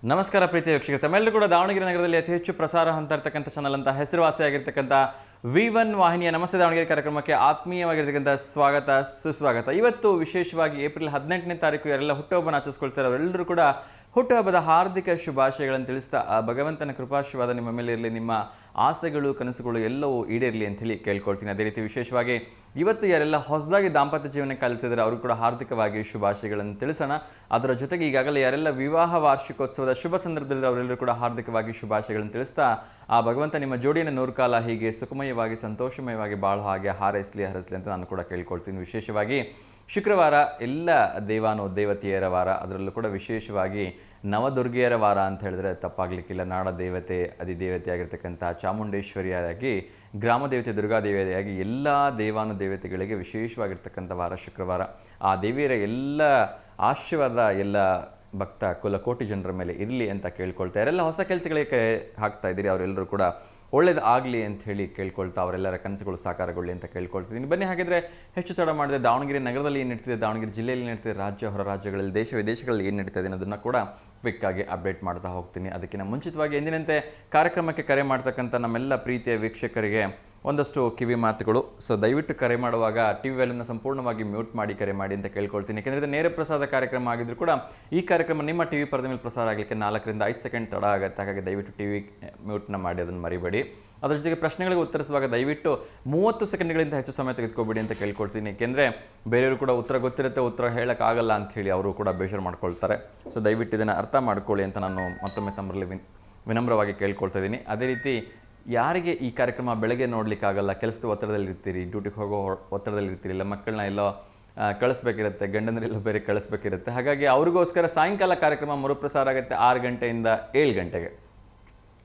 ನಮಸ್ಕಾರ ಪ್ರೀತಿಯ ವೀಕ್ಷಕರು, ತಮ್ಮೆಲ್ಲರೂ ಕೂಡ ದಾವಣಗೆರೆ ನಗರದಲ್ಲಿ ಅತಿ ಹೆಚ್ಚು ಪ್ರಸಾರ ಹೊಂದ್ತಾ ಇರ್ತಕ್ಕಂಥ ಚಾನಲ್ ಅಂತ ಹೆಸರುವಾಸಿಯಾಗಿರ್ತಕ್ಕಂಥ V1 ವಾಹಿನಿಯ ನಮಸ್ತೆ ದಾವಣಗೆರೆ ಕಾರ್ಯಕ್ರಮಕ್ಕೆ ಆತ್ಮೀಯವಾಗಿರ್ತಕ್ಕಂಥ ಸ್ವಾಗತ ಸುಸ್ವಾಗತ. ಇವತ್ತು ವಿಶೇಷವಾಗಿ ಏಪ್ರಿಲ್ 18ನೇ ತಾರೀಕು ಯಾರೆಲ್ಲ ಹುಟ್ಟುಹಬ್ಬನ ಆಚರಿಸ್ಕೊಳ್ತಾರೆ ಅವರೆಲ್ಲರೂ ಕೂಡ ಹುಟ್ಟುಹಬ್ಬದ ಹಾರ್ದಿಕ ಶುಭಾಶಯಗಳನ್ನು ತಿಳಿಸ್ತಾ ಆ ಭಗವಂತನ ಕೃಪಾಶೀರ್ವಾದ ನಿಮ್ಮ ಮೇಲೆ ಇರಲಿ, ನಿಮ್ಮ ಆಸೆಗಳು ಕನಸುಗಳು ಎಲ್ಲವೂ ಈಡೇರಲಿ ಅಂತ ಹೇಳಿ ಕೇಳ್ಕೊಳ್ತೀನಿ. ಅದೇ ರೀತಿ ವಿಶೇಷವಾಗಿ ಇವತ್ತು ಯಾರೆಲ್ಲ ಹೊಸದಾಗಿ ದಾಂಪತ್ಯ ಜೀವನ ಕಲಿತಿದ್ದಾರೆ ಅವರು ಕೂಡ ಹಾರ್ದಿಕವಾಗಿ ಶುಭಾಶಯಗಳನ್ನು ತಿಳಿಸೋಣ. ಅದರ ಜೊತೆಗೆ ಈಗಾಗಲೇ ಯಾರೆಲ್ಲ ವಿವಾಹ ವಾರ್ಷಿಕೋತ್ಸವದ ಶುಭ ಸಂದರ್ಭದಲ್ಲಿ ಅವರೆಲ್ಲರೂ ಕೂಡ ಹಾರ್ದಿಕವಾಗಿ ಶುಭಾಶಯಗಳನ್ನು ತಿಳಿಸ್ತಾ ಆ ಭಗವಂತ ನಿಮ್ಮ ಜೋಡಿಯನ್ನು 100 ಕಾಲ ಹೀಗೆ ಸುಖಮಯವಾಗಿ ಸಂತೋಷಮಯವಾಗಿ ಬಾಳೋ ಹಾಗೆ ಹಾರೈಸಲಿ ಹರಸಲಿ ಅಂತ ನಾನು ಕೂಡ ಕೇಳ್ಕೊಳ್ತೀನಿ. ವಿಶೇಷವಾಗಿ ಶುಕ್ರವಾರ ಎಲ್ಲ ದೇವಾನು ದೇವತೆಯರ ವಾರ, ಅದರಲ್ಲೂ ಕೂಡ ವಿಶೇಷವಾಗಿ ನವದುರ್ಗೆಯರ ವಾರ ಅಂತ ಹೇಳಿದ್ರೆ ತಪ್ಪಾಗಲಿಕ್ಕಿಲ್ಲ. ನಾಡ ದೇವತೆ ಅಧಿದೇವತೆಯಾಗಿರ್ತಕ್ಕಂಥ ಚಾಮುಂಡೇಶ್ವರಿಯಾಗಿ, ಗ್ರಾಮ ದೇವತೆ ದುರ್ಗಾದೇವಿಯಾಗಿ ಎಲ್ಲ ದೇವಾನು ದೇವತೆಗಳಿಗೆ ವಿಶೇಷವಾಗಿರ್ತಕ್ಕಂಥ ವಾರ ಶುಕ್ರವಾರ. ಆ ದೇವಿಯರ ಎಲ್ಲ ಆಶೀರ್ವಾದ ಎಲ್ಲ ಭಕ್ತ ಕುಲಕೋಟಿ ಜನರ ಮೇಲೆ ಇರಲಿ ಅಂತ ಕೇಳ್ಕೊಳ್ತಾ, ಯಾರೆಲ್ಲ ಹೊಸ ಕೆಲಸಗಳಿಗೆ ಹಾಕ್ತಾ ಇದ್ದೀರಿ ಅವರೆಲ್ಲರೂ ಕೂಡ ಒಳ್ಳೇದು ಆಗಲಿ ಅಂತ ಹೇಳಿ ಕೇಳ್ಕೊಳ್ತಾ ಅವರೆಲ್ಲರ ಕನಸುಗಳು ಸಾಕಾರಗೊಳ್ಳಿ ಅಂತ ಕೇಳ್ಕೊಳ್ತಿದ್ದೀನಿ. ಬನ್ನಿ ಹಾಗಿದ್ರೆ ಹೆಚ್ಚು ತಡ ಮಾಡಿದೆ ದಾವಣಗೆರೆ ನಗರದಲ್ಲಿ ಏನು ನಡೀತಿದೆ, ದಾವಣಗೆರೆ ಜಿಲ್ಲೆಯಲ್ಲಿ ನಡೀತಿದೆ, ರಾಜ್ಯ ಹೊರ ರಾಜ್ಯಗಳಲ್ಲಿ ದೇಶ ವಿದೇಶಗಳಲ್ಲಿ ಏನು ನಡೀತಾ ಇದೆ ಅನ್ನೋದನ್ನು ಕೂಡ ಕ್ವಿಕ್ಕಾಗಿ ಅಪ್ಡೇಟ್ ಮಾಡ್ತಾ ಹೋಗ್ತೀನಿ. ಅದಕ್ಕಿಂತ ಮುಂಚಿತವಾಗಿ ಎಂದಿನಂತೆ ಕಾರ್ಯಕ್ರಮಕ್ಕೆ ಕರೆ ಮಾಡ್ತಕ್ಕಂಥ ನಮ್ಮೆಲ್ಲ ಪ್ರೀತಿಯ ವೀಕ್ಷಕರಿಗೆ ಒಂದಷ್ಟು ಕಿವಿ ಮಾತುಗಳು. ಸೊ ದಯವಿಟ್ಟು ಕರೆ ಮಾಡುವಾಗ ಟಿ ವಿ ವ್ಯಾಲ್ಯೂನ ಸಂಪೂರ್ಣವಾಗಿ ಮ್ಯೂಟ್ ಮಾಡಿ ಕರೆ ಮಾಡಿ ಅಂತ ಕೇಳ್ಕೊಳ್ತೀನಿ. ಯಾಕೆಂದರೆ ಇದು ನೇರ ಪ್ರಸಾದ ಕಾರ್ಯಕ್ರಮ ಆಗಿದ್ರು ಕೂಡ ಈ ಕಾರ್ಯಕ್ರಮ ನಿಮ್ಮ ಟಿ ವಿ ಪರದ ಮೇಲೆ ಪ್ರಸಾರ ಆಗಲಿಕ್ಕೆ 4 ರಿಂದ 5 ಸೆಕೆಂಡ್ ತಡ ಆಗುತ್ತೆ. ಹಾಗಾಗಿ ದಯವಿಟ್ಟು ಟಿ ವಿ ಮ್ಯೂಟ್ನ ಮಾಡಿ ಅದನ್ನು ಮರಿಬೇಡಿ. ಅದರ ಜೊತೆಗೆ ಪ್ರಶ್ನೆಗಳಿಗೆ ಉತ್ತರಿಸುವಾಗ ದಯವಿಟ್ಟು 30 ಸೆಕೆಂಡ್ಗಳಿಂದ ಹೆಚ್ಚು ಸಮಯ ತೆಗೆದುಕೊಬೇಡಿ ಅಂತ ಕೇಳ್ಕೊಳ್ತೀನಿ. ಏಕೆಂದರೆ ಬೇರೆಯವರು ಕೂಡ ಉತ್ತರ ಗೊತ್ತಿರುತ್ತೆ, ಉತ್ತರ ಹೇಳೋಕ್ಕಾಗಲ್ಲ ಅಂಥೇಳಿ ಅವರು ಕೂಡ ಬೇಜಾರು ಮಾಡ್ಕೊಳ್ತಾರೆ. ಸೊ ದಯವಿಟ್ಟು ಇದನ್ನು ಅರ್ಥ ಮಾಡ್ಕೊಳ್ಳಿ ಅಂತ ನಾನು ಮತ್ತೊಮ್ಮೆ ತಮ್ಮಲ್ಲಿ ವಿನಮ್ರವಾಗಿ ಕೇಳ್ಕೊಳ್ತಾ ಇದ್ದೀನಿ. ಅದೇ ರೀತಿ ಯಾರಿಗೆ ಈ ಕಾರ್ಯಕ್ರಮ ಬೆಳಗ್ಗೆ ನೋಡಲಿಕ್ಕಾಗಲ್ಲ, ಕೆಲಸದ ಒತ್ತಡದಲ್ಲಿರ್ತೀರಿ, ಡ್ಯೂಟಿಗೆ ಹೋಗೋ ಒತ್ತಡದಲ್ಲಿರ್ತೀರಿ, ಇಲ್ಲ ಮಕ್ಕಳನ್ನ ಎಲ್ಲೋ ಕಳಿಸ್ಬೇಕಿರುತ್ತೆ, ಗಂಡಂದ್ರೆಲ್ಲೋ ಬೇರೆ ಕಳಿಸ್ಬೇಕಿರುತ್ತೆ. ಹಾಗಾಗಿ ಅವ್ರಿಗೋಸ್ಕರ ಸಾಯಂಕಾಲ ಕಾರ್ಯಕ್ರಮ ಮರುಪ್ರಸಾರ ಆಗುತ್ತೆ 6 ಗಂಟೆಯಿಂದ 7 ಗಂಟೆಗೆ.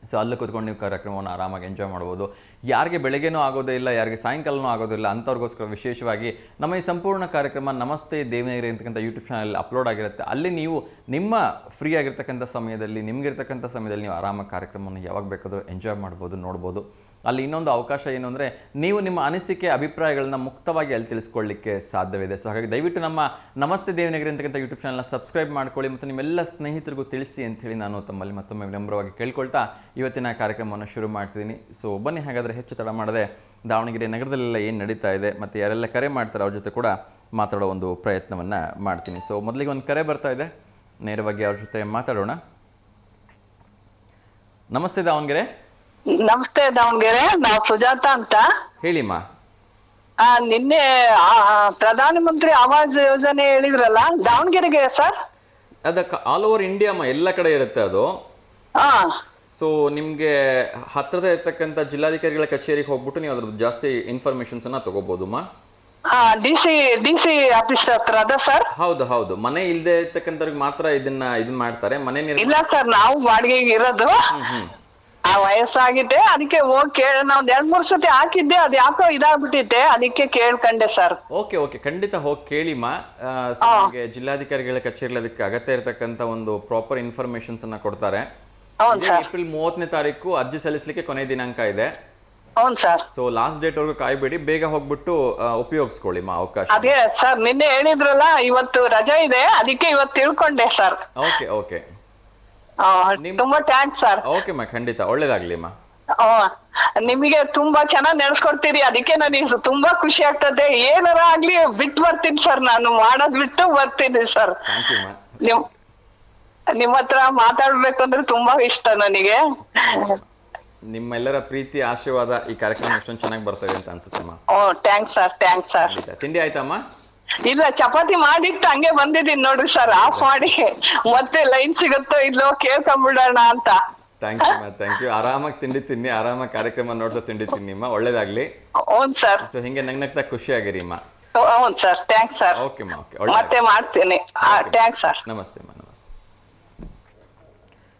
ಸೊ ಅಲ್ಲಿ ಕೂತ್ಕೊಂಡು ನೀವು ಕಾರ್ಯಕ್ರಮವನ್ನು ಆರಾಮಾಗಿ ಎಂಜಾಯ್ ಮಾಡ್ಬೋದು. ಯಾರಿಗೆ ಬೆಳಗ್ಗೆನೂ ಆಗೋದೇ ಇಲ್ಲ, ಯಾರಿಗೆ ಸಾಯಂಕಾಲನೂ ಆಗೋದಿಲ್ಲ ಅಂಥವ್ರಿಗೋಸ್ಕರ ವಿಶೇಷವಾಗಿ ನಮ್ಮ ಈ ಸಂಪೂರ್ಣ ಕಾರ್ಯಕ್ರಮ ನಮಸ್ತೆ ದೇವನಗಿರಿ ಅಂತಕ್ಕಂಥ ಯೂಟ್ಯೂಬ್ ಚಾನಲ್ ಅಪ್ಲೋಡ್ ಆಗಿರುತ್ತೆ. ಅಲ್ಲಿ ನೀವು ನಿಮ್ಮ ಫ್ರೀ ಆಗಿರ್ತಕ್ಕಂಥ ಸಮಯದಲ್ಲಿ, ನಿಮಗಿರ್ತಕ್ಕಂಥ ಸಮಯದಲ್ಲಿ ನೀವು ಆರಾಮಾಗಿ ಕಾರ್ಯಕ್ರಮವನ್ನು ಯಾವಾಗ ಬೇಕಾದರೂ ಎಂಜಾಯ್ ಮಾಡ್ಬೋದು, ನೋಡ್ಬೋದು. ಅಲ್ಲಿ ಇನ್ನೊಂದು ಅವಕಾಶ ಏನು ಅಂದರೆ ನೀವು ನಿಮ್ಮ ಅನಿಸಿಕೆ ಅಭಿಪ್ರಾಯಗಳನ್ನ ಮುಕ್ತವಾಗಿ ಅಲ್ಲಿ ತಿಳಿಸ್ಕೊಳ್ಳಿಕ್ಕೆ ಸಾಧ್ಯವಿದೆ. ಸೊ ಹಾಗಾಗಿ ದಯವಿಟ್ಟು ನಮ್ಮ ನಮಸ್ತೆ ದೇವನಗಿರಿ ಅಂತಕ್ಕಂಥ ಯೂಟ್ಯೂಬ್ ಚಾನಲ್ನ ಸಬ್ಸ್ಕ್ರೈಬ್ ಮಾಡ್ಕೊಳ್ಳಿ ಮತ್ತು ನಿಮ್ಮೆಲ್ಲ ಸ್ನೇಹಿತರಿಗೂ ತಿಳಿಸಿ ಅಂಥೇಳಿ ನಾನು ತಮ್ಮಲ್ಲಿ ಮತ್ತೊಮ್ಮೆ ವಿನಮ್ರವಾಗಿ ಕೇಳ್ಕೊಳ್ತಾ ಇವತ್ತಿನ ಕಾರ್ಯಕ್ರಮವನ್ನು ಶುರು ಮಾಡ್ತಿದ್ದೀನಿ. ಸೊ ಬನ್ನಿ ಹಾಗಾದರೆ ಹೆಚ್ಚು ತಡ ಮಾಡದೆ ದಾವಣಗೆರೆ ನಗರದಲ್ಲೆಲ್ಲ ಏನು ನಡೀತಾ ಇದೆ ಮತ್ತು ಯಾರೆಲ್ಲ ಕರೆ ಮಾಡ್ತಾರೆ ಅವ್ರ ಜೊತೆ ಕೂಡ ಮಾತಾಡೋ ಒಂದು ಪ್ರಯತ್ನವನ್ನು ಮಾಡ್ತೀನಿ. ಸೊ ಮೊದಲಿಗೆ ಒಂದು ಕರೆ ಬರ್ತಾ ಇದೆ, ನೇರವಾಗಿ ಅವ್ರ ಜೊತೆ ಮಾತಾಡೋಣ. ನಮಸ್ತೆ ದಾವಣಗೆರೆ. ನಮಸ್ತೆ ದಾವಣಗೆರೆ, ನಾವು ಸುಜಾತ ಅಂತ. ಹೇಳಿಮ್ಮ. ನಿನ್ನೆ ಪ್ರಧಾನ ಮಂತ್ರಿ ಆವಾಸ್ ಯೋಜನೆ ಹೇಳಿದ್ರಲ್ಲ, ದಾವಣಗೆರೆಗೆ ಸರ್? ಅದಕ್ಕೆ ಆಲ್ ಓವರ್ ಇಂಡಿಯಾ ಎಲ್ಲ ಕಡೆ ಇರುತ್ತೆ ಅದು. ಹಾ. ಸೊ ನಿಮಗೆ ಹತ್ತಿರದ ಇರ್ತಕ್ಕಂಥ ಜಿಲ್ಲಾಧಿಕಾರಿಗಳ ಕಚೇರಿಗೆ ಹೋಗ್ಬಿಟ್ಟು ನೀವು ಅದ್ರ ಜಾಸ್ತಿ ಇನ್ಫಾರ್ಮೇಶನ್ಸ್ ಅನ್ನ ತಗೋಬಹುದು. ಡಿ ಸಿ ಆಫೀಸ್ ಹತ್ರ ಅದ ಸರ್? ಹೌದು ಹೌದು. ಮನೆ ಇಲ್ಲದೆ ಇರ್ತಕ್ಕಂಥವ್ರಿಗೆ ಮಾತ್ರ ಇದನ್ನ ಮಾಡ್ತಾರೆ. ಮನೆ ಇಲ್ಲ ಸರ್, ನಾವು ಬಾಡಿಗೆಗೆ ಇರೋದು. ವಯಸ್ಸಾಗಿದೆ, ಅದಕ್ಕೆ ಹೋಗಿ ಕೇಳೋಣ. ಒಂದ್ 2-3 ಸತಿ ಹಾಕಿದ್ದೆ, ಅದು ಯಾಕೋ ಇದಾಗ್ಬಿಟ್ಟಿದೆ, ಅದಕ್ಕೆ ಕೇಳ್ಕೊಂಡೆ ಸರ್. ಓಕೆ ಓಕೆ, ಖಂಡಿತ ಹೋಗಿ ಕೇಳಿಮ್ಮ. ನಿಮಗೆ ಜಿಲ್ಲಾಧಿಕಾರಿಗಳ ಕಚೇರಿಯಲ್ಲಿ ಅದಕ್ಕೆ ಅಗತ್ಯ ಇರತಕ್ಕಂತ ಒಂದು ಪ್ರಾಪರ್ ಇನ್ಫಾರ್ಮೇಶನ್ಸ್ ಅನ್ನ ಕೊಡ್ತಾರೆ. ಏಪ್ರಿಲ್ 30ನೇ ತಾರೀಕು ಅರ್ಜಿ ಸಲ್ಲಿಸಲಿಕ್ಕೆ ಕೊನೆ ದಿನಾಂಕ ಇದೆ. ಹೌದು ಸರ್. ಸೊ ಲಾಸ್ಟ್ ಡೇಟ್ ವರ್ಗು ಕಾಯ್ಬೇಡಿ, ಬೇಗ ಹೋಗ್ಬಿಟ್ಟು ಉಪಯೋಗಿಸ್ಕೊಳ್ಳಿ ಅವಕಾಶ. ಅದೇ ಸರ್, ನಿನ್ನೆ ಹೇಳಿದ್ರಲ್ಲ, ಇವತ್ತು ರಜೆ ಇದೆ, ಅದಕ್ಕೆ ಇವತ್ತು ತಿಳ್ಕೊಂಡೆ ಸರ್. ಓಕೆ ಓಕೆ, ತುಂಬಾ ಥ್ಯಾಂಕ್ಸ್ ಸರ್. ಓಕೆ ಮಾ, ಖಂಡಿತ ಒಳ್ಳೇದಾಗ್ಲಿ ಮಾ. ನಿಮಗೆ ತುಂಬಾ ಚೆನ್ನಾಗಿ ನಡೆಸ್ಕೊಡ್ತೀರಿ, ಅದಕ್ಕೆ ನನಗೆ ತುಂಬಾ ಖುಷಿ ಆಗ್ತದೆ. ಏನಾರ ಆಗ್ಲಿ ಬಿಟ್ಟು ಬರ್ತೀನಿ ಸರ್, ನಾನು ಮಾಡೋದ್ ಬಿಟ್ಟು ಬರ್ತೀನಿ ಸರ್. ನಿಮ್ಮ ಹತ್ರ ಮಾತಾಡ್ಬೇಕಂದ್ರೆ ತುಂಬಾ ಇಷ್ಟ ನನಗೆ. ನಿಮ್ಮೆಲ್ಲರ ಪ್ರೀತಿ ಆಶೀರ್ವಾದ ಈ ಕಾರ್ಯಕ್ರಮ ಎಷ್ಟೊಂದು ಚೆನ್ನಾಗಿ ಬರ್ತದೆ ಅಂತ ಅನ್ಸುತ್ತಮ್ಮ. Thanks sir, thanks sir. ತಿಂಡಿ ಆಯ್ತಮ್ಮ? ಇಲ್ಲ, ಚಪಾತಿ ಮಾಡಿಟ್ಟು ಹಂಗೆ ಬಂದಿದ್ದೀನಿ ನೋಡ್ರಿ ಸರ್, ಆಫ್ ಮಾಡಿ. ಮತ್ತೆ ಲೈನ್ ಸಿಗುತ್ತೋ ಇಲ್ಲೋ ಕೇಳ್ಕೊಂಡ್ಬಿಡೋಣ ಅಂತ. Thank you. ಆರಾಮಾಗಿ ತಿಂಡಿ ತಿನ್ನಿ, ಆರಾಮಾಗಿ ಕಾರ್ಯಕ್ರಮ ನೋಡ್ತಾ ತಿಂಡಿ ತಿನ್ನಿಮ್ಮ, ಒಳ್ಳೇದಾಗ್ಲಿ. ಹೌದು ಸರ್. ಸೊ ಹಿಂಗೆ ನಗ್ನಗ್ತಾ ಖುಷಿ ಆಗಿರಿಮ್ಮ. ಹೌದು ಸರ್, ಥ್ಯಾಂಕ್ಸ್ ಸರ್. ಓಕೆ ಮಾ, ಓಕೆ, ಮತ್ತೆ ಮಾಡ್ತೀನಿ. Thanks sir. ನಮಸ್ತೆ ಮಾ, ನಮಸ್ತೆ.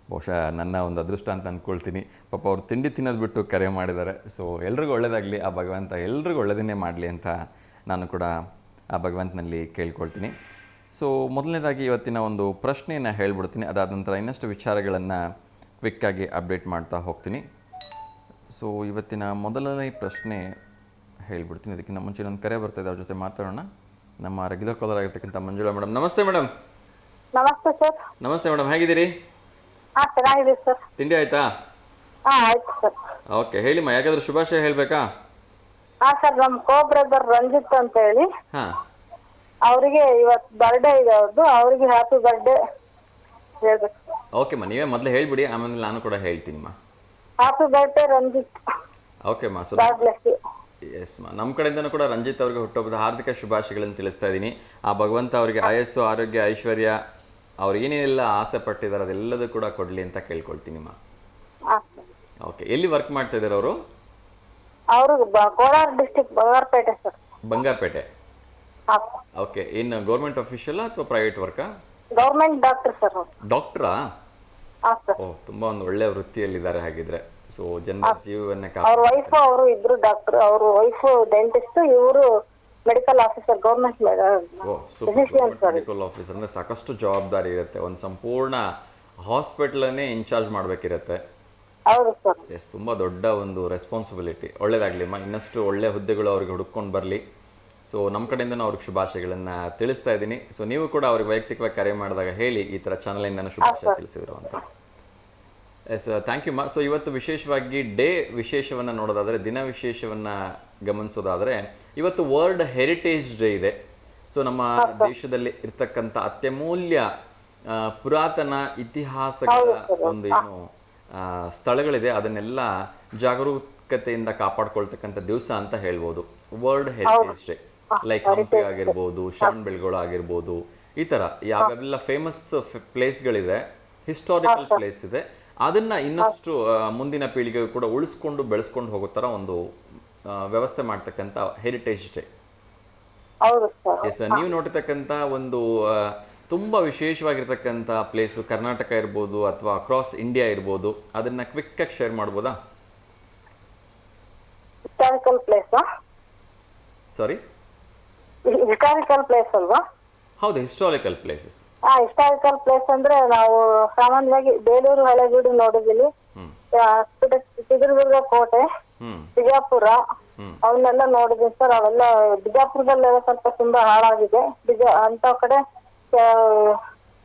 ಬಹುಶಃ ನನ್ನ ಒಂದು ಅದೃಷ್ಟ ಅಂತ ಅಂದ್ಕೊಳ್ತೀನಿ. ಪಾಪ ಅವ್ರು ತಿಂಡಿ ತಿನ್ನೋದು ಬಿಟ್ಟು ಕರೆ ಮಾಡಿದ್ದಾರೆ. ಸೊ ಎಲ್ರಿಗೂ ಒಳ್ಳೇದಾಗಲಿ, ಆ ಭಗವಂತ ಎಲ್ರಿಗೂ ಒಳ್ಳೆದನ್ನೇ ಮಾಡಲಿ ಅಂತ ನಾನು ಕೂಡ ಆ ಭಗವಂತನಲ್ಲಿ ಕೇಳ್ಕೊಳ್ತೀನಿ. ಸೊ ಮೊದಲನೇದಾಗಿ ಇವತ್ತಿನ ಒಂದು ಪ್ರಶ್ನೆಯನ್ನು ಹೇಳ್ಬಿಡ್ತೀನಿ, ಅದಾದ ನಂತರ ಇನ್ನಷ್ಟು ವಿಚಾರಗಳನ್ನು ಕ್ವಿಕ್ಕಾಗಿ ಅಪ್ಡೇಟ್ ಮಾಡ್ತಾ ಹೋಗ್ತೀನಿ. ಸೊ ಇವತ್ತಿನ ಮೊದಲನೇ ಪ್ರಶ್ನೆ ಹೇಳ್ಬಿಡ್ತೀನಿ. ಅದಕ್ಕಿಂತ ಮುಂಚೆ ಒಂದು ಕರೆ ಬರ್ತಾಯಿದೆ, ಅವ್ರ ಜೊತೆ ಮಾತಾಡೋಣ. ನಮ್ಮ ರೆಗ್ಯುಲರ್ ಕಾಲರ್ ಆಗಿರ್ತಕ್ಕಂಥ ಮಂಜುಳಾ ಮೇಡಮ್. ನಮಸ್ತೆ ಮೇಡಮ್. ನಮಸ್ತೆ ಸರ್. ನಮಸ್ತೆ ಮೇಡಮ್, ಹೇಗಿದ್ದೀರಿ? ಹಾ ಚೆನ್ನಾಗಿದೆ ಸರ್. ತಿಂಡಿ ಆಯ್ತಾ? ಹಾ ಆಯ್ತು ಸರ್. ಓಕೆ, ಹೇಳಿಮ್ಮ, ಯಾಕಾದ್ರೂ ಶುಭಾಶಯ ಹೇಳ್ಬೇಕಾ? ಹಾ ಸರ್, ನಮ್ ಕೋ ಬ್ರದರ್ ರಂಜಿತ್ ಅಂತ ಹೇಳಿ, ಹಾಂ, ಅವರಿಗೆ ಇವತ್ತು ಬರ್ಡೇ ಇದೆ ಅವ್ರದ್ದು, ಅವರಿಗೆ ಹ್ಯಾಪಿ ಬರ್ಡೇ ಹೇಳ್ಬೇಕು. ಓಕೆಮ್ಮ, ನೀವೇ ಮೊದಲು ಹೇಳ್ಬಿಡಿ, ಆಮೇಲೆ ನಾನು ಕೂಡ ಹೇಳ್ತೀನಿಮ್ಮ. Happy birthday Ranjith. ಓಕೆಮ್ಮ, so god bless you. Yes ಮಾ, ನಮ್ಮ ಕಡೆಯಿಂದನೂ ಕೂಡ ರಂಜಿತ್ ಅವರಿಗೆ ಹುಟ್ಟುಹಬ್ಬದ ಹಾರ್ದಿಕ ಶುಭಾಶಯಗಳನ್ನು ತಿಳಿಸ್ತಾ ಇದ್ದೀನಿ. ಆ ಭಗವಂತ ಅವರಿಗೆ ಆಯಸ್ಸು, ಆರೋಗ್ಯ, ಐಶ್ವರ್ಯ, ಅವ್ರು ಏನೇನೆಲ್ಲ ಆಸೆ ಪಟ್ಟಿದ್ದಾರೆ ಅದೆಲ್ಲದೂ ಕೂಡ ಕೊಡಲಿ ಅಂತ ಕೇಳ್ಕೊಳ್ತೀನಿಮ್ಮ. ಹಾ ಓಕೆ, ಎಲ್ಲಿ ವರ್ಕ್ ಮಾಡ್ತಾ ಇದ್ದಾರೆ ಅವರು? ಅವರು ಕೋಲಾರ ಡಿಸ್ಟಿಕ್ ಬಂಗಾರಪೇಟೆ ಸರ್. ಬಂಗಾರಪೇಟೆ. ಹಾ ಓಕೆ, ಇನ್ನು ಗೌರ್ಮೆಂಟ್ ಅಫಿಷಿಯಲ್ ಅಥವಾ ಪ್ರೈವೇಟ್ ವರ್ಕಾ? Government doctor sir. ಡಾಕ್ಟ್ರಾ? ಹಾ ಸರ್. ಓಹ್, ತುಂಬಾ ಒಂದು ಒಳ್ಳೆ ವೃತ್ತಿಯಲ್ಲಿದ್ದಾರೆ ಹಾಗಿದ್ರೆ. ಸೊ ಜನರ ಜೀವವನ್ನೇ ಅವ್ರ ವೈಫ್ ಅವರು ಇಬ್ರು ಡಾಕ್ಟರ್. ಅವ್ರ ವೈಫ್ ಡೆಂಟಿಸ್ಟ್, ಇವರು medical officer, government medical officer ಅಂದ್ರೆ ಸಾಕಷ್ಟು ಜವಾಬ್ದಾರಿ ಇರುತ್ತೆ. ಒಂದು ಸಂಪೂರ್ಣ ಹಾಸ್ಪಿಟಲನ್ನೇ ಇನ್ಚಾರ್ಜ್ ಮಾಡ್ಬೇಕಿರುತ್ತೆ. ಹೌದು ಸರ್. ಎಸ್, ತುಂಬ ದೊಡ್ಡ ಒಂದು ರೆಸ್ಪಾನ್ಸಿಬಿಲಿಟಿ. ಒಳ್ಳೇದಾಗ್ಲಿಮ್ಮ, ಇನ್ನಷ್ಟು ಒಳ್ಳೆ ಹುದ್ದೆಗಳು ಅವ್ರಿಗೆ ಹುಡುಕೊಂಡು ಬರಲಿ. ಸೊ ನಮ್ಮ ಕಡೆಯಿಂದ ಅವ್ರಿಗೆ ಶುಭಾಶಯಗಳನ್ನು ತಿಳಿಸ್ತಾ ಇದ್ದೀನಿ. ಸೊ ನೀವು ಕೂಡ ಅವ್ರಿಗೆ ವೈಯಕ್ತಿಕವಾಗಿ ಕರೆ ಮಾಡಿದಾಗ ಹೇಳಿ, ಈ ಥರ ಚಾನಲಿಂದ ಶುಭಾಶಯ ತಿಳಿಸಿದ್ರು ಅಂತ. ಎಸ್, ಥ್ಯಾಂಕ್ ಯು ಮಾ. ಸೊ ಇವತ್ತು ವಿಶೇಷವಾಗಿ ಡೇ ವಿಶೇಷವನ್ನು ನೋಡೋದಾದರೆ, ದಿನ ವಿಶೇಷವನ್ನು ಗಮನಿಸೋದಾದರೆ, ಇವತ್ತು ವರ್ಲ್ಡ್ ಹೆರಿಟೇಜ್ ಡೇ ಇದೆ. ಸೊ ನಮ್ಮ ದೇಶದಲ್ಲಿ ಇರ್ತಕ್ಕಂಥ ಅತ್ಯಮೂಲ್ಯ ಪುರಾತನ ಇತಿಹಾಸಗಳ ಒಂದು ಏನು ಸ್ಥಳಗಳಿದೆ, ಅದನ್ನೆಲ್ಲ ಜಾಗರೂಕತೆಯಿಂದ ಕಾಪಾಡ್ಕೊಳ್ತಕ್ಕಂಥ ದಿವಸ ಅಂತ ಹೇಳ್ಬೋದು. World heritage day, like Hampi ಆಗಿರ್ಬೋದು, ಶ್ರವಣಬೆಳಗೊಳ ಆಗಿರ್ಬೋದು, ಈ ಥರ ಯಾವೆಲ್ಲ ಫೇಮಸ್ ಪ್ಲೇಸ್ಗಳಿದೆ, ಹಿಸ್ಟಾರಿಕಲ್ ಪ್ಲೇಸ್ ಇದೆ, ಅದನ್ನ ಇನ್ನಷ್ಟು ಮುಂದಿನ ಪೀಳಿಗೆಗೂ ಕೂಡ ಉಳಿಸ್ಕೊಂಡು ಬೆಳೆಸ್ಕೊಂಡು ಹೋಗೋ ಥರ ಒಂದು ವ್ಯವಸ್ಥೆ ಮಾಡ್ತಕ್ಕಂಥ ಹೆರಿಟೇಜ್ ಡೇ. ಎಸ್, ನೀವು ನೋಡಿರ್ತಕ್ಕಂಥ ಒಂದು ತುಂಬ ವಿಶೇಷವಾಗಿರ್ತಕ್ಕಂಥ ಪ್ಲೇಸು ಕರ್ನಾಟಕ ಇರ್ಬೋದು ಅಥವಾ ಅಕ್ರಾಸ್ ಇಂಡಿಯಾ ಇರ್ಬೋದು, ಅದನ್ನ ಕ್ವಿಕ್ ಆಗಿ ಶೇರ್ ಮಾಡ್ಬೋದಾ? Historical place. Sorry, historical place ಅಲ್ವಾ? ಹೌದು, ಹಿಸ್ಟಾರಿಕಲ್ ಪ್ಲೇಸಸ್. ಹಿಸ್ಟಾರಿಕಲ್ ಪ್ಲೇಸ್ ಅಂದ್ರೆ ನಾವು ಸಾಮಾನ್ಯವಾಗಿ ಬೇಲೂರು ಹಳೆಬೀಡು ನೋಡಿದೀನಿ, ಚಿತ್ರದುರ್ಗ ಕೋಟೆ, ಬಿಜಾಪುರ, ಅವನ್ನೆಲ್ಲ ನೋಡಿದೀನಿ ಸರ್. ಅವೆಲ್ಲ ಬಿಜಾಪುರದಲ್ಲೆಲ್ಲ ಸ್ವಲ್ಪ ತುಂಬಾ ಹಾಳಾಗಿದೆ. ಅಂತ ಕಡೆ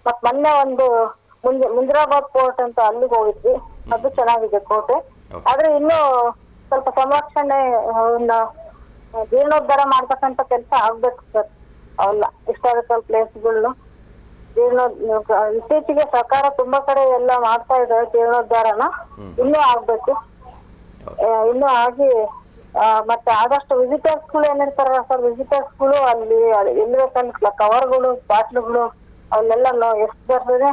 ಮತ್ ಮೊನ್ನೆ ಒಂದು ಮುಂಜರಾಬಾದ್ ಕೋಟೆ ಅಂತ ಅಲ್ಲಿಗೆ ಹೋಗಿದ್ವಿ, ಅದು ಚೆನ್ನಾಗಿದೆ ಕೋಟೆ. ಆದ್ರೆ ಇನ್ನು ಸ್ವಲ್ಪ ಸಂರಕ್ಷಣೆ, ಅವನ್ನ ಜೀರ್ಣೋದ್ಧಾರ ಮಾಡ್ತಕ್ಕಂಥ ಕೆಲಸ ಆಗ್ಬೇಕು ಸರ್. ಅವೆಲ್ಲ ಹಿಸ್ಟಾರಿಕಲ್ ಪ್ಲೇಸ್ಗಳನ್ನ ಇತ್ತೀಚೆಗೆ ಸರ್ಕಾರ ತುಂಬಾ ಕಡೆ ಎಲ್ಲ ಮಾಡ್ತಾ ಇದ್ದಾರೆ ಜೀರ್ಣೋದ್ಧಾರನ, ಇನ್ನೂ ಆಗ್ಬೇಕು. ಇನ್ನೂ ಆಗಿ ಮತ್ತೆ ಆದಷ್ಟು ವಿಸಿಟರ್ಸ್ ಗಳು ಏನಿರ್ತಾರ ಸರ್, ವಿಸಿಟರ್ಸ್ ಗಳು ಅಲ್ಲಿ ಇರ್ಬೇಕಲ್ಲ, ಕವರ್ಗಳು, ಬಾಟ್ಲುಗಳು ಅವನ್ನೆಲ್ಲ ಎಷ್ಟು ಬರ್ತದೆ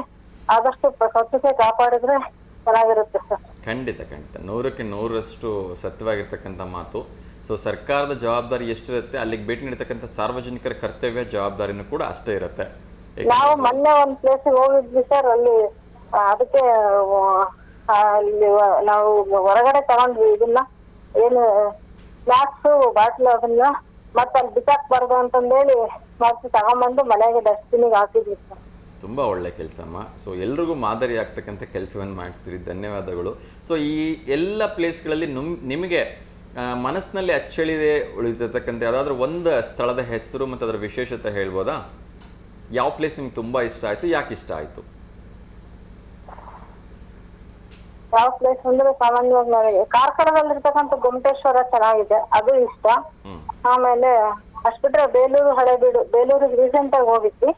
ಆದಷ್ಟು ಸ್ವಚ್ಛತೆ ಕಾಪಾಡಿದ್ರೆ ಚೆನ್ನಾಗಿರುತ್ತೆ ಸರ್. ಖಂಡಿತ ಖಂಡಿತ, 100ಕ್ಕೆ 100ರಷ್ಟು ಸತ್ಯವಾಗಿರ್ತಕ್ಕಂಥ ಮಾತು. ಸೊ ಸರ್ಕಾರದ ಜವಾಬ್ದಾರಿ ಎಷ್ಟಿರುತ್ತೆ, ಅಲ್ಲಿಗೆ ಭೇಟಿ ನೀಡತಕ್ಕಂಥ ಸಾರ್ವಜನಿಕರ ಕರ್ತವ್ಯ ಜವಾಬ್ದಾರಿನೂ ಕೂಡ ಅಷ್ಟೇ ಇರುತ್ತೆ. ನಾವು ಮೊನ್ನೆ ಒಂದ್ ಪ್ಲೇಸಿಗೆ ಹೋಗಿದ್ವಿ ಸರ್, ಅಲ್ಲಿ ಅದಕ್ಕೆ ಅಲ್ಲಿ ನಾವು ಹೊರಗಡೆ ತಗೊಂಡ್ವಿ ಇದನ್ನ, ಏನು ಸ್ನಾಕ್ಸ್ ಬಾಟ್ಲು, ಅದನ್ನ ಮತ್ತೆ ಅಲ್ಲಿ ಬಿಸಾಕ್ಬಾರ್ದು ಅಂತಂದೇಳಿ ಮತ್ತೆ ತಗೊಂಡ್ಬಂದು ಮನೆಗೆ ಡಸ್ಟ್ಬಿನ್ಗೆ ಹಾಕಿದ್ವಿ ಸರ್. ತುಂಬ ಒಳ್ಳೆ ಕೆಲಸಮ್ಮ. ಸೊ ಎಲ್ರಿಗೂ ಮಾದರಿ ಆಗ್ತಕ್ಕಂಥ ಕೆಲಸವನ್ನು ಮಾಡ್ತೀರಿ, ಧನ್ಯವಾದಗಳು. ಸೊ ಈ ಎಲ್ಲ ಪ್ಲೇಸ್ಗಳಲ್ಲಿ ನಿಮಗೆ ಮನಸ್ಸಿನಲ್ಲಿ ಅಚ್ಚಳಿದೆ ಉಳಿದಿರ್ತಕ್ಕಂಥ ಯಾವುದಾದ್ರೂ ಒಂದು ಸ್ಥಳದ ಹೆಸರು ಮತ್ತು ಅದರ ವಿಶೇಷತೆ ಹೇಳ್ಬೋದಾ? ಯಾವ ಪ್ಲೇಸ್ ನಿಮ್ಗೆ ತುಂಬ ಇಷ್ಟ ಆಯಿತು, ಯಾಕೆ ಇಷ್ಟ ಆಯಿತು? ಯಾವ ಪ್ಲೇಸ್ ಅಂದ್ರೆ ಸಾಮಾನ್ಯವಾಗಿ ನನಗೆ ಕಾರ್ಕಳದಲ್ಲಿರ್ತಕ್ಕಂಥ ಗೊಮ್ಮಟೇಶ್ವರ ಚೆನ್ನಾಗಿದೆ, ಅದು ಇಷ್ಟ. ಆಮೇಲೆ ಅಷ್ಟು ಬಿಟ್ರೆ ಬೇಲೂರು ಹಳೆಬೀಡು, ಬೇಲೂರಿಗೆ ರೀಸೆಂಟ್ ಆಗಿ ಹೋಗಿದ್ವಿ,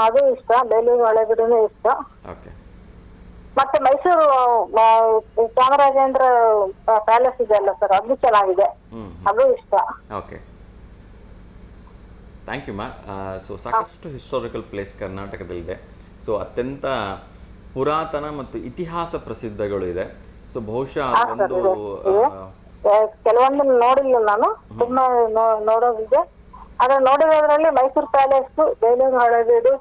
ಅದು ಇಷ್ಟ. ಬೇಲೂರು ಹಳೆಬೀಡುನು ಇಷ್ಟ. ಮತ್ತೆ ಮೈಸೂರು ಚಾಮರಾಜೇಂದ್ರ ಪ್ಯಾಲೇಸ್ ಇದೆ ಅಲ್ಲ ಸರ್, ಅದು ಚೆನ್ನಾಗಿದೆ, ಅದು ಇಷ್ಟ. ಓಕೆ, ಥ್ಯಾಂಕ್ ಯು ಮಾ. ಸೊ ಸಾಕಷ್ಟು ಹಿಸ್ಟಾರಿಕಲ್ ಪ್ಲೇಸ್ ಕರ್ನಾಟಕದಲ್ಲಿದೆ. ಸೊ ಅತ್ಯಂತ ಪುರಾತನ ಮತ್ತು ಇತಿಹಾಸ ಪ್ರಸಿದ್ಧಗಳು ಇದೆ. ಸೊ ಬಹುಶಃ ಒಂದು ಕೆಲವೊಂದು ನೋಡಿಲ್ಲ ನಾನು, ತುಂಬಾ ನೋಡೋದಿದೆ. ಆದ್ರೆ ನೋಡಿರೋದ್ರಲ್ಲಿ ಮೈಸೂರು ಪ್ಯಾಲೇಸ್, ಬೇಲೂರು ಹಳೆಬೀಡು,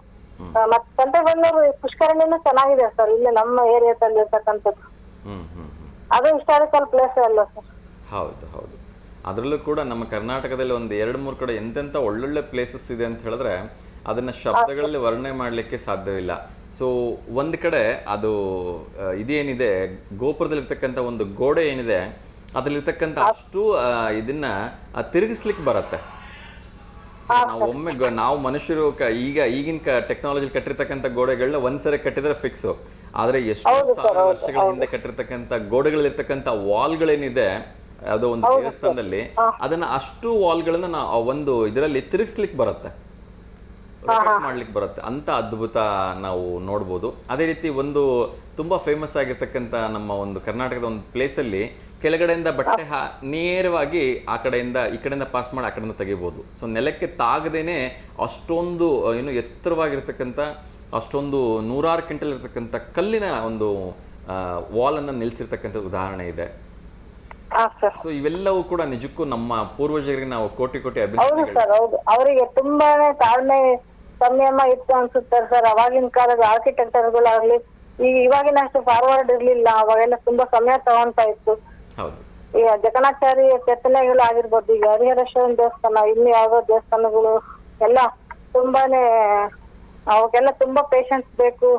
ಮತ್ತೆ ಸಂತೆಬೆನ್ನೂರು ಪುಷ್ಕರಣಿನೂ ಚೆನ್ನಾಗಿದೆ ಸರ್, ಇಲ್ಲಿ ನಮ್ಮ ಏರಿಯಾದಲ್ಲಿ ಇರ್ತಕ್ಕಂಥದ್ದು. ಅದು ಹಿಸ್ಟಾರಿಕಲ್ ಪ್ಲೇಸ್ ಅಲ್ಲ ಸರ್? ಹೌದು ಹೌದು, ಅದರಲ್ಲೂ ಕೂಡ ನಮ್ಮ ಕರ್ನಾಟಕದಲ್ಲಿ ಒಂದು 2-3 ಕಡೆ ಎಂತೆಂಥ ಒಳ್ಳೊಳ್ಳೆ ಪ್ಲೇಸಸ್ ಇದೆ ಅಂತ ಹೇಳಿದ್ರೆ ಅದನ್ನು ಶಬ್ದಗಳಲ್ಲಿ ವರ್ಣನೆ ಮಾಡಲಿಕ್ಕೆ ಸಾಧ್ಯವಿಲ್ಲ. ಸೊ ಒಂದು ಕಡೆ ಅದು ಇದೇನಿದೆ, ಗೋಪುರದಲ್ಲಿರ್ತಕ್ಕಂಥ ಒಂದು ಗೋಡೆ ಏನಿದೆ, ಅದರಲ್ಲಿರ್ತಕ್ಕಂಥ ಅಷ್ಟು ಇದನ್ನು ತಿರುಗಿಸ್ಲಿಕ್ಕೆ ಬರುತ್ತೆ. ಸೊ ನಾವು ಒಮ್ಮೆ ನಾವು ಮನುಷ್ಯರು ಈಗಿನ ಟೆಕ್ನಾಲಜಿ ಕಟ್ಟಿರ್ತಕ್ಕಂಥ ಗೋಡೆಗಳನ್ನ ಒಂದ್ಸರಿ ಕಟ್ಟಿದ್ರೆ ಫಿಕ್ಸು. ಆದ್ರೆ ಎಷ್ಟು ಸಾವಿರ ವರ್ಷಗಳ ಹಿಂದೆ ಕಟ್ಟಿರ್ತಕ್ಕಂಥ ಗೋಡೆಗಳಲ್ಲಿರ್ತಕ್ಕಂಥ ವಾಲ್ಗಳೇನಿದೆ ಅದು ಒಂದು ದೇವಸ್ಥಾನದಲ್ಲಿ, ಅದನ್ನ ಅಷ್ಟು ವಾಲ್ಗಳನ್ನ ಒಂದು ಇದರಲ್ಲಿ ತಿರುಗಿಸ್ಲಿಕ್ಕೆ ಬರುತ್ತೆ, ಮಾಡ್ಲಿಕ್ಕೆ ಬರುತ್ತೆ. ಅಂತ ಅದ್ಭುತ ನಾವು ನೋಡ್ಬೋದು. ಅದೇ ರೀತಿ ಒಂದು ತುಂಬಾ ಫೇಮಸ್ ಆಗಿರ್ತಕ್ಕಂಥ ನಮ್ಮ ಒಂದು ಕರ್ನಾಟಕದ ಒಂದು ಪ್ಲೇಸಲ್ಲಿ ಕೆಳಗಡೆಯಿಂದ ಬಟ್ಟೆ ನೇರವಾಗಿ ಆ ಕಡೆಯಿಂದ ಈ ಕಡೆಯಿಂದ ಪಾಸ್ ಮಾಡಿ ಆ ಕಡೆಯಿಂದ ತೆಗಿಬೋದು. ಸೊ ನೆಲಕ್ಕೆ ತಾಗದೇನೆ ಅಷ್ಟೊಂದು ಏನು ಎತ್ತರವಾಗಿರ್ತಕ್ಕಂಥ ಅಷ್ಟೊಂದು 100 ಕ್ವಿಂಟಲ್ ಇರ್ತಕ್ಕಂಥ ಕಲ್ಲಿನ ಒಂದು ವಾಲನ್ನು ನಿಲ್ಲಿಸಿರ್ತಕ್ಕಂಥ ಉದಾಹರಣೆ ಇದೆ. ಸೊ ಇವೆಲ್ಲವೂ ಕೂಡ ನಿಜಕ್ಕೂ ನಮ್ಮ ಪೂರ್ವಜರಿಗೆ ನಾವು ಕೋಟಿ ಸರ್. ಹೌದು, ಅವರಿಗೆ ತುಂಬಾನೇ ತಾಳ್ಮೆ ಸಂಯಮ ಇತ್ತು ಅನ್ಸುತ್ತೆ ಸರ್. ಅವಾಗಿನ ಕಾಲದ ಆರ್ಕಿಟೆಕ್ಟರ್ಗಳಾಗ್ಲಿ ಇವಾಗಿನ ಅಷ್ಟು ಫಾರ್ವರ್ಡ್ ಇರ್ಲಿಲ್ಲ. ಅವಾಗೆಲ್ಲ ತುಂಬಾ ಸಮಯ ತಗೊಂತಾ ಇತ್ತು. ಈಗ ಜಕಣಾಚಾರಿ ಕೆತ್ತನೆಗಳು ಆಗಿರ್ಬೋದು, ಈಗ ಹರಿಹರೇಶ್ವರನ ದೇವಸ್ಥಾನ, ಇನ್ನು ಯಾವ್ದೋ ದೇವಸ್ಥಾನಗಳು ಎಲ್ಲ ತುಂಬಾನೇ ಅವಕ್ಕೆಲ್ಲ ತುಂಬಾ ಪೇಷನ್ಸ್ ಬೇಕು,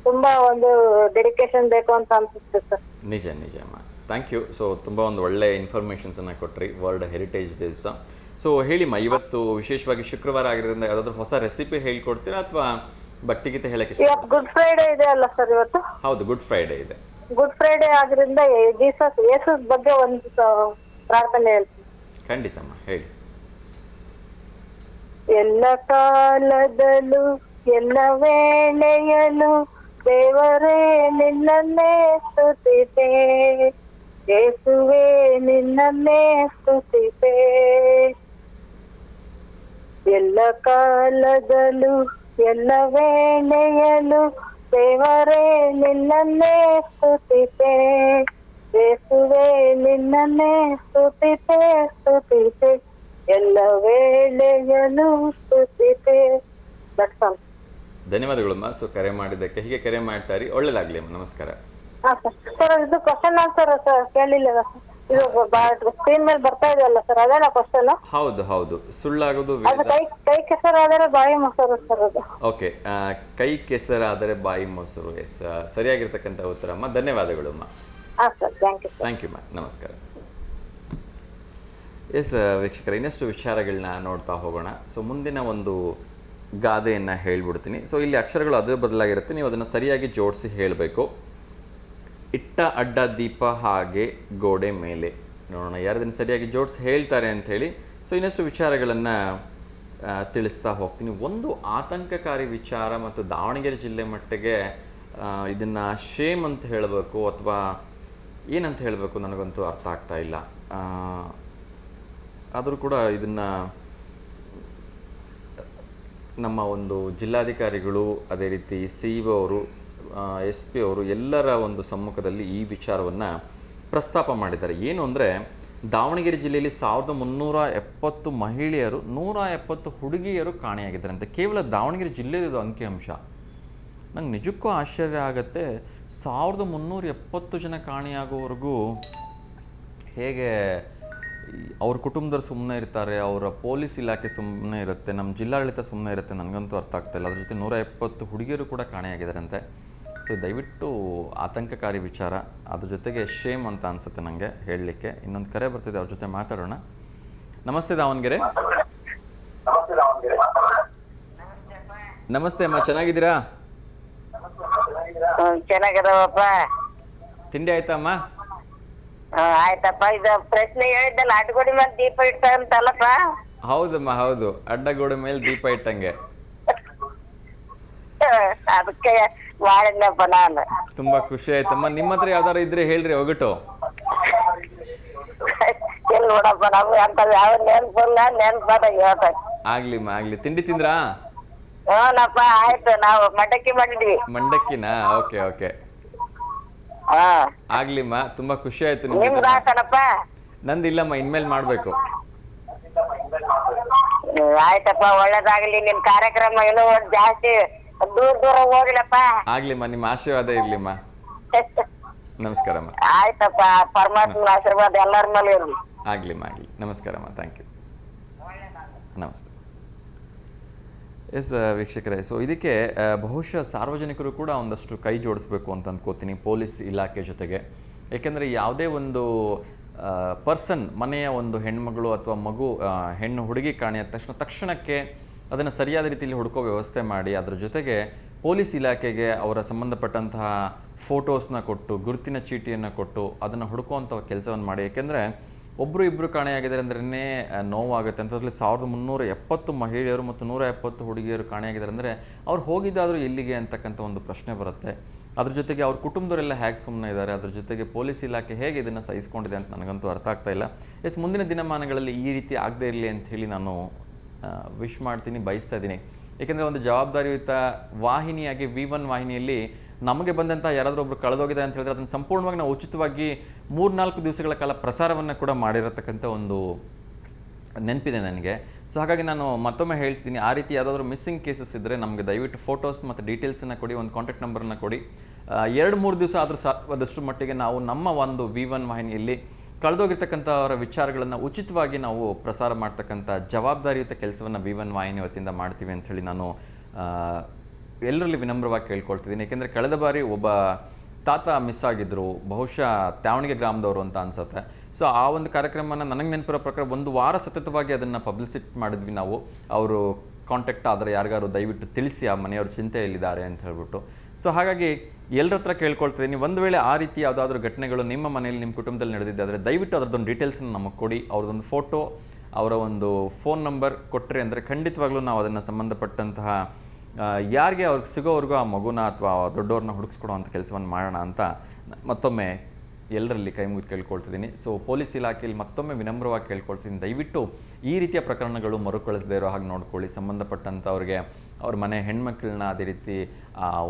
ತುಂಬಾ ಒಂದು ಡೆಡಿಕೇಶನ್ ಬೇಕು ಅಂತ ಅನ್ಸುತ್ತೆ ಸರ್. ನಿಜ ಅಮ್ಮ, ಥ್ಯಾಂಕ್ ಯು. ಸೊ ತುಂಬ ಒಂದು ಒಳ್ಳೆ ಇನ್ಫಾರ್ಮೇಷನ್ಸ್ ಅನ್ನ ಕೊಟ್ರಿ ವರ್ಲ್ಡ್ ಹೆರಿಟೇಜ್ ದಿವಸ. ಸೊ ಹೇಳಿಮ್ಮ, ಇವತ್ತು ವಿಶೇಷವಾಗಿ ಶುಕ್ರವಾರ ಆಗಿರೋದ್ರಿಂದ ಯಾವ್ದಾದ್ರು ಹೊಸ ರೆಸಿಪಿ ಹೇಳ್ಕೊಡ್ತೀರಾ ಅಥವಾ ಭಕ್ತಿಗೀತೆ ಹೇಳಕ್ಕೆ? ಗುಡ್ ಫ್ರೈಡೆ ಇದೆ ಅಲ್ಲ ಸರ್ ಇವತ್ತು? ಹೌದು, ಗುಡ್ ಫ್ರೈಡೆ ಇದೆ. ಗುಡ್ ಫ್ರೈಡೆ ಆದ್ರಿಂದ ಯೇಸುಸ್ ಬಗ್ಗೆ ಒಂದು ಪ್ರಾರ್ಥನೆ ಹೇಳ್ತೀನಿ. ಖಂಡಿತಮ್ಮ, ಹೇಳಿ. ಎಲ್ಲ ಕಾಲದಲ್ಲೂ ಎಲ್ಲ ವೇಳೆಯಲ್ಲೂ ದೇವರೇ ನಿನ್ನನ್ನೇ ಸ್ತುತಿಸೆ, ಯೇಸುವೇ ನಿನ್ನನ್ನೇ ಸ್ತುತಿಸೆ. ಎಲ್ಲ ಕಾಲದಲ್ಲೂ ಎಲ್ಲ ವೇಳೆಯಲ್ಲೂ ದೇವರೇ ನಿನ್ನನ್ನೇ ಸ್ತುತಿಸೆ, ಯೇಸುವೇ ನಿನ್ನನ್ನೇ ಸ್ತುತಿಸೆ ಸ್ತುತಿಸೆ, ಎಲ್ಲ ವೇಳೆಯಲ್ಲೂ ಸ್ತುತಿಸೆ. ಧನ್ಯವಾದಗಳಮ್ಮ. ಸೊ ಕರೆ ಮಾಡಿದ್ದಕ್ಕೆ ಹೀಗೆ ಕರೆ ಮಾಡ್ತಾರಿ. ಒಳ್ಳೇದಾಗ್ಲಿ ಅಮ್ಮ, ನಮಸ್ಕಾರ. ಸರ್ ಇದು ಕ್ವಶನ್ ಆನ್ಸರ್ ಸರ್ ಕೇಳಿಲ್ಲ ಇದು ಸ್ಕ್ರೀನ್ ಮೇಲೆ ಬರ್ತಾ ಇದೆಯಲ್ಲ ಸರ್, ಅದೇನಾ ಕ್ವಶನ್? ಹೌದು. ಸುಳ್ಳಾಗೋದು ಕೈ ಕೆಸರಾದರೆ ಬಾಯಿ ಮೊಸರು ಸರ್ ಅದು. ಓಕೆ, ಕೈ ಕೆಸರಾದರೆ ಬಾಯಿ ಮೊಸರು. ಎಸ್, ಸರಿಯಾಗಿರ್ತಕ್ಕಂಥ ಉತ್ತರ ಅಮ್ಮ. ಧನ್ಯವಾದಗಳು ಅಮ್ಮ. ಥ್ಯಾಂಕ್ ಯು ಅಮ್ಮ, ನಮಸ್ಕಾರ. ಎಸ್ ವೀಕ್ಷಕರ, ಇನ್ನಷ್ಟು ವಿಚಾರಗಳನ್ನ ನೋಡ್ತಾ ಹೋಗೋಣ. ಸೊ ಮುಂದಿನ ಒಂದು ಗಾದೆಯನ್ನು ಹೇಳ್ಬಿಡ್ತೀನಿ. ಸೊ ಇಲ್ಲಿ ಅಕ್ಷರಗಳು ಅದೇ ಬದಲಾಗಿರುತ್ತೆ, ನೀವು ಅದನ್ನು ಸರಿಯಾಗಿ ಜೋಡಿಸಿ ಹೇಳಬೇಕು. ಇಟ್ಟ ಅಡ್ಡ ದೀಪ ಹಾಗೆ ಗೋಡೆ ಮೇಲೆ. ನೋಡೋಣ ಯಾರದನ್ನು ಸರಿಯಾಗಿ ಜೋಡಿಸಿ ಹೇಳ್ತಾರೆ ಅಂಥೇಳಿ. ಸೊ ಇನ್ನಷ್ಟು ವಿಚಾರಗಳನ್ನು ತಿಳಿಸ್ತಾ ಹೋಗ್ತೀನಿ. ಒಂದು ಆತಂಕಕಾರಿ ವಿಚಾರ ಮತ್ತು ದಾವಣಗೆರೆ ಜಿಲ್ಲೆ ಮಟ್ಟಿಗೆ ಇದನ್ನು ಶೇಮ್ ಅಂತ ಹೇಳಬೇಕು ಅಥವಾ ಏನಂತ ಹೇಳಬೇಕು ನನಗಂತೂ ಅರ್ಥ ಆಗ್ತಾ ಇಲ್ಲ. ಆದರೂ ಕೂಡ ಇದನ್ನು ನಮ್ಮ ಒಂದು ಜಿಲ್ಲಾಧಿಕಾರಿಗಳು, ಅದೇ ರೀತಿ CEO ಅವರು, SP ಅವರು ಎಲ್ಲರ ಒಂದು ಸಮ್ಮುಖದಲ್ಲಿ ಈ ವಿಚಾರವನ್ನು ಪ್ರಸ್ತಾಪ ಮಾಡಿದ್ದಾರೆ. ಏನು ಅಂದರೆ, ದಾವಣಗೆರೆ ಜಿಲ್ಲೆಯಲ್ಲಿ 1370 ಮಹಿಳೆಯರು, 170 ಹುಡುಗಿಯರು ಕಾಣೆಯಾಗಿದ್ದಾರಂತೆ. ಕೇವಲ ದಾವಣಗೆರೆ ಜಿಲ್ಲೆದು ಅಂಕಿಅಂಶ. ನಂಗೆ ನಿಜಕ್ಕೂ ಆಶ್ಚರ್ಯ ಆಗುತ್ತೆ. 1370 ಜನ ಕಾಣೆಯಾಗೋವರೆಗೂ ಹೇಗೆ ಅವ್ರ ಕುಟುಂಬದವ್ರು ಸುಮ್ಮನೆ ಇರ್ತಾರೆ, ಅವರ ಪೊಲೀಸ್ ಇಲಾಖೆ ಸುಮ್ಮನೆ ಇರುತ್ತೆ, ನಮ್ಮ ಜಿಲ್ಲಾಡಳಿತ ಸುಮ್ಮನೆ ಇರುತ್ತೆ, ನನಗಂತೂ ಅರ್ಥ ಆಗ್ತಾಯಿಲ್ಲ. ಅದ್ರ ಜೊತೆ 170 ಹುಡುಗಿಯರು ಕೂಡ ಕಾಣೆಯಾಗಿದ್ದಾರಂತೆ. ಸೊ ದಯವಿಟ್ಟು ಆತಂಕಕಾರಿ ವಿಚಾರ, ಅದ್ರ ಜೊತೆಗೆ ಶೇಮ್ ಅಂತ ಅನಿಸುತ್ತೆ ನನಗೆ ಹೇಳಲಿಕ್ಕೆ. ಇನ್ನೊಂದು ಕರೆ ಬರ್ತಿದೆ, ಅವ್ರ ಜೊತೆ ಮಾತಾಡೋಣ. ನಮಸ್ತೆ ದಾವಣಗೆರೆ. ನಮಸ್ತೆ ಅಮ್ಮ, ಚೆನ್ನಾಗಿದ್ದೀರಾ? ಚೆನ್ನಾಗಿದಾವಪ್ಪ. ತಿಂಡಿ ಆಯ್ತಾ ಅಮ್ಮ? ಆಯ್ತಪ್ಪ. ಇದು ಪ್ರಶ್ನೆ ಹೇಳಿದ್ದಲ್ಲ, ಅಡ್ಗೋಡಿ ಮೇಲೆ ದೀಪ ಇಡ್ತಾರಂತಲ್ಲಪ್ಪ? ಹೌದಮ್ಮ, ಹೌದು. ಅಡ್ಡಗೋಡೆ ಮೇಲೆ ದೀಪ ಇಟ್ಟಂಗೆ. ಅದಕ್ಕೆ ಮಾಡಿದ್ನಪ್ಪ ನಾನು. ತುಂಬಾ ಖುಷಿ ಆಯ್ತಮ್ಮ. ನಿಮ್ಮ ಹತ್ರ ಯಾವ್ದಾರು ಇದ್ರೆ ಹೇಳ್ರಿ ಒಗಟು. ಎಲ್ಲಿ ನೋಡಪ್ಪ, ನಮ್ಗೆ ಅಂತ ಯಾವ ನೆನ್ಪಿಲ್ಲ, ನೆನ್ಪಾದಾಗ ಹೇಳ್ತಾರೆ. ಆಗ್ಲಿಮ್ಮ, ಆಗ್ಲಿ. ತಿಂಡಿ ತಿಂದ್ರಾ? ಹ್ಞೂನಪ್ಪ, ಆಯ್ತು. ನಾವು ಮಂಡಕ್ಕಿ ಮಾಡಿದ್ವಿ. ಮಂಡಕ್ಕಿನಾ? ಓಕೆ ಓಕೆ, ಆಗ್ಲಿಮ್ಮ. ತುಂಬಾ ಖುಷಿ ಆಯ್ತು. ನಿಮ್ದು ಹಾಕಣಪ್ಪ? ನಂದು ಇಲ್ಲಮ್ಮ, ಇನ್ಮೇಲೆ ಮಾಡ್ಬೇಕು. ಆಯ್ತಪ್ಪ, ಒಳ್ಳೇದಾಗ್ಲಿ. ನಿಮ್ ಕಾರ್ಯಕ್ರಮ ಇನ್ನೂ ಜಾಸ್ತಿ ದೂರ ಹೋಗ್ಲಪ್ಪ. ಆಗ್ಲಿಮ್ಮ, ನಿಮ್ಮ ಆಶೀರ್ವಾದ ಇರ್ಲಿಮ್ಮ. ನಮಸ್ಕಾರಮ್ಮ. ಆಯ್ತಪ್ಪ, ಪರಮಾತ್ಮನ ಆಶೀರ್ವಾದ ಎಲ್ಲರ ಮೇಲೆ ಇರ್ಲಿ. ಆಗ್ಲಿಮ್ಮ, ಆಗ್ಲಿ. ನಮಸ್ಕಾರಮ್ಮ, ಥ್ಯಾಂಕ್ ಯು. ನಮಸ್ತೆ. ಎಸ್ ವೀಕ್ಷಕರೇ, ಸೊ ಇದಕ್ಕೆ ಬಹುಶಃ ಸಾರ್ವಜನಿಕರು ಕೂಡ ಒಂದಷ್ಟು ಕೈ ಜೋಡಿಸ್ಬೇಕು ಅಂತ ಅಂದ್ಕೋತೀನಿ, ಪೊಲೀಸ್ ಇಲಾಖೆ ಜೊತೆಗೆ. ಏಕೆಂದರೆ ಯಾವುದೇ ಒಂದು ಪರ್ಸನ್ ಮನೆಯ ಒಂದು ಹೆಣ್ಮಗಳು ಅಥವಾ ಮಗು ಹೆಣ್ಣು ಹುಡುಗಿ ಕಾಣೆಯಾದ ತಕ್ಷಣಕ್ಕೆ ಅದನ್ನು ಸರಿಯಾದ ರೀತಿಯಲ್ಲಿ ಹುಡುಕೋ ವ್ಯವಸ್ಥೆ ಮಾಡಿ, ಅದರ ಜೊತೆಗೆ ಪೊಲೀಸ್ ಇಲಾಖೆಗೆ ಅವರ ಸಂಬಂಧಪಟ್ಟಂತಹ ಫೋಟೋಸ್ನ ಕೊಟ್ಟು, ಗುರುತಿನ ಚೀಟಿಯನ್ನು ಕೊಟ್ಟು ಅದನ್ನು ಹುಡುಕುವಂಥ ಕೆಲಸವನ್ನು ಮಾಡಿ. ಏಕೆಂದರೆ ಒಬ್ಬರು ಇಬ್ಬರು ಕಾಣೆಯಾಗಿದ್ದಾರೆ ಅಂದ್ರೇ ನೋವಾಗುತ್ತೆ. ಅಂಥದ್ರಲ್ಲಿ 1370 ಮಹಿಳೆಯರು ಮತ್ತು 170 ಹುಡುಗಿಯರು ಕಾಣೆಯಾಗಿದ್ದಾರೆ ಅಂದರೆ ಅವ್ರು ಹೋಗಿದ್ದಾದರೂ ಎಲ್ಲಿಗೆ ಅಂತಕ್ಕಂಥ ಒಂದು ಪ್ರಶ್ನೆ ಬರುತ್ತೆ. ಅದ್ರ ಜೊತೆಗೆ ಅವ್ರ ಕುಟುಂಬದವರೆಲ್ಲ ಹೇಗೆ ಸುಮ್ಮನೆ ಇದ್ದಾರೆ, ಅದ್ರ ಜೊತೆಗೆ ಪೊಲೀಸ್ ಇಲಾಖೆ ಹೇಗೆ ಇದನ್ನು ಸಹಿಸ್ಕೊಂಡಿದೆ ಅಂತ ನನಗಂತೂ ಅರ್ಥ ಆಗ್ತಾ ಇಲ್ಲ. ಮುಂದಿನ ದಿನಮಾನಗಳಲ್ಲಿ ಈ ರೀತಿ ಆಗದೇ ಇರಲಿ ಅಂಥೇಳಿ ನಾನು ವಿಶ್ ಮಾಡ್ತೀನಿ, ಬಯಸ್ತಾ ಇದ್ದೀನಿ. ಏಕೆಂದರೆ ಒಂದು ಜವಾಬ್ದಾರಿಯುತ ವಾಹಿನಿಯಾಗಿ V1 ವಾಹಿನಿಯಲ್ಲಿ ನಮಗೆ ಬಂದಂಥ ಯಾರಾದರೂ ಒಬ್ಬರು ಕಳೆದೋಗಿದೆ ಅಂತ ಹೇಳಿದ್ರೆ ಅದನ್ನು ಸಂಪೂರ್ಣವಾಗಿ ನಾವು ಉಚಿತವಾಗಿ 3-4 ದಿವಸಗಳ ಕಾಲ ಪ್ರಸಾರವನ್ನು ಕೂಡ ಮಾಡಿರತಕ್ಕಂಥ ಒಂದು ನೆನಪಿದೆ ನನಗೆ. ಸೊ ಹಾಗಾಗಿ ನಾನು ಮತ್ತೊಮ್ಮೆ ಹೇಳ್ತೀನಿ, ಆ ರೀತಿ ಯಾವುದಾದ್ರೂ ಮಿಸ್ಸಿಂಗ್ ಕೇಸಸ್ ಇದ್ದರೆ ನಮಗೆ ದಯವಿಟ್ಟು ಫೋಟೋಸ್ ಮತ್ತು ಡೀಟೇಲ್ಸನ್ನು ಕೊಡಿ, ಒಂದು ಕಾಂಟ್ಯಾಕ್ಟ್ ನಂಬರನ್ನು ಕೊಡಿ. 2-3 ದಿವಸ ಆದರೂ ಸಾಧ್ಯವಾದಷ್ಟು ಮಟ್ಟಿಗೆ ನಾವು ನಮ್ಮ ಒಂದು V1 ವಾಹಿನಿಯಲ್ಲಿ ಕಳೆದೋಗಿರ್ತಕ್ಕಂಥವರ ವಿಚಾರಗಳನ್ನು ಉಚಿತವಾಗಿ ನಾವು ಪ್ರಸಾರ ಮಾಡ್ತಕ್ಕಂಥ ಜವಾಬ್ದಾರಿಯುತ ಕೆಲಸವನ್ನು V1 ವಾಹಿನಿ ವತಿಯಿಂದ ಮಾಡ್ತೀವಿ ಅಂಥೇಳಿ ನಾನು ಎಲ್ಲರಲ್ಲಿ ವಿನಮ್ರವಾಗಿ ಕೇಳ್ಕೊಳ್ತಿದ್ದೀನಿ. ಏಕೆಂದರೆ ಕಳೆದ ಬಾರಿ ಒಬ್ಬ ತಾತ ಮಿಸ್ ಆಗಿದ್ದರು, ಬಹುಶಃ ತ್ಯಾವಣಿಗೆ ಗ್ರಾಮದವರು ಅಂತ ಅನಿಸುತ್ತೆ. ಸೊ ಆ ಒಂದು ಕಾರ್ಯಕ್ರಮನ ನನಗೆ ನೆನಪಿರೋ ಪ್ರಕಾರ 1 ವಾರ ಸತತವಾಗಿ ಅದನ್ನು ಪಬ್ಲಿಸಿಟಿ ಮಾಡಿದ್ವಿ ನಾವು. ಅವರು ಕಾಂಟ್ಯಾಕ್ಟ್ ಆದರೆ ಯಾರಿಗಾರು ದಯವಿಟ್ಟು ತಿಳಿಸಿ, ಆ ಮನೆಯವರು ಚಿಂತೆಯಲ್ಲಿದ್ದಾರೆ ಅಂತ ಹೇಳ್ಬಿಟ್ಟು. ಸೊ ಹಾಗಾಗಿ ಎಲ್ಲರ ಹತ್ರ ಕೇಳ್ಕೊಳ್ತೀನಿ, ಒಂದು ವೇಳೆ ಆ ರೀತಿ ಯಾವುದಾದ್ರೂ ಘಟನೆಗಳು ನಿಮ್ಮ ಮನೆಯಲ್ಲಿ, ನಿಮ್ಮ ಕುಟುಂಬದಲ್ಲಿ ನಡೆದಿದ್ದಾದರೆ ದಯವಿಟ್ಟು ಅದರದ್ದೊಂದು ಡೀಟೇಲ್ಸನ್ನು ನಮಗೆ ಕೊಡಿ. ಅವ್ರದ್ದೊಂದು ಫೋಟೋ, ಅವರ ಒಂದು ಫೋನ್ ನಂಬರ್ ಕೊಟ್ಟರೆ ಅಂದರೆ ಖಂಡಿತವಾಗ್ಲೂ ನಾವು ಅದನ್ನು ಸಂಬಂಧಪಟ್ಟಂತಹ ಯಾರಿಗೆ ಅವ್ರಿಗೆ ಸಿಗೋವರೆಗೂ ಆ ಮಗುನ ಅಥವಾ ದೊಡ್ಡವ್ರನ್ನ ಹುಡುಕಿಸ್ಕೊಡೋವಂಥ ಕೆಲಸವನ್ನು ಮಾಡೋಣ ಅಂತ ಮತ್ತೊಮ್ಮೆ ಎಲ್ಲರಲ್ಲಿ ಕೈ ಮುಗಿದು ಕೇಳ್ಕೊಳ್ತಿದ್ದೀನಿ. ಸೊ ಪೊಲೀಸ್ ಇಲಾಖೆಯಲ್ಲಿ ಮತ್ತೊಮ್ಮೆ ವಿನಮ್ರವಾಗಿ ಕೇಳ್ಕೊಳ್ತೀನಿ, ದಯವಿಟ್ಟು ಈ ರೀತಿಯ ಪ್ರಕರಣಗಳು ಮರುಕಳಿಸದೇ ಇರೋ ಹಾಗೆ ನೋಡ್ಕೊಳ್ಳಿ. ಸಂಬಂಧಪಟ್ಟಂಥವ್ರಿಗೆ ಅವ್ರ ಮನೆ ಹೆಣ್ಮಕ್ಳನ್ನ, ಅದೇ ರೀತಿ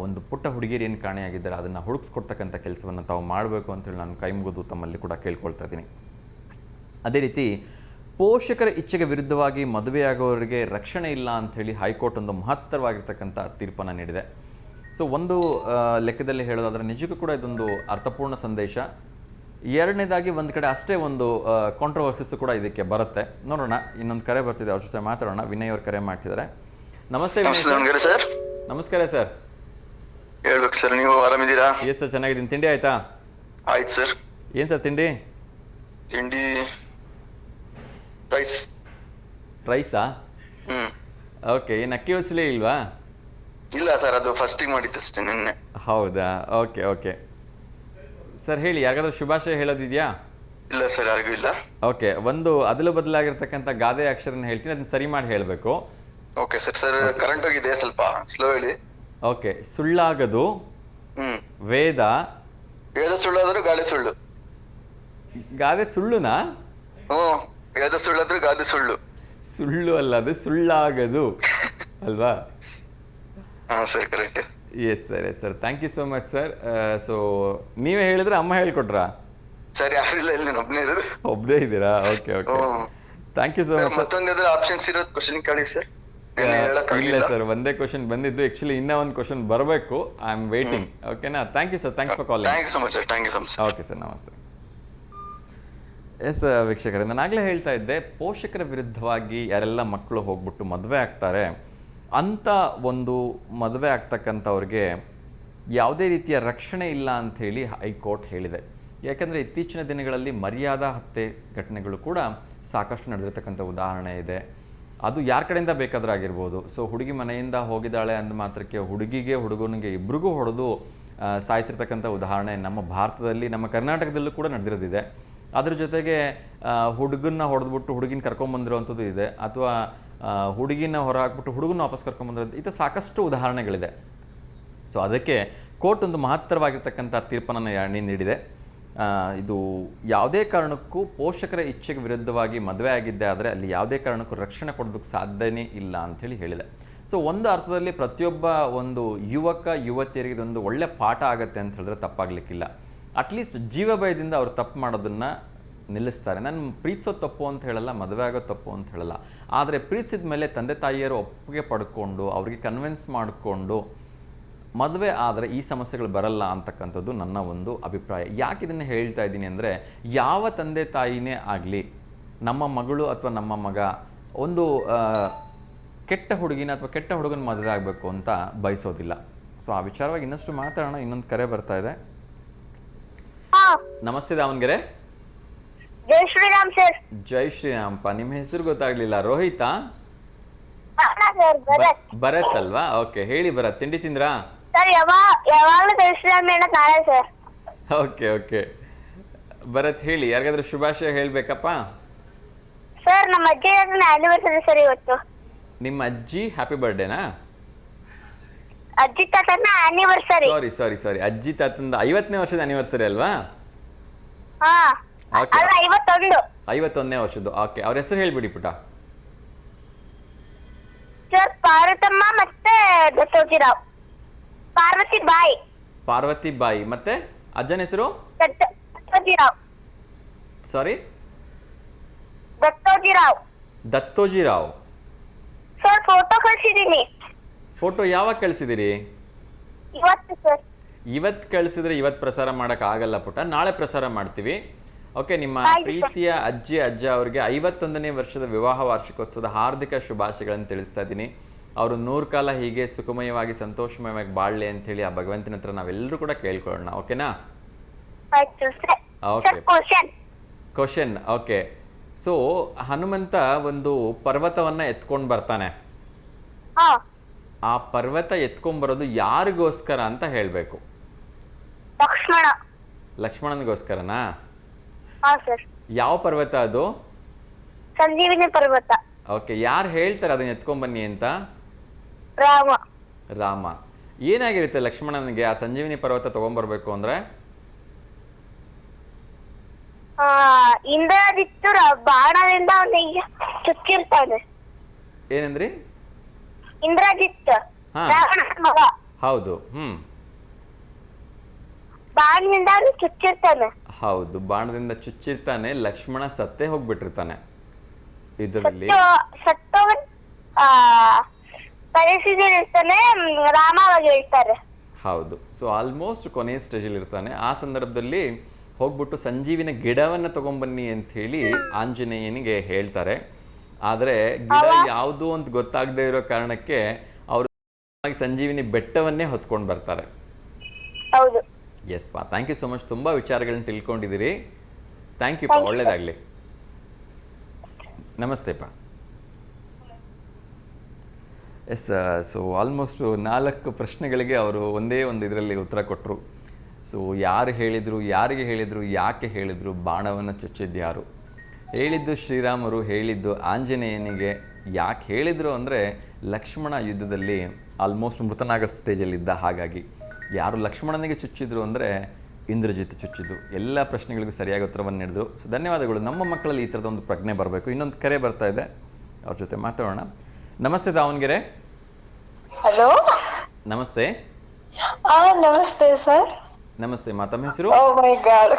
ಒಂದು ಪುಟ್ಟ ಹುಡುಗಿಯರು ಏನು ಕಾಣೆಯಾಗಿದ್ದಾರೆ ಅದನ್ನು ಹುಡುಕಿಸ್ಕೊಡ್ತಕ್ಕಂಥ ಕೆಲಸವನ್ನು ತಾವು ಮಾಡಬೇಕು ಅಂತೇಳಿ ನಾನು ಕೈ ಮುಗಿದು ತಮ್ಮಲ್ಲಿ ಕೂಡ ಕೇಳ್ಕೊಳ್ತಾ ಇದ್ದೀನಿ. ಅದೇ ರೀತಿ ಪೋಷಕರ ಇಚ್ಛೆಗೆ ವಿರುದ್ಧವಾಗಿ ಮದುವೆಯಾಗೋರಿಗೆ ರಕ್ಷಣೆ ಇಲ್ಲ ಅಂಥೇಳಿ ಹೈಕೋರ್ಟ್ ಒಂದು ಮಹತ್ತರವಾಗಿರ್ತಕ್ಕಂಥ ತೀರ್ಪನ್ನು ನೀಡಿದೆ. ಸೊ ಒಂದು ಲೆಕ್ಕದಲ್ಲಿ ಹೇಳೋದಾದರೆ ನಿಜಕ್ಕೂ ಕೂಡ ಇದೊಂದು ಅರ್ಥಪೂರ್ಣ ಸಂದೇಶ. ಎರಡನೇದಾಗಿ ಒಂದು ಕಡೆ ಅಷ್ಟೇ ಒಂದು ಕಾಂಟ್ರವರ್ಸಿಸ್ ಕೂಡ ಇದಕ್ಕೆ ಬರುತ್ತೆ. ನೋಡೋಣ, ಇನ್ನೊಂದು ಕರೆ ಬರ್ತಿದೆ, ಅವ್ರ ಜೊತೆ ಮಾತಾಡೋಣ. ವಿನಯ್ ಅವ್ರು ಕರೆ ಮಾಡ್ತಿದ್ದಾರೆ. ನಮಸ್ತೆ ವಿನಯ್ ಸರ್. ನಮಸ್ಕಾರ ಸರ್. ಹೇಳ್ಬೇಕು ಸರ್, ನೀವು ಆರಾಮಿದ್ದೀರಾ? ಎಸ್ ಸರ್, ಚೆನ್ನಾಗಿದ್ದೀನಿ. ತಿಂಡಿ ಆಯ್ತಾ? ಆಯ್ತು ಸರ್. ಏನು ಸರ್ ತಿಂಡಿ? ತಿಂಡಿ ರೈಸ್. ರೈಸಾ? ಓಕೆ. ಏನು ಅಕ್ಕಿ ಹೊಸಲಿ ಇಲ್ವಾ? ಇಲ್ಲ ಸರ್, ಅದು ಫಸ್ಟಿಗೆ ಮಾಡಿದ್ದಷ್ಟೇ ನಿನ್ನೆ. ಹೌದಾ? ಓಕೆ ಓಕೆ ಸರ್, ಹೇಳಿ, ಯಾರಿಗಾದ್ರೂ ಶುಭಾಶಯ ಹೇಳೋದಿದೆಯಾ? ಇಲ್ಲ ಸರ್, ಯಾರಿಗೂ ಇಲ್ಲ. ಓಕೆ, ಒಂದು ಅದಲು ಬದಲಾಗಿರ್ತಕ್ಕಂಥ ಗಾದೆ ಅಕ್ಷರನ ಹೇಳ್ತೀನಿ, ಅದನ್ನ ಸರಿ ಮಾಡಿ ಹೇಳಬೇಕು. Okay sir. ಸರ್ ಕರೆಂಟ್ ಹೋಗಿದೆ, ಸ್ವಲ್ಪ ಸ್ಲೋ ಹೇಳಿ. ಓಕೆ. ಸುಳ್ಳಾಗದು ವೇದ. ವೇದ ಸುಳ್ಳಾದ್ರೂ ಗಾಳಿ ಸುಳ್ಳು. ಗಾದೆ ಸುಳ್ಳುನಾ? ವೇದ ಸುಳ್ಳಾದ್ರೂ ಗಾದೆ ಸುಳ್ಳು. ಸುಳ್ಳು ಅಲ್ಲ, ಅದು ಸುಳ್ಳಾಗದು ಅಲ್ವಾ? ಹಾ sir, correct. Yes sir, yes sir, thank you so much sir. So ನೀವೇ ಹೇಳಿದ್ರೆ ಅಮ್ಮ ಹೇಳ್ಕೊಟ್ರಾ? ಸರ್, ಯಾರಿಲ್ಲ, ಇಲ್ಲಿ ಒಬ್ಬನೇ ಇರೋದು. ಒಬ್ಬನೇ ಇದ್ದೀರಾ? Okay okay, thank you so much. ಮತ್ತೊಂದು ಆಪ್ಷನ್ಸ್ ಇರೋದು ಕ್ವಶನ್ ಕೇಳಿ ಸರ್. ಇಲ್ಲ ಸರ್, ಒಂದೇ ಕ್ವಶನ್ ಬಂದಿದ್ದು. ಆಕ್ಚುಲಿ ಇನ್ನೂ ಒಂದು ಕ್ವಶನ್ ಬರಬೇಕು. I am waiting. ಓಕೆನಾ? Thank you sir, thanks for calling. Thank you so much sir. Thank you so much. Okay sir, ನಮಸ್ತೆ. ಎಸ್ ವೀಕ್ಷಕರೇ, ನಾನು ಆಗಲೇ ಹೇಳ್ತಾ ಇದ್ದೆ, ಪೋಷಕರ ವಿರುದ್ಧವಾಗಿ ಯಾರೆಲ್ಲ ಮಕ್ಕಳು ಹೋಗ್ಬಿಟ್ಟು ಮದುವೆ ಆಗ್ತಾರೆ ಅಂಥ ಒಂದು ಮದುವೆ ಆಗ್ತಕ್ಕಂಥವ್ರಿಗೆ ಯಾವುದೇ ರೀತಿಯ ರಕ್ಷಣೆ ಇಲ್ಲ ಅಂಥೇಳಿ ಹೈಕೋರ್ಟ್ ಹೇಳಿದೆ. ಯಾಕಂದರೆ ಇತ್ತೀಚಿನ ದಿನಗಳಲ್ಲಿ ಮರ್ಯಾದಾ ಹತ್ಯೆ ಘಟನೆಗಳು ಕೂಡ ಸಾಕಷ್ಟು ನಡೆದಿರ್ತಕ್ಕಂಥ ಉದಾಹರಣೆ ಇದೆ. ಅದು ಯಾರ ಕಡೆಯಿಂದ ಬೇಕಾದರೂ ಆಗಿರ್ಬೋದು. ಸೊ ಹುಡುಗಿ ಮನೆಯಿಂದ ಹೋಗಿದ್ದಾಳೆ ಅಂದ ಮಾತ್ರಕ್ಕೆ ಹುಡುಗಿಗೆ ಹುಡುಗನಿಗೆ ಇಬ್ರಿಗೂ ಹೊಡೆದು ಸಾಯಿಸಿರ್ತಕ್ಕಂಥ ಉದಾಹರಣೆ ನಮ್ಮ ಭಾರತದಲ್ಲಿ, ನಮ್ಮ ಕರ್ನಾಟಕದಲ್ಲೂ ಕೂಡ ನಡೆದಿರೋದಿದೆ. ಅದ್ರ ಜೊತೆಗೆ ಹುಡುಗನ್ನ ಹೊಡೆದ್ಬಿಟ್ಟು ಹುಡುಗಿನ ಕರ್ಕೊಂಬಂದಿರೋವಂಥದ್ದು ಇದೆ, ಅಥವಾ ಹುಡುಗಿನ ಹೊರ ಹಾಕ್ಬಿಟ್ಟು ಹುಡುಗನ ವಾಪಸ್ ಕರ್ಕೊಂಬಂದಿರೋದು, ಇದು ಸಾಕಷ್ಟು ಉದಾಹರಣೆಗಳಿದೆ. ಸೊ ಅದಕ್ಕೆ ಕೋರ್ಟ್ ಒಂದು ಮಹತ್ತರವಾಗಿರ್ತಕ್ಕಂಥ ತೀರ್ಪನ್ನು ನೀಡಿದೆ. ಇದು ಯಾವುದೇ ಕಾರಣಕ್ಕೂ ಪೋಷಕರ ಇಚ್ಛೆಗೆ ವಿರುದ್ಧವಾಗಿ ಮದುವೆ ಆಗಿದ್ದೆ ಆದರೆ ಅಲ್ಲಿ ಯಾವುದೇ ಕಾರಣಕ್ಕೂ ರಕ್ಷಣೆ ಕೊಡೋದಕ್ಕೆ ಸಾಧ್ಯನೇ ಇಲ್ಲ ಅಂಥೇಳಿ ಹೇಳಿದೆ. ಸೊ ಒಂದು ಅರ್ಥದಲ್ಲಿ ಪ್ರತಿಯೊಬ್ಬ ಒಂದು ಯುವಕ ಯುವತಿಯರಿಗೆ ಇದೊಂದು ಒಳ್ಳೆ ಪಾಠ ಆಗುತ್ತೆ ಅಂತ ಹೇಳಿದ್ರೆ ತಪ್ಪಾಗಲಿಕ್ಕಿಲ್ಲ. ಅಟ್ಲೀಸ್ಟ್ ಜೀವ ಭಯದಿಂದ ಅವ್ರು ತಪ್ಪು ಮಾಡೋದನ್ನು ನಿಲ್ಲಿಸ್ತಾರೆ. ನಾನು ಪ್ರೀತಿಸೋದು ತಪ್ಪು ಅಂತ ಹೇಳಲ್ಲ, ಮದುವೆ ಆಗೋದು ತಪ್ಪು ಅಂತ ಹೇಳಲ್ಲ. ಆದರೆ ಪ್ರೀತಿಸಿದ ಮೇಲೆ ತಂದೆ ತಾಯಿಯರು ಒಪ್ಪಿಗೆ ಪಡ್ಕೊಂಡು ಅವ್ರಿಗೆ ಕನ್ವಿನ್ಸ್ ಮಾಡಿಕೊಂಡು ಮದುವೆ ಆದರೆ ಈ ಸಮಸ್ಯೆಗಳು ಬರಲ್ಲ ಅಂತಕ್ಕಂಥದ್ದು ನನ್ನ ಒಂದು ಅಭಿಪ್ರಾಯ. ಯಾಕೆ ಇದನ್ನು ಹೇಳ್ತಾ ಇದ್ದೀನಿ ಅಂದರೆ, ಯಾವ ತಂದೆ ತಾಯಿನೇ ಆಗಲಿ ನಮ್ಮ ಮಗಳು ಅಥವಾ ನಮ್ಮ ಮಗ ಒಂದು ಕೆಟ್ಟ ಹುಡುಗಿನ ಅಥವಾ ಕೆಟ್ಟ ಹುಡುಗನ ಮದುವೆ ಆಗಬೇಕು ಅಂತ ಬಯಸೋದಿಲ್ಲ. ಸೊ ಆ ವಿಚಾರವಾಗಿ ಇನ್ನಷ್ಟು ಮಾತಾಡೋಣ. ಇನ್ನೊಂದು ಕರೆ ಬರ್ತಾ ಇದೆ. ನಮಸ್ತೆ ದಾವಣಗೆರೆ. ಜೈ ಶ್ರೀರಾಮ್ ಸರ್. ಜೈ ಶ್ರೀರಾಮಪ್ಪ. ನಿಮ್ಮ ಹೆಸರು ಗೊತ್ತಾಗ್ಲಿಲ್ಲ. ರೋಹಿತಾ? ಸರ್ ಭರತ್. ಭರತ್ ಅಲ್ವಾ? ಓಕೆ, ಹೇಳಿ ಭರತ್, ತಿಂಡಿ ತಿಂದ್ರಾ? ಸರ್ ಯಾವಾಗಲೂ ಜೈ ಶ್ರೀರಾಮ್ ಹೇಳಕ್ ನಾಳೆ ಸರ್. ಓಕೆ ಓಕೆ ಭರತ್, ಹೇಳಿ, ಯಾರಿಗಾದ್ರೂ ಶುಭಾಶಯ ಹೇಳ್ಬೇಕಪ್ಪ? ಸರ್ ನಮ್ಮ ಅಜ್ಜಿ ಆನಿವರ್ಸರಿ ಸರ್ ಇವತ್ತು. ನಿಮ್ಮ ಅಜ್ಜಿ ಹ್ಯಾಪಿ ಬರ್ಡೇನಾ? ಅಜ್ಜಿ ತಾತನ ಆನಿವರ್ಸರಿ. ಸಾರಿ ಅಜ್ಜಿ ತಾತಂದ 50ನೇ ವರ್ಷದ ಆನಿವರ್ಸರಿ ಅಲ್ವಾ? ಹಾ ಓಕೆ, ಅಲ್ಲ 51. 51ನೇ ವರ್ಷದ್ದು. ಓಕೆ, ಅವ್ರ ಹೆಸರು ಹೇಳ್ಬಿಡಿ ಪುಟ. ಸರ್ ಪಾರ್ವತಮ್ಮ ಮತ್ತೆ ದತ್ತೋಜಿರಾವ್. ಪಾರ್ವತಿ ಬಾಯಿ. ಪಾರ್ವತಿ ಬಾಯಿ. ಮತ್ತೆ ಅಜ್ಜನ ಹೆಸರು? Dattojirao. Sorry, Dattojirao. Dattojirao. Sir photo ಕಳ್ಸಿದೀನಿ. ಫೋಟೋ ಯಾವಾಗ ಕಳಿಸಿದಿರಿ? ಇವತ್ತು ಸರ್. ಇವತ್ತು ಕಳಿಸಿದ್ರೆ ಇವತ್ತು ಪ್ರಸಾರ ಮಾಡಕ್ ಆಗಲ್ಲ ಪುಟ, ನಾಳೆ ಪ್ರಸಾರ ಮಾಡ್ತೀವಿ. ಓಕೆ, ನಿಮ್ಮ ಪ್ರೀತಿಯ ಅಜ್ಜಿ ಅಜ್ಜ ಅವರಿಗೆ 51ನೇ ವರ್ಷದ ವಿವಾಹ ವಾರ್ಷಿಕೋತ್ಸವದ ಹಾರ್ದಿಕ ಶುಭಾಶಯಗಳನ್ನು ತಿಳಿಸ್ತಾ ಇದ್ದೀನಿ. ಅವರು 100 ಕಾಲ ಹೀಗೆ ಸುಖಮಯವಾಗಿ ಸಂತೋಷಮಯವಾಗಿ ಬಾಳ್ಲಿ ಅಂತ ಹೇಳಿ ಆ ಭಗವಂತನ ಹತ್ರ ನಾವೆಲ್ಲರೂ ಕೂಡ ಕೇಳ್ಕೊಳ್ಳೋಣ. ಓಕೆನಾ? Okay, question. Okay, so Hanumantha ಒಂದು ಪರ್ವತವನ್ನ ಎತ್ಕೊಂಡು ಬರ್ತಾನೆ. ಆ ಪರ್ವತ ಎತ್ಕೊಂಡ್ ಬರೋದು ಯಾರಿಗೋಸ್ಕರ ಅಂತ ಹೇಳ್ಬೇಕು? ಲಕ್ಷ್ಮಣ. ಲಕ್ಷ್ಮಣನಿಗೋಸ್ಕರನಾ? ಸರ್. ಯಾವ ಪರ್ವತ ಅದು? ಸಂಜೀವಿನಿ ಪರ್ವತ. ಓಕೆ, ಯಾರು ಹೇಳ್ತಾರೆ ಅದನ್ನ ಎತ್ಕೊಂಡ್ ಬನ್ನಿ ಅಂತ? ರಾಮ. ರಾಮ. ಏನಾಗಿರುತ್ತೆ ಲಕ್ಷ್ಮಣನಿಗೆ ಆ ಸಂಜೀವಿನಿ ಪರ್ವತ ತಗೊಂಡ್ಬರ್ಬೇಕು ಅಂದ್ರೆ? ಇಂದ್ರಜಿತ್ತು ಬಾಣದಿಂದ ಅವನಿಗೆ ಚುಚ್ಚಿರ್ತಾನೆ. ಏನಂದ್ರಿ? ಇಂದ್ರಜಿತ್ ರಾವಣನ ಮಗ. ಹೌದು. ಬಾಣದಿಂದ ಅವನು ಚುಚ್ಚಿರ್ತಾನೆ. ಹೌದು, ಬಾಣದಿಂದ ಚುಚ್ಚಿರ್ತಾನೆ. ಲಕ್ಷ್ಮಣ ಸತ್ತೇ ಹೋಗ್ಬಿಟ್ಟಿರ್ತಾನೆ ಇದರಲ್ಲಿ. ಸತ್ತೋಗ ಪರಿಸ್ಥಿತಿಯಲ್ಲಿ ಇರ್ತಾನೆ. ರಾಮ ಅವಾಗ ಹೇಳ್ತಾರೆ. ಹೌದು, ಸೊ ಆಲ್ಮೋಸ್ಟ್ ಕೊನೆಯ ಸ್ಟೇಜಲ್ಲಿ ಇರ್ತಾನೆ. ಆ ಸಂದರ್ಭದಲ್ಲಿ ಹೋಗ್ಬಿಟ್ಟು ಸಂಜೀವಿನ ಗಿಡವನ್ನ ತಗೊಂಡ್ಬನ್ನಿ ಅಂತ ಹೇಳಿ ಆಂಜನೇಯನಿಗೆ ಹೇಳ್ತಾರೆ. ಆದ್ರೆ ಗಿಡ ಯಾವುದು ಅಂತ ಗೊತ್ತಾಗದೇ ಇರೋ ಕಾರಣಕ್ಕೆ ಅವರು ಸಂಜೀವಿನಿ ಬೆಟ್ಟವನ್ನೇ ಹೊತ್ಕೊಂಡು ಬರ್ತಾರೆ. ಹೌದು. ಎಸ್ ಪಾ, ಥ್ಯಾಂಕ್ ಯು ಸೊ ಮಚ್. ತುಂಬಾ ವಿಚಾರಗಳನ್ನ ತಿಳ್ಕೊಂಡಿದ್ದೀರಿ. ಥ್ಯಾಂಕ್ ಯು ಪಾ, ಒಳ್ಳೇದಾಗ್ಲಿ. ನಮಸ್ತೆ ಪಾ. ಎಸ್, ಸೊ ಆಲ್ಮೋಸ್ಟ್ 4 ಪ್ರಶ್ನೆಗಳಿಗೆ ಅವರು ಒಂದೇ ಒಂದು ಇದರಲ್ಲಿ ಉತ್ತರ ಕೊಟ್ಟರು. ಸೊ ಯಾರು ಹೇಳಿದರು, ಯಾರಿಗೆ ಹೇಳಿದರು, ಯಾಕೆ ಹೇಳಿದರು, ಬಾಣವನ್ನು ಚುಚ್ಚಿದ್ಯಾರು? ಹೇಳಿದ್ದು ಶ್ರೀರಾಮರು, ಹೇಳಿದ್ದು ಆಂಜನೇಯನಿಗೆ. ಯಾಕೆ ಹೇಳಿದರು ಅಂದರೆ ಲಕ್ಷ್ಮಣ ಯುದ್ಧದಲ್ಲಿ ಆಲ್ಮೋಸ್ಟ್ ಮೃತನಾಗೋ ಸ್ಟೇಜಲ್ಲಿದ್ದ. ಹಾಗಾಗಿ ಯಾರು ಲಕ್ಷ್ಮಣನಿಗೆ ಚುಚ್ಚಿದ್ರು ಅಂದರೆ ಇಂದ್ರಜಿತ್ ಚುಚ್ಚಿದ್ದು. ಎಲ್ಲ ಪ್ರಶ್ನೆಗಳಿಗೂ ಸರಿಯಾಗಿ ಉತ್ತರವನ್ನು ನೀಡಿದ್ರು. ಸೊ ಧನ್ಯವಾದಗಳು. ನಮ್ಮ ಮಕ್ಕಳಲ್ಲಿ ಈ ಥರದ ಒಂದು ಪ್ರಜ್ಞೆ ಬರಬೇಕು. ಇನ್ನೊಂದು ಕರೆ ಬರ್ತಾ ಇದೆ, ಅವ್ರ ಜೊತೆ ಮಾತಾಡೋಣ. ನಮಸ್ತೆ ದಾವಣಗೆರೆ. ಹಲೋ, ನಮಸ್ತೆ. ನಮಸ್ತೆ ಸರ್. ನಮಸ್ತೆ ಮಾ, ತಮ್ಮ ಹೆಸರು? ಓ ಮೈ ಗಾಡ್,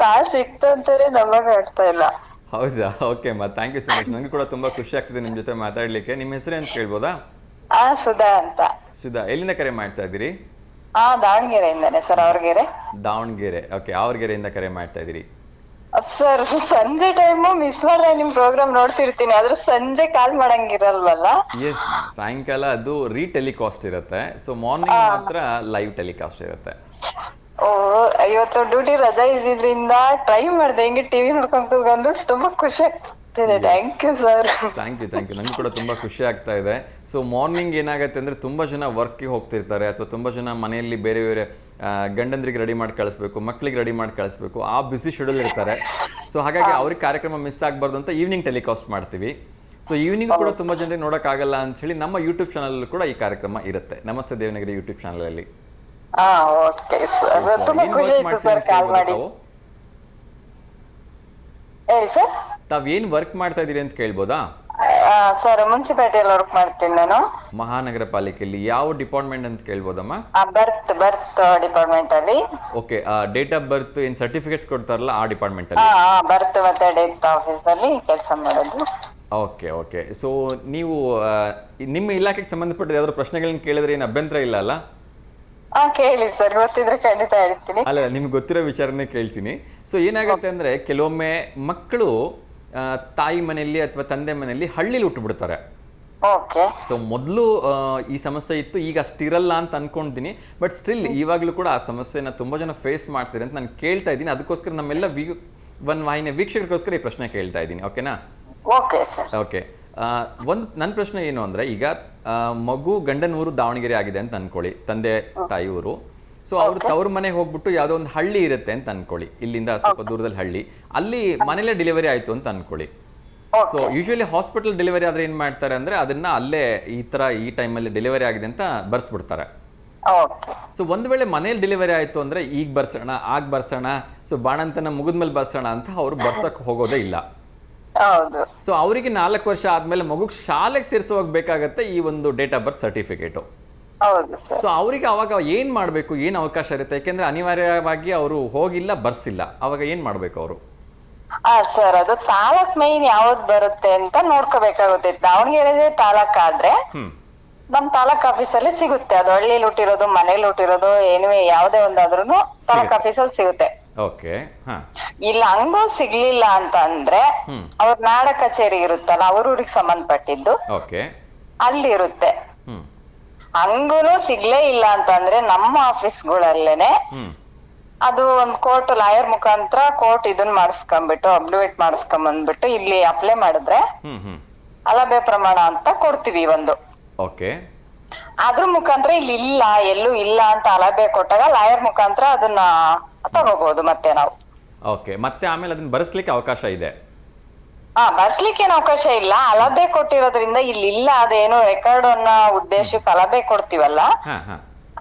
ಕಾಲ್ ಸಿಕ್ತು ಅಂತಾರೆ ನಮಗೆ ಆಗ್ತಾ ಇಲ್ಲ. ಹೌದಾ? ಓಕೆ ಮಾ, ಥ್ಯಾಂಕ್ ಯು ಸೊ ಮಚ್. ನನಗೆ ಕೂಡ ತುಂಬಾ ಖುಷಿ ಆಗ್ತಿದೆ ನಿಮ್ಮ ಜೊತೆ ಮಾತಾಡ್ಲಿಕ್ಕೆ. ನಿಮ್ಮ ಹೆಸರು ಅಂತ ಕೇಳ್ಬೋದಾ? ಸುಧಾ ಅಂತ. ಸುಧಾ, ಎಲ್ಲಿಂದ ಕರೆ ಮಾಡ್ತಾ ಇದ್ದೀರಿ? ದಾವಣಗೆರೆಯಿಂದಾನೆ ಸರ್. ಅವ್ರಗೆರೆ. ದಾವಣಗೆರೆ. ಓಕೆ, ಅವ್ರಗೆರೆಯಿಂದ ಕರೆ ಮಾಡ್ತಾ ಇದ್ದೀರಿ ಸರ್. ಸಂಜೆ ಟೈಮು ಮಿಸ್ ಮಾಡ್ದೆ ನಿಮ್ ಪ್ರೋಗ್ರಾಮ್ ನೋಡ್ತಿರ್ತೀನಿ, ಆದ್ರೆ ಸಂಜೆ ಕಾಲ್ ಮಾಡಂಗಿರಲ್ವಲ್ಲ? ಎಸ್, ಸಾಯಂಕಾಲ ಅದು ರೀಟೆಲಿಕಾಸ್ಟ್ ಇರುತ್ತೆ. ಸೊ ಮಾರ್ನಿಂಗ್ ಮಾತ್ರ ಲೈವ್ ಟೆಲಿಕಾಸ್ಟ್ ಇರುತ್ತೆ. ಓ, ಇವತ್ತು ಡ್ಯೂಟಿ ರಜಾ ಇದ್ದಿದ್ರಿಂದ ಟ್ರೈ ಮಾಡಿದೆ, ಹಿಂಗೆ ಟಿವಿ ನೋಡ್ಕೊಂಡು ಕೂತ್ಕೊಂಡು. ತುಂಬಾ ಖುಷಿ ಆಗ್ತಿದೆ. Thank you sir. Thank you. ನನಗೆ ಕೂಡ ತುಂಬಾ ಖುಷಿ ಆಗ್ತಾ ಇದೆ. ಸೊ ಮಾರ್ನಿಂಗ್ ಏನಾಗುತ್ತೆ ಅಂದ್ರೆ ತುಂಬಾ ಜನ ವರ್ಕ್ಗೆ ಹೋಗ್ತಿರ್ತಾರೆ, ಅಥವಾ ತುಂಬಾ ಜನ ಮನೆಯಲ್ಲಿ ಬೇರೆ ಬೇರೆ ಗಂಡಂದ್ರಿಗೆ ರೆಡಿ ಮಾಡಿ ಕಳಿಸ್ಬೇಕು, ಮಕ್ಕಳಿಗೆ ರೆಡಿ ಮಾಡಿ ಕಳಿಸ್ಬೇಕು, ಆ ಬಿಸಿ ಶೆಡ್ಯೂಲ್ ಇರ್ತಾರೆ. ಸೊ ಹಾಗಾಗಿ ಅವ್ರಿಗೆ ಕಾರ್ಯಕ್ರಮ ಮಿಸ್ ಆಗಬಾರ್ದು ಅಂತ ಈವ್ನಿಂಗ್ ಟೆಲಿಕಾಸ್ಟ್ ಮಾಡ್ತೀವಿ. ಸೊ ಈವ್ನಿಂಗ್ ಕೂಡ ತುಂಬಾ ಜನರಿಗೆ ನೋಡೋಕ್ಕಾಗಲ್ಲ ಅಂತ ಹೇಳಿ ನಮ್ಮ ಯೂಟ್ಯೂಬ್ ಚಾನಲ್ ಕೂಡ ಈ ಕಾರ್ಯಕ್ರಮ ಇರುತ್ತೆ. ನಮಸ್ತೆ ದೇವನಗಿರಿ ಯೂಟ್ಯೂಬ್ ಚಾನಲ್ ಅಲ್ಲಿ. ಓಕೆ ಸರ್, ತುಂಬಾ ಖುಷಿ ಆಯ್ತು ಸರ್ ಕಾಲ್ ಮಾಡಿ. ಹೇಳಿ ಸರ್. ತಾವೇನ್ ವರ್ಕ್ ಮಾಡ್ತಾ ಇದೀರಿ ಅಂತ ಕೇಳ್ಬೋದಾ? ಸರ್, ಮುನ್ಸಿಪಾಲಿಟಿಯಲ್ಲಿ ವರ್ಕ್ ಮಾಡ್ತೀನಿ ನಾನು. ಮಹಾನಗರ ಪಾಲಿಕೆಯಲ್ಲಿ ಯಾವ ಡಿಪಾರ್ಟ್ಮೆಂಟ್ ಅಂತ ಕೇಳ್ಬೋದಮ್ಮ? ಬರ್ತ್ ಡಿಪಾರ್ಟ್ಮೆಂಟ್ ಅಲ್ಲಿ. ಓಕೆ, ಡೇಟ್ ಆಫ್ ಬರ್ತ್ ಏನ್ ಸರ್ಟಿಫಿಕೇಟ್ಸ್ ಕೊಡ್ತಾರಲ್ಲ ಆ ಡಿಪಾರ್ಟ್ಮೆಂಟ್ ಅಲ್ಲಿ? ಬರ್ತ್ ಮತ್ತೆ ಡೇಟ್ ಆಫೀಸ್ ಅಲ್ಲಿ ಕೆಲಸ ಮಾಡೋದು. ಓಕೆ. ಸೊ ನೀವು ನಿಮ್ಮ ಇಲಾಖೆಗೆ ಸಂಬಂಧಪಟ್ಟ ಯಾವ್ದಾದ್ರು ಪ್ರಶ್ನೆಗಳನ್ನ ಕೇಳಿದ್ರೆ ಏನು ಅಭ್ಯಂತರ ಇಲ್ಲ ಅಲ್ಲ? ಕೇಳಿ ಸರ್, ಗೊತ್ತಿದ್ರೆ ಖಂಡಿತ ಹೇಳ್ತೀನಿ. ಅಲ್ಲ, ನಿಮ್ಗೆ ಗೊತ್ತಿರೋ ವಿಚಾರನೇ ಕೇಳ್ತೀನಿ. ಸೊ ಏನಾಗುತ್ತೆ ಅಂದ್ರೆ ಕೆಲವೊಮ್ಮೆ ಮಕ್ಕಳು ತಾಯಿ ಮನೆಯಲ್ಲಿ ಅಥವಾ ತಂದೆ ಮನೆಯಲ್ಲಿ ಹಳ್ಳಿಲಿ ಹುಟ್ಟುಬಿಡ್ತಾರೆ. ಓಕೆ. ಸೊ ಮೊದಲು ಈ ಸಮಸ್ಯೆ ಇತ್ತು, ಈಗ ಅಷ್ಟಿರಲ್ಲ ಅಂತ ಅನ್ಕೊಂತೀನಿ. ಬಟ್ ಸ್ಟಿಲ್ ಇವಾಗಲೂ ಕೂಡ ಆ ಸಮಸ್ಯೆನ ತುಂಬಾ ಜನ ಫೇಸ್ ಮಾಡ್ತಾರೆ ಅಂತ ನಾನು ಕೇಳ್ತಾ ಇದ್ದೀನಿ. ಅದಕ್ಕೋಸ್ಕರ ನಮ್ಮೆಲ್ಲ ಒನ್ ವಾಹಿನಿಯ ವೀಕ್ಷಕರಿಗೋಸ್ಕರ ಈ ಪ್ರಶ್ನೆ ಕೇಳ್ತಾ ಇದ್ದೀನಿ, ಓಕೆನಾ? Okay sir. ಓಕೆ. ಒಂದು ನನ್ನ ಪ್ರಶ್ನೆ ಏನು ಅಂದರೆ, ಈಗ ಮಗು ಗಂಡನ ಊರು ದಾವಣಗೆರೆ ಆಗಿದೆ ಅಂತ ಅನ್ಕೊಳ್ಳಿ, ತಂದೆ ತಾಯಿ ಊರು. ಸೊ ಅವ್ರು ತವ್ರ ಮನೆಗೆ ಹೋಗ್ಬಿಟ್ಟು ಯಾವುದೋ ಒಂದು ಹಳ್ಳಿ ಇರುತ್ತೆ ಅಂತ ಅನ್ಕೊಳ್ಳಿ, ಇಲ್ಲಿಂದ ಸ್ವಲ್ಪ ದೂರದಲ್ಲಿ ಹಳ್ಳಿ, ಅಲ್ಲಿ ಮನೇಲೇ ಡೆಲಿವರಿ ಆಯಿತು ಅಂತ ಅನ್ಕೊಳ್ಳಿ. ಸೊ ಯೂಶುವಲಿ ಹಾಸ್ಪಿಟಲ್ ಡೆಲಿವರಿ ಆದ್ರೆ ಏನು ಮಾಡ್ತಾರೆ ಅಂದರೆ, ಅದನ್ನ ಅಲ್ಲೇ ಈ ಥರ ಈ ಟೈಮಲ್ಲಿ ಡೆಲಿವರಿ ಆಗಿದೆ ಅಂತ ಬರ್ಸ್ಬಿಡ್ತಾರೆ. ಸೊ ಒಂದು ವೇಳೆ ಮನೇಲಿ ಡೆಲಿವರಿ ಆಯಿತು ಅಂದರೆ ಈಗ ಬರ್ಸೋಣ ಆಗ ಬರ್ಸೋಣ, ಸೊ ಬಾಣಂತನ ಮುಗಿದ್ಮೇಲೆ ಬರ್ಸೋಣ ಅಂತ ಅವರು ಬರ್ಸಕ್ಕೆ ಹೋಗೋದೇ ಇಲ್ಲ. ಸೊ ಅವರಿಗೆ 4 ವರ್ಷ ಆದ್ಮೇಲೆ ಮಗುಗೆ ಶಾಲೆಗೆ ಸೇರಿಸುವಾಗ ಬೇಕಾಗತ್ತೆ ಈ ಒಂದು date of birth certificate. So ಅವರಿಗೆ ಅವಾಗ ಏನ್ ಮಾಡಬೇಕು, ಏನು ಅವಕಾಶ ಇರುತ್ತೆ? ಯಾಕೆಂದ್ರೆ ಅನಿವಾರ್ಯವಾಗಿ ಅವರು ಹೋಗಿಲ್ಲ, ಬರ್ಸಿಲ್ಲ, ಅವಾಗ ಏನ್ ಮಾಡ್ಬೇಕು ಅವರು? ಸರ್, ಅದು ತಾಲೂಕ್ ಮೈನ್ ಯಾವ್ದು ಬರುತ್ತೆ ಅಂತ ನೋಡ್ಕೋಬೇಕಾಗುತ್ತೆ. ದಾವಣಗೆರೆ ತಾಲೂಕ್ ಆದ್ರೆ ನಮ್ ತಾಲೂಕ್ ಆಫೀಸಲ್ಲಿ ಸಿಗುತ್ತೆ. ಅದು ಹಳ್ಳಿಲಿ ಹುಟ್ಟಿರೋದು, ಮನೇಲಿ ಹುಟ್ಟಿರೋದು, ಏನುವೆ ಯಾವ್ದೇ ಒಂದಾದ್ರೂ ತಾಲೂಕ್ ಆಫೀಸಲ್ಲಿ ಸಿಗುತ್ತೆ. ಓಕೆ. ಇಲ್ಲ ಹಂಗೂ ಸಿಗ್ಲಿಲ್ಲ ಅಂತ ಅಂದ್ರೆ ಅವ್ರ ನಾಡ ಕಚೇರಿ ಇರುತ್ತಲ್ಲ, ಅವ್ರೂರಿಗೆ ಸಂಬಂಧಪಟ್ಟಿದ್ದು ಅಲ್ಲಿ ಇರುತ್ತೆ. ಹಂಗೂನು ಸಿಗ್ಲೇ ಇಲ್ಲ ಅಂತಂದ್ರೆ ನಮ್ಮ ಆಫೀಸ್ಗಳಲ್ಲೇನೆ ಅದು ಒಂದ್ ಕೋರ್ಟ್ ಲಾಯರ್ ಮುಖಾಂತರ ಕೋರ್ಟ್ ಇದನ್ನ ಮಾಡಿಸ್ಕೊಂಡ್ಬಿಟ್ಟು ಅಪ್ಡೇಟ್ ಮಾಡಿಸ್ಕೊಂಡ್ಬಂದ್ಬಿಟ್ಟು ಇಲ್ಲಿ ಅಪ್ಲೈ ಮಾಡಿದ್ರೆ ಅಲಭ್ಯ ಪ್ರಮಾಣ ಅಂತ ಕೊಡ್ತೀವಿ ಒಂದು. ಅದ್ರ ಮುಖಾಂತರ ಇಲ್ಲಿ ಇಲ್ಲ, ಎಲ್ಲೂ ಇಲ್ಲ ಅಂತ ಅಲಭ್ಯ ಕೊಟ್ಟಾಗ ಲಾಯರ್ ಮುಖಾಂತರ ಅದನ್ನ ತಗೋಬಹುದು ಮತ್ತೆ ನಾವು. ಮತ್ತೆ ಆಮೇಲೆ ಅದನ್ನ ಬರೆಸ್ಲಿಕ್ಕೆ ಅವಕಾಶ ಇದೆ? ಬರ್ಸ್ಲಿಕ್ಕೆ ಏನ್ ಅವಕಾಶ ಇಲ್ಲ, ಅಲಭ್ಯ ಕೊಟ್ಟಿರೋದ್ರಿಂದ ಇಲ್ಲಿ ಇಲ್ಲ, ಅದೇನು ರೆಕಾರ್ಡ್ ಅನ್ನೋ ಉದ್ದೇಶಕ್ಕೆ ಅಲಭ್ಯ ಕೊಡ್ತೀವಲ್ಲ,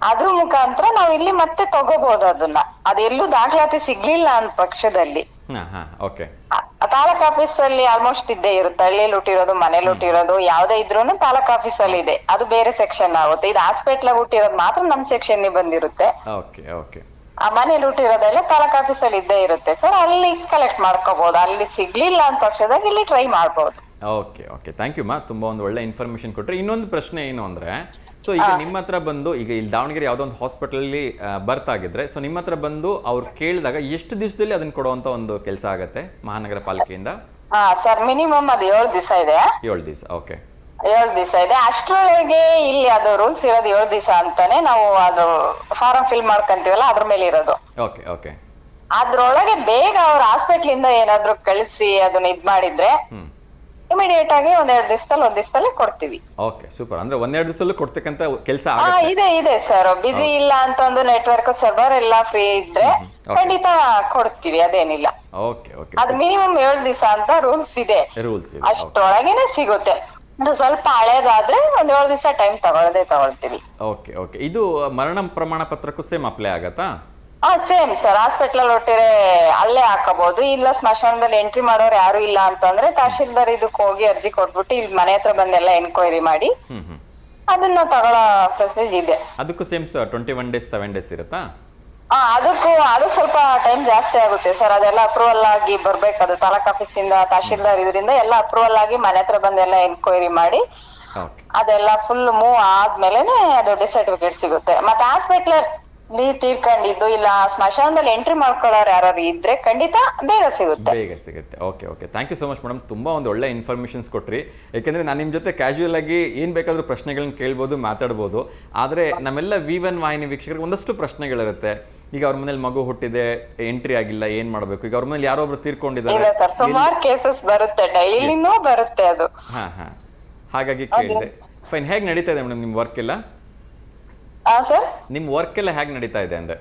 ಅದ್ರ ಮುಖಾಂತರ ನಾವ್ ಇಲ್ಲಿ ಮತ್ತೆ ತಗೋಬಹುದು ಅದನ್ನ. ಅದೆಲ್ಲೂ ದಾಖಲಾತಿ ಸಿಗ್ಲಿಲ್ಲ ಅಂತ ಪಕ್ಷದಲ್ಲಿ ತಾಲೂಕ್ ಆಫೀಸ್ ಅಲ್ಲಿ ಆಲ್ಮೋಸ್ಟ್ ಇದ್ದೇ ಇರುತ್ತೆ. ಹಳ್ಳಿಯಲ್ಲಿ ಹುಟ್ಟಿರೋದು, ಮನೇಲಿ ಹುಟ್ಟಿರೋದು ಯಾವ್ದೇ ಇದ್ರೂನು ತಾಲೂಕ್ ಆಫೀಸ್ ಅಲ್ಲಿ ಇದೆ, ಅದು ಬೇರೆ ಸೆಕ್ಷನ್ ಆಗುತ್ತೆ. ಇದು ಹಾಸ್ಪಿಟ್ಲ್ ಹುಟ್ಟಿರೋದು ಮಾತ್ರ ನಮ್ ಸೆಕ್ಷನ್ ಬಂದಿರುತ್ತೆ. ಆ ಮನೇಲಿ ಹುಟ್ಟಿರೋದೆಲ್ಲ ತಾಲೂಕ್ ಆಫೀಸ್ ಅಲ್ಲಿ ಇದ್ದೇ ಇರುತ್ತೆ ಸರ್, ಅಲ್ಲಿ ಕಲೆಕ್ಟ್ ಮಾಡ್ಕೋಬಹುದು. ಅಲ್ಲಿ ಸಿಗ್ಲಿಲ್ಲ ಅಂತ ಪಕ್ಷದಾಗ ಇಲ್ಲಿ ಟ್ರೈ ಮಾಡ್ಬೋದು. ಓಕೆ ಥ್ಯಾಂಕ್ ಯು ಮಾ, ತುಂಬಾ ಒಂದು ಒಳ್ಳೆ ಇನ್ಫಾರ್ಮೇಶನ್ ಕೊಟ್ರೆ. ಇನ್ನೊಂದು ಪ್ರಶ್ನೆ ಏನು ಅಂದ್ರೆ, ಸೊ ಈಗ ನಿಮ್ಮ ಹತ್ರ ಬಂದು, ಈಗ ಇಲ್ಲಿ ದಾವಣಗೆರೆ ಯಾವುದೋ ಒಂದು ಹಾಸ್ಪಿಟಲಲ್ಲಿ ಬರ್ತಾಗಿದ್ರೆ, ಸೊ ನಿಮ್ಮ ಹತ್ರ ಬಂದು ಅವ್ರು ಕೇಳಿದಾಗ ಎಷ್ಟು ದಿವಸದಲ್ಲಿ ಅದನ್ನ ಕೊಡುವಂತ ಒಂದು ಕೆಲಸ ಆಗುತ್ತೆ ಮಹಾನಗರ ಪಾಲಿಕೆಯಿಂದ? ಸರ್ ಮಿನಿಮಮ್ ಅದು 7 ದಿವಸ ಇದೆ. 7 ದಿವಸ. ಓಕೆ, 7 ದಿವಸ ಇದೆ. ಅಷ್ಟರೊಳಗೆ ಇಲ್ಲಿ ಅದು ರೂಲ್ಸ್ ಇರೋದು 7 ದಿವಸ ಅಂತಾನೆ. ನಾವು ಅದು ಫಾರಂ ಫಿಲ್ ಮಾಡ್ಕೊಂತೀವಲ್ಲ, ಅದ್ರ ಮೇಲೆ ಇರೋದು. ಓಕೆ. ಅದ್ರೊಳಗೆ ಬೇಗ ಅವ್ರ ಹಾಸ್ಪಿಟ್ಲ್ ಇಂದ ಏನಾದ್ರು ಕಳಿಸಿ ಅದನ್ನ ಇದ್ ಮಾಡಿದ್ರೆ ಇಮಿಡಿಯೇಟ್ ಆಗಿ 1-2 ದಿವಸದಲ್ಲಿ ಕೊಡ್ತೀವಿ. Okay, super. ಅಂದ್ರೆ 1-2 ದಿವಸದಲ್ಲಿ ಕೊಡ್ತಕ್ಕಂತ ಕೆಲಸ ಇದೆ ಸರ್. ಬಿಸಿ ಇಲ್ಲ ಅಂತಂದು ನೆಟ್ವರ್ಕ್ ಸರ್ವರ್ ಎಲ್ಲ ಫ್ರೀ ಇದ್ರೆ ಖಂಡಿತ ಕೊಡ್ತೀವಿ, ಅದೇನಿಲ್ಲ. ಅದು ಮಿನಿಮಮ್ 7 ದಿವಸ ಅಂತ ರೂಲ್ಸ್ ಇದೆ. ಅಷ್ಟೊಳಗೇನೆ ಸಿಗುತ್ತೆ. ಸ್ವಲ್ಪ ಹಳೇದಾದ್ರೆ 1-7 ದಿವಸ ಟೈಮ್ ತಗೊಳ್ತೀವಿ. ಓಕೆ. ಇದು ಮರಣ ಪ್ರಮಾಣ ಪತ್ರಕ್ಕೂ ಸೇಮ್ ಅಪ್ಲೈ ಆಗತ್ತಾ? Same sir. ಹಾಸ್ಪಿಟಲ್ ಹೊಟ್ಟಿರೆ ಅಲ್ಲೇ ಹಾಕಬಹುದು. ಇಲ್ಲ ಸ್ಮಶಾನದಲ್ಲಿ ಎಂಟ್ರಿ ಮಾಡೋರು ಯಾರು ಇಲ್ಲ ಅಂತಂದ್ರೆ ತಹಶೀಲ್ದಾರ್ ಇದಕ್ಕೆ ಹೋಗಿ ಅರ್ಜಿ ಕೊಟ್ಬಿಟ್ಟು ಇಲ್ಲಿ ಮನೆ ಹತ್ರ ಬಂದೆಲ್ಲ ಎನ್ಕ್ವೈರಿ ಮಾಡಿ ಅದನ್ನ ತಗೊಳ್ಳೋ ಪ್ರೊಸೀಜ್ ಇದೆ. ಅದಕ್ಕೂ ಸೇಮ್ 21 ಡೇಸ್ 7 ಡೇಸ್ ಇರುತ್ತಾ? ಅದಕ್ಕೆ ಸ್ವಲ್ಪ ಟೈಮ್ ಜಾಸ್ತಿ ಆಗುತ್ತೆ ಸರ್. ಅದೆಲ್ಲ ಅಪ್ರೂವಲ್ ಆಗಿ ಬರ್ಬೇಕು. ಅದು ತಾಲೂಕ್ ಆಫೀಸ್ ಇಂದ ತಹಶೀಲ್ದಾರ್ ಇದರಿಂದ ಎಲ್ಲ ಅಪ್ರೂವಲ್ ಆಗಿ ಮನೆ ಹತ್ರ ಬಂದೆಲ್ಲ ಎನ್ಕ್ವೈರಿ ಮಾಡಿ ಅದೆಲ್ಲ ಫುಲ್ ಮೂವ್ ಆದ್ಮೇಲೆನೆ ಅದು ಡೆತ್ ಸರ್ಟಿಫಿಕೇಟ್ ಸಿಗುತ್ತೆ. ಮತ್ತೆ ಹಾಸ್ಪಿಟ್ಲ್ ತೀರ್ಕೊಂಡಿದ್ದು ಇಲ್ಲ ಸ್ಮಶಾನದಲ್ಲಿ ಎಂಟ್ರಿ ಮಾಡ್ಕೊಳ್ಳೋರು ಯಾರು ಇದ್ರೆ ಖಂಡಿತ ಬೇಗ ಸಿಗುತ್ತೆ. Okay. Thank you so much madam, ತುಂಬಾ ಒಂದು ಒಳ್ಳೆ ಇನ್ಫಾರ್ಮೇಶನ್ಸ್ ಕೊಟ್ರಿ. ಯಾಕೆಂದ್ರೆ ನಾನು ನಿಮ್ಮ ಜೊತೆ ಕ್ಯಾಶುಯಲ್ ಆಗಿ ಏನ್ ಬೇಕಾದ್ರೂ ಪ್ರಶ್ನೆಗಳನ್ನ ಕೇಳ್ಬೋದು, ಮಾತಾಡ್ಬೋದು. ಆದ್ರೆ ನಮ್ಮೆಲ್ಲ V1 ವಾಹಿನಿ ವೀಕ್ಷಕರಿಗೆ ಒಂದಷ್ಟು ಪ್ರಶ್ನೆಗಳಿರುತ್ತೆ. ಈಗ ಅವ್ರ ಮನೇಲಿ ಮಗು ಹುಟ್ಟಿದೆ, ಎಂಟ್ರಿ ಆಗಿಲ್ಲ, ಏನ್ ಮಾಡ್ಬೇಕು? ಈಗ ಅವ್ರ ಮನೇಲಿ ಯಾರೊಬ್ರು ತೀರ್ಕೊಂಡಿದ್ದಾರೆ, ಸುಮಾರು ಕೇಸಸ್ ಬರುತ್ತೆ, ಡೈಲಿನೂ ಬರುತ್ತೆ ಅದು. ಹಾಗಾಗಿ ಕೇಳಿದೆ. ಫೈನ್, ಹೇಗೆ ನಡೀತಾ ಇದೆ ಮೇಡಮ್ ನಿಮ್ ವರ್ಕ್ ಎಲ್ಲ? ನಿಮ್ ವರ್ಕ್ ಎಲ್ಲ ಹೇಗೆ ನಡೀತಾ ಇದೆ ಅಂದ್ರೆ?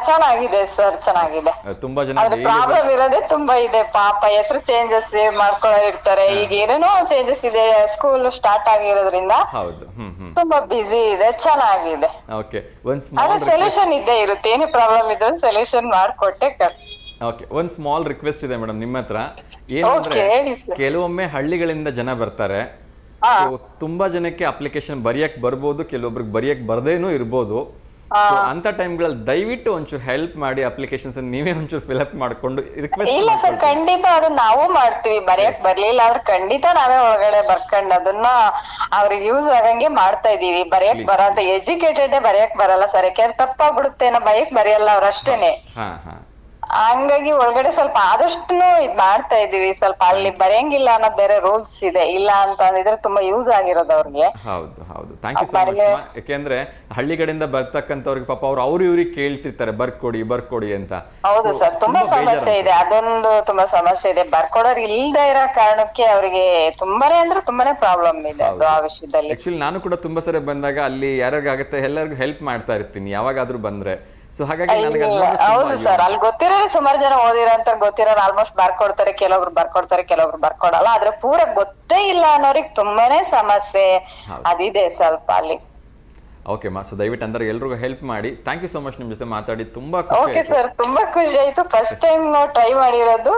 ಚೆನ್ನಾಗಿದೆ ಸರ್, ಚೆನ್ನಾಗಿದೆ. ತುಂಬಾ ಜನ ಪ್ರಾಬ್ಲಮ್ ಇರೋದೇ ತುಂಬಾ ಇದೆ. ಪಾಪ ಹೆಸರು ಚೇಂಜಸ್ ಮಾಡ್ಕೊಳ್ಳೋರು ಇರ್ತಾರೆ. ಈಗ ಏನೇನೋ ಚೇಂಜಸ್ ಇದೆ, ಸ್ಕೂಲ್ ಸ್ಟಾರ್ಟ್ ಆಗಿರೋದ್ರಿಂದ ತುಂಬಾ ಬಿಸಿ ಇದೆ. ಚೆನ್ನಾಗಿದೆ. ಸೊಲ್ಯೂಷನ್ ಇದ್ದೇ ಇರುತ್ತೆ. ಏನೇ ಪ್ರಾಬ್ಲಮ್ ಇದ್ರು ಸೊಲ್ಯೂಷನ್ ಮಾಡ್ಕೊಟ್ಟೆ. ಒಂದ್ ಸ್ಮಾಲ್ ರಿಕ್ವೆಸ್ಟ್ ಇದೆ ಮೇಡಮ್ ನಿಮ್ಮ ಹತ್ರ. ಏನಂದ್ರೆ, ಕೆಲವೊಮ್ಮೆ ಹಳ್ಳಿಗಳಿಂದ ಜನ ಬರ್ತಾರೆ. ತುಂಬಾ ಜನಕ್ಕೆ ಅಪ್ಲಿಕೇಶನ್ ಬರೆಯಕ್ ಬರ್ಬೋದು, ಕೆಲವೊಬ್ರಿಗೆ ಬರೆಯಕ್ ಬರ್ದೇನೂ ಇರ್ಬೋದು. ಅಂತ ಟೈಮ್ಗಳಲ್ಲಿ ದಯವಿಟ್ಟು ಒಂಚೂರು ಹೆಲ್ಪ್ ಮಾಡಿ, ಅಪ್ಲಿಕೇಶನ್ಸ್ ನೀವೇ ಒಂಚೂರು ಫಿಲ್ ಅಪ್ ಮಾಡ್ಕೊಂಡು ರಿಕ್ವೆಸ್ಟ್. ಇಲ್ಲ ಸರ್, ಖಂಡಿತ ಅದು ನಾವು ಮಾಡ್ತೀವಿ. ಬರೆಯಕ್ ಬರ್ಲಿಲ್ಲ ಆದ್ರೆ ಖಂಡಿತ ನಾವೇ ಒಳಗಡೆ ಬರ್ಕೊಂಡು ಅದನ್ನ ಅವ್ರಿಗೆ ಯೂಸ್ ಆಗಂಗೆ ಮಾಡ್ತಾ ಇದೀವಿ. ಬರೆಯಕ್ ಬರೋದು ಎಜುಕೇಟೆಡ್ ಬರೆಯಕ್ ಬರಲ್ಲ ಸರ್, ಯಾಕೆಂದ್ರೆ ತಪ್ಪಾಗ್ಬಿಡುತ್ತೆ, ಬರೆಯಕ್ ಬರೆಯಲ್ಲ ಅವ್ರಷ್ಟೇನೆ. ಹಂಗಾಗಿ ಒಳಗಡೆ ಸ್ವಲ್ಪ ಆದಷ್ಟು ಇದ್ ಮಾಡ್ತಾ ಇದೀವಿ. ಸ್ವಲ್ಪ ಅಲ್ಲಿ ಬರೆಯಂಗಿಲ್ಲ ಅನ್ನೋದ್ ಬೇರೆ ರೂಲ್ಸ್ ಇದೆ. ಇಲ್ಲ ಅಂತ ಅಂದಿದ್ರೆ ತುಂಬಾ ಯೂಸ್ ಆಗಿರೋದು ಅವ್ರಿಗೆ. ಹೌದು ಹೌದು, ಥ್ಯಾಂಕ್ ಯು ಸೊ ಮಚ್. ಯಾಕೆಂದ್ರೆ ಹಳ್ಳಿ ಕಡೆಯಿಂದ ಬರ್ತಕ್ಕಂಥವ್ರಿಗೆ ಪಾಪ ಅವ್ರು ಇವ್ರಿಗೆ ಕೇಳ್ತಿರ್ತಾರೆ ಬರ್ಕೊಡಿ ಅಂತ. ಹೌದು ಸರ್, ತುಂಬಾ ಸಮಸ್ಯೆ ಇದೆ. ಅದೊಂದು ತುಂಬಾ ಸಮಸ್ಯೆ ಇದೆ. ಬರ್ಕೊಡೋರು ಇಲ್ದೇ ಇರೋ ಕಾರಣಕ್ಕೆ ಅವರಿಗೆ ತುಂಬಾನೇ ಪ್ರಾಬ್ಲಮ್ ಇದೆ ಅದು ಆ ವಿಷಯದಲ್ಲಿ. ಆಕ್ಚುಲಿ ನಾನು ಕೂಡ ತುಂಬಾ ಸರಿ ಬಂದಾಗ ಅಲ್ಲಿ ಯಾರಿಗಾಗುತ್ತೆ ಎಲ್ಲರಿಗೂ ಹೆಲ್ಪ್ ಮಾಡ್ತಾ ಇರ್ತೀನಿ ಯಾವಾಗಾದ್ರೂ ಬಂದ್ರೆ. ಸೊ ಹಾಗಾಗಿ ನನಗೆ ಹೌದು ಸರ್, ಅಲ್ಲಿ ಗೊತ್ತಿರೋರು ಸುಮಾರು ಜನ ಓದಿರೋಂತ ಗೊತ್ತಿರೋರು ಆಲ್ಮೋಸ್ಟ್ ಬರ್ಕೊಡ್ತಾರೆ, ಕೆಲವೊಬ್ರು ಬರ್ಕೊಡಲ್ಲ. ಆದ್ರೆ ಪೂರ ಗೊತ್ತೇ ಇಲ್ಲ ಅನ್ನೋರಿಗೆ ತುಂಬಾನೇ ಸಮಸ್ಯೆ ಅದಿದೆ ಸ್ವಲ್ಪ ಅಲ್ಲಿ. ಓಕೆ ಮಾ, ಸೊ ದಯವಿಟ್ಟು ಅಂದ್ರೆ ಎಲ್ರಿಗೂ ಹೆಲ್ಪ್ ಮಾಡಿ. ಥ್ಯಾಂಕ್ ಯು ಸೊ ಮಚ್, ನಿಮ್ ಜೊತೆ ಮಾತಾಡಿ ತುಂಬಾ ಖುಷಿ ಆಯ್ತು. ಓಕೆ ಸರ್, ತುಂಬಾ ಖುಷಿ ಆಯ್ತು. ಫಸ್ಟ್ ಟೈಮ್ ನಾವು ಟ್ರೈ ಮಾಡಿರೋದು,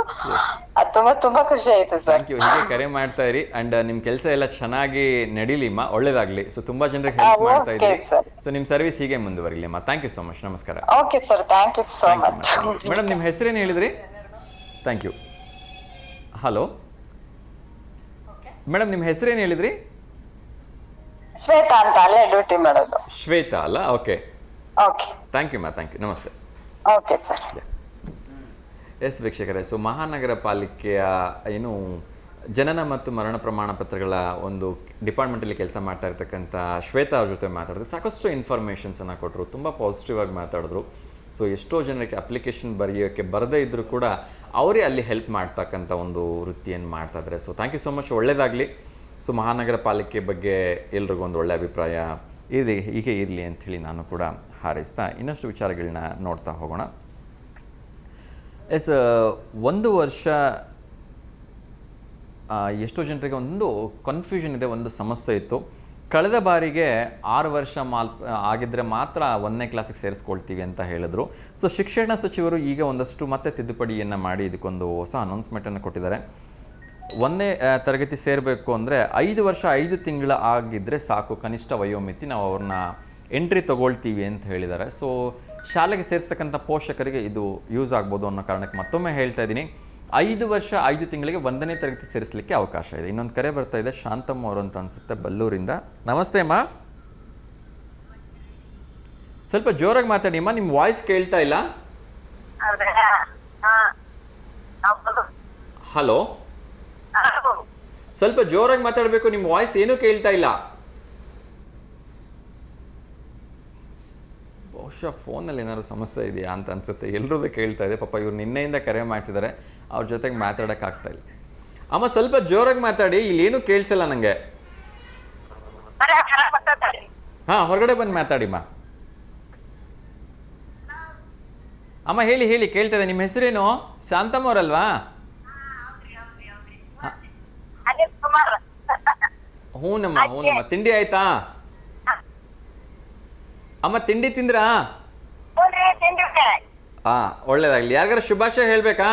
ಅದು ತುಂಬಾ ಖುಷಿ ಆಯ್ತು ಸರ್. Thank you. ಹೀಗೆ ಕರೆ ಮಾಡ್ತಾ ಇರಿ ಅಂಡ್ ನಿಮ್ ಕೆಲಸ ಎಲ್ಲ ಚೆನ್ನಾಗಿ ನಡೀಲಿ ಮಾ, ಒಳ್ಳೇದಾಗ್ಲಿ. ಸೊ ತುಂಬಾ ಜನರಿಗೆ ಹೆಲ್ಪ್ ಮಾಡ್ತಾ ಇದ್ದೀರಿ. ಸೊ ನಿಮ್ ಸರ್ವಿಸ್ ಹೀಗೆ ಮುಂದುವರಿಲಿ ಮಾ. Thank you so much. ನಮಸ್ಕಾರ. Okay sir, thank you so much. Madam ನಿಮ್ಮ ಹೆಸರೇನು ಹೇಳಿದ್ರಿ? Thank you. ಹಲೋ ಮೇಡಮ್, ನಿಮ್ಮ ಹೆಸರೇನು ಹೇಳಿದ್ರಿ? ಶ್ವೇತಾ ಅಂತ, ಅಲ್ಲೇ ಡ್ಯೂಟಿ ಮಾಡೋದು. ಶ್ವೇತಾ ಅಲ್ಲ? ಓಕೆ ಓಕೆ, ಥ್ಯಾಂಕ್ ಯು ಮಾ, ಥ್ಯಾಂಕ್ ಯು. ನಮಸ್ತೆ. Okay sir. ಎಸ್ ವೀಕ್ಷಕರೇ, ಸೊ ಮಹಾನಗರ ಪಾಲಿಕೆಯ ಏನು ಜನನ ಮತ್ತು ಮರಣ ಪ್ರಮಾಣ ಪತ್ರಗಳ ಒಂದು ಡಿಪಾರ್ಟ್ಮೆಂಟಲ್ಲಿ ಕೆಲಸ ಮಾಡ್ತಾ ಇರ್ತಕ್ಕಂಥ ಶ್ವೇತಾ ಅವ್ರ ಜೊತೆ ಮಾತಾಡಿದ್ರೆ ಸಾಕಷ್ಟು ಇನ್ಫಾರ್ಮೇಷನ್ಸನ್ನು ಕೊಟ್ಟರು. ತುಂಬ ಪಾಸಿಟಿವ್ ಆಗಿ ಮಾತಾಡಿದ್ರು. ಸೊ ಎಷ್ಟೋ ಜನರಿಗೆ ಅಪ್ಲಿಕೇಶನ್ ಬರೆಯೋಕ್ಕೆ ಬರದೇ ಇದ್ದರೂ ಕೂಡ ಅವರೇ ಅಲ್ಲಿ ಹೆಲ್ಪ್ ಮಾಡ್ತಕ್ಕಂಥ ಒಂದು ವೃತ್ತಿಯನ್ನು ಮಾಡ್ತಾ ಇದ್ದಾರೆ. So thank you so much, ಒಳ್ಳೆಯದಾಗಲಿ. ಸೊ ಮಹಾನಗರ ಪಾಲಿಕೆ ಬಗ್ಗೆ ಎಲ್ರಿಗೂ ಒಂದು ಒಳ್ಳೆಯ ಅಭಿಪ್ರಾಯ ಹೀಗೆ ಇರಲಿ ಅಂಥೇಳಿ ನಾನು ಕೂಡ ಹಾರೈಸ್ತಾ ಇನ್ನಷ್ಟು ವಿಚಾರಗಳನ್ನ ನೋಡ್ತಾ ಹೋಗೋಣ. ಎಸ್, ಒಂದು ವರ್ಷ ಎಷ್ಟೋ ಜನರಿಗೆ ಒಂದು ಕನ್ಫ್ಯೂಷನ್ ಇದೆ, ಒಂದು ಸಮಸ್ಯೆ ಇತ್ತು. ಕಳೆದ ಬಾರಿಗೆ 6 ವರ್ಷ ಆಗಿದ್ದರೆ ಮಾತ್ರ 1ನೇ ಕ್ಲಾಸಿಗೆ ಸೇರಿಸ್ಕೊಳ್ತೀವಿ ಅಂತ ಹೇಳಿದ್ರು. ಸೊ ಶಿಕ್ಷಣ ಸಚಿವರು ಈಗ ಒಂದಷ್ಟು ಮತ್ತೆ ತಿದ್ದುಪಡಿಯನ್ನು ಮಾಡಿ ಇದಕ್ಕೊಂದು ಹೊಸ ಅನೌನ್ಸ್ಮೆಂಟನ್ನು ಕೊಟ್ಟಿದ್ದಾರೆ. 1ನೇ ತರಗತಿ ಸೇರಬೇಕು ಅಂದರೆ 5 ವರ್ಷ 5 ತಿಂಗಳ ಆಗಿದ್ದರೆ ಸಾಕು, ಕನಿಷ್ಠ ವಯೋಮಿತಿ, ನಾವು ಅವ್ರನ್ನ ಎಂಟ್ರಿ ತೊಗೊಳ್ತೀವಿ ಅಂತ ಹೇಳಿದ್ದಾರೆ. ಸೊ ಶಾಲೆಗೆ ಸೇರಿಸ್ತಕ್ಕಂಥ ಪೋಷಕರಿಗೆ ಇದು ಯೂಸ್ ಆಗ್ಬೋದು ಅನ್ನೋ ಕಾರಣಕ್ಕೆ ಮತ್ತೊಮ್ಮೆ ಹೇಳ್ತಾ ಇದ್ದೀನಿ, 5 ವರ್ಷ 5 ತಿಂಗಳಿಗೆ 1ನೇ ತರಗತಿ ಸೇರಿಸಲಿಕ್ಕೆ ಅವಕಾಶ ಇದೆ. ಇನ್ನೊಂದು ಕರೆ ಬರ್ತಾ ಇದೆ, ಶಾಂತಮ್ಮ ಅವರು ಅಂತ ಅನ್ಸುತ್ತೆ, ಬಲ್ಲೂರಿಂದ. ನಮಸ್ತೆ ಅಮ್ಮ, ಸ್ವಲ್ಪ ಜೋರಾಗಿ ಮಾತಾಡಿ ಅಮ್ಮ, ನಿಮ್ಮ ವಾಯ್ಸ್ ಕೇಳ್ತಾ ಇಲ್ಲ. ಹಲೋ, ಸ್ವಲ್ಪ ಜೋರಾಗಿ ಮಾತಾಡಬೇಕು, ನಿಮ್ಮ ವಾಯ್ಸ್ ಏನೂ ಕೇಳ್ತಾ ಇಲ್ಲ. ಬಹುಶಃ ಫೋನಲ್ಲಿ ಏನಾದ್ರು ಸಮಸ್ಯೆ ಇದೆಯಾ ಅಂತ ಅನ್ಸುತ್ತೆ. ಎಲ್ಲರದ್ದು ಕೇಳ್ತಾ ಇದೆ. ಪಾಪ ಇವ್ರು ನಿನ್ನೆಯಿಂದ ಕರೆ ಮಾಡ್ತಿದ್ದಾರೆ, ಅವ್ರ ಜೊತೆಗೆ ಮಾತಾಡೋಕ್ಕಾಗ್ತಾ ಇಲ್ಲ. ಅಮ್ಮ ಸ್ವಲ್ಪ ಜೋರಾಗಿ ಮಾತಾಡಿ, ಇಲ್ಲೇನು ಕೇಳಿಸಲ್ಲ ನನಗೆ. ಹಾಂ, ಹೊರಗಡೆ ಬಂದು ಮಾತಾಡಿಮ್ಮ. ಅಮ್ಮ ಹೇಳಿ ಕೇಳ್ತಾ ಇದೆ. ನಿಮ್ಮ ಹೆಸರೇನು? ಶಾಂತಮ್ಮ ಅವರಲ್ವಾ? ಹೂನಮ್ಮ. ತಿಂಡಿ ಆಯ್ತಾ ಅಮ್ಮ? ತಿಂಡಿ ತಿಂದ್ರಾ? ಹಾ, ಒಳ್ಳೇದಾಗ್ಲಿ. ಯಾರಿಗಾರ ಶುಭಾಶಯ ಹೇಳ್ಬೇಕಾ?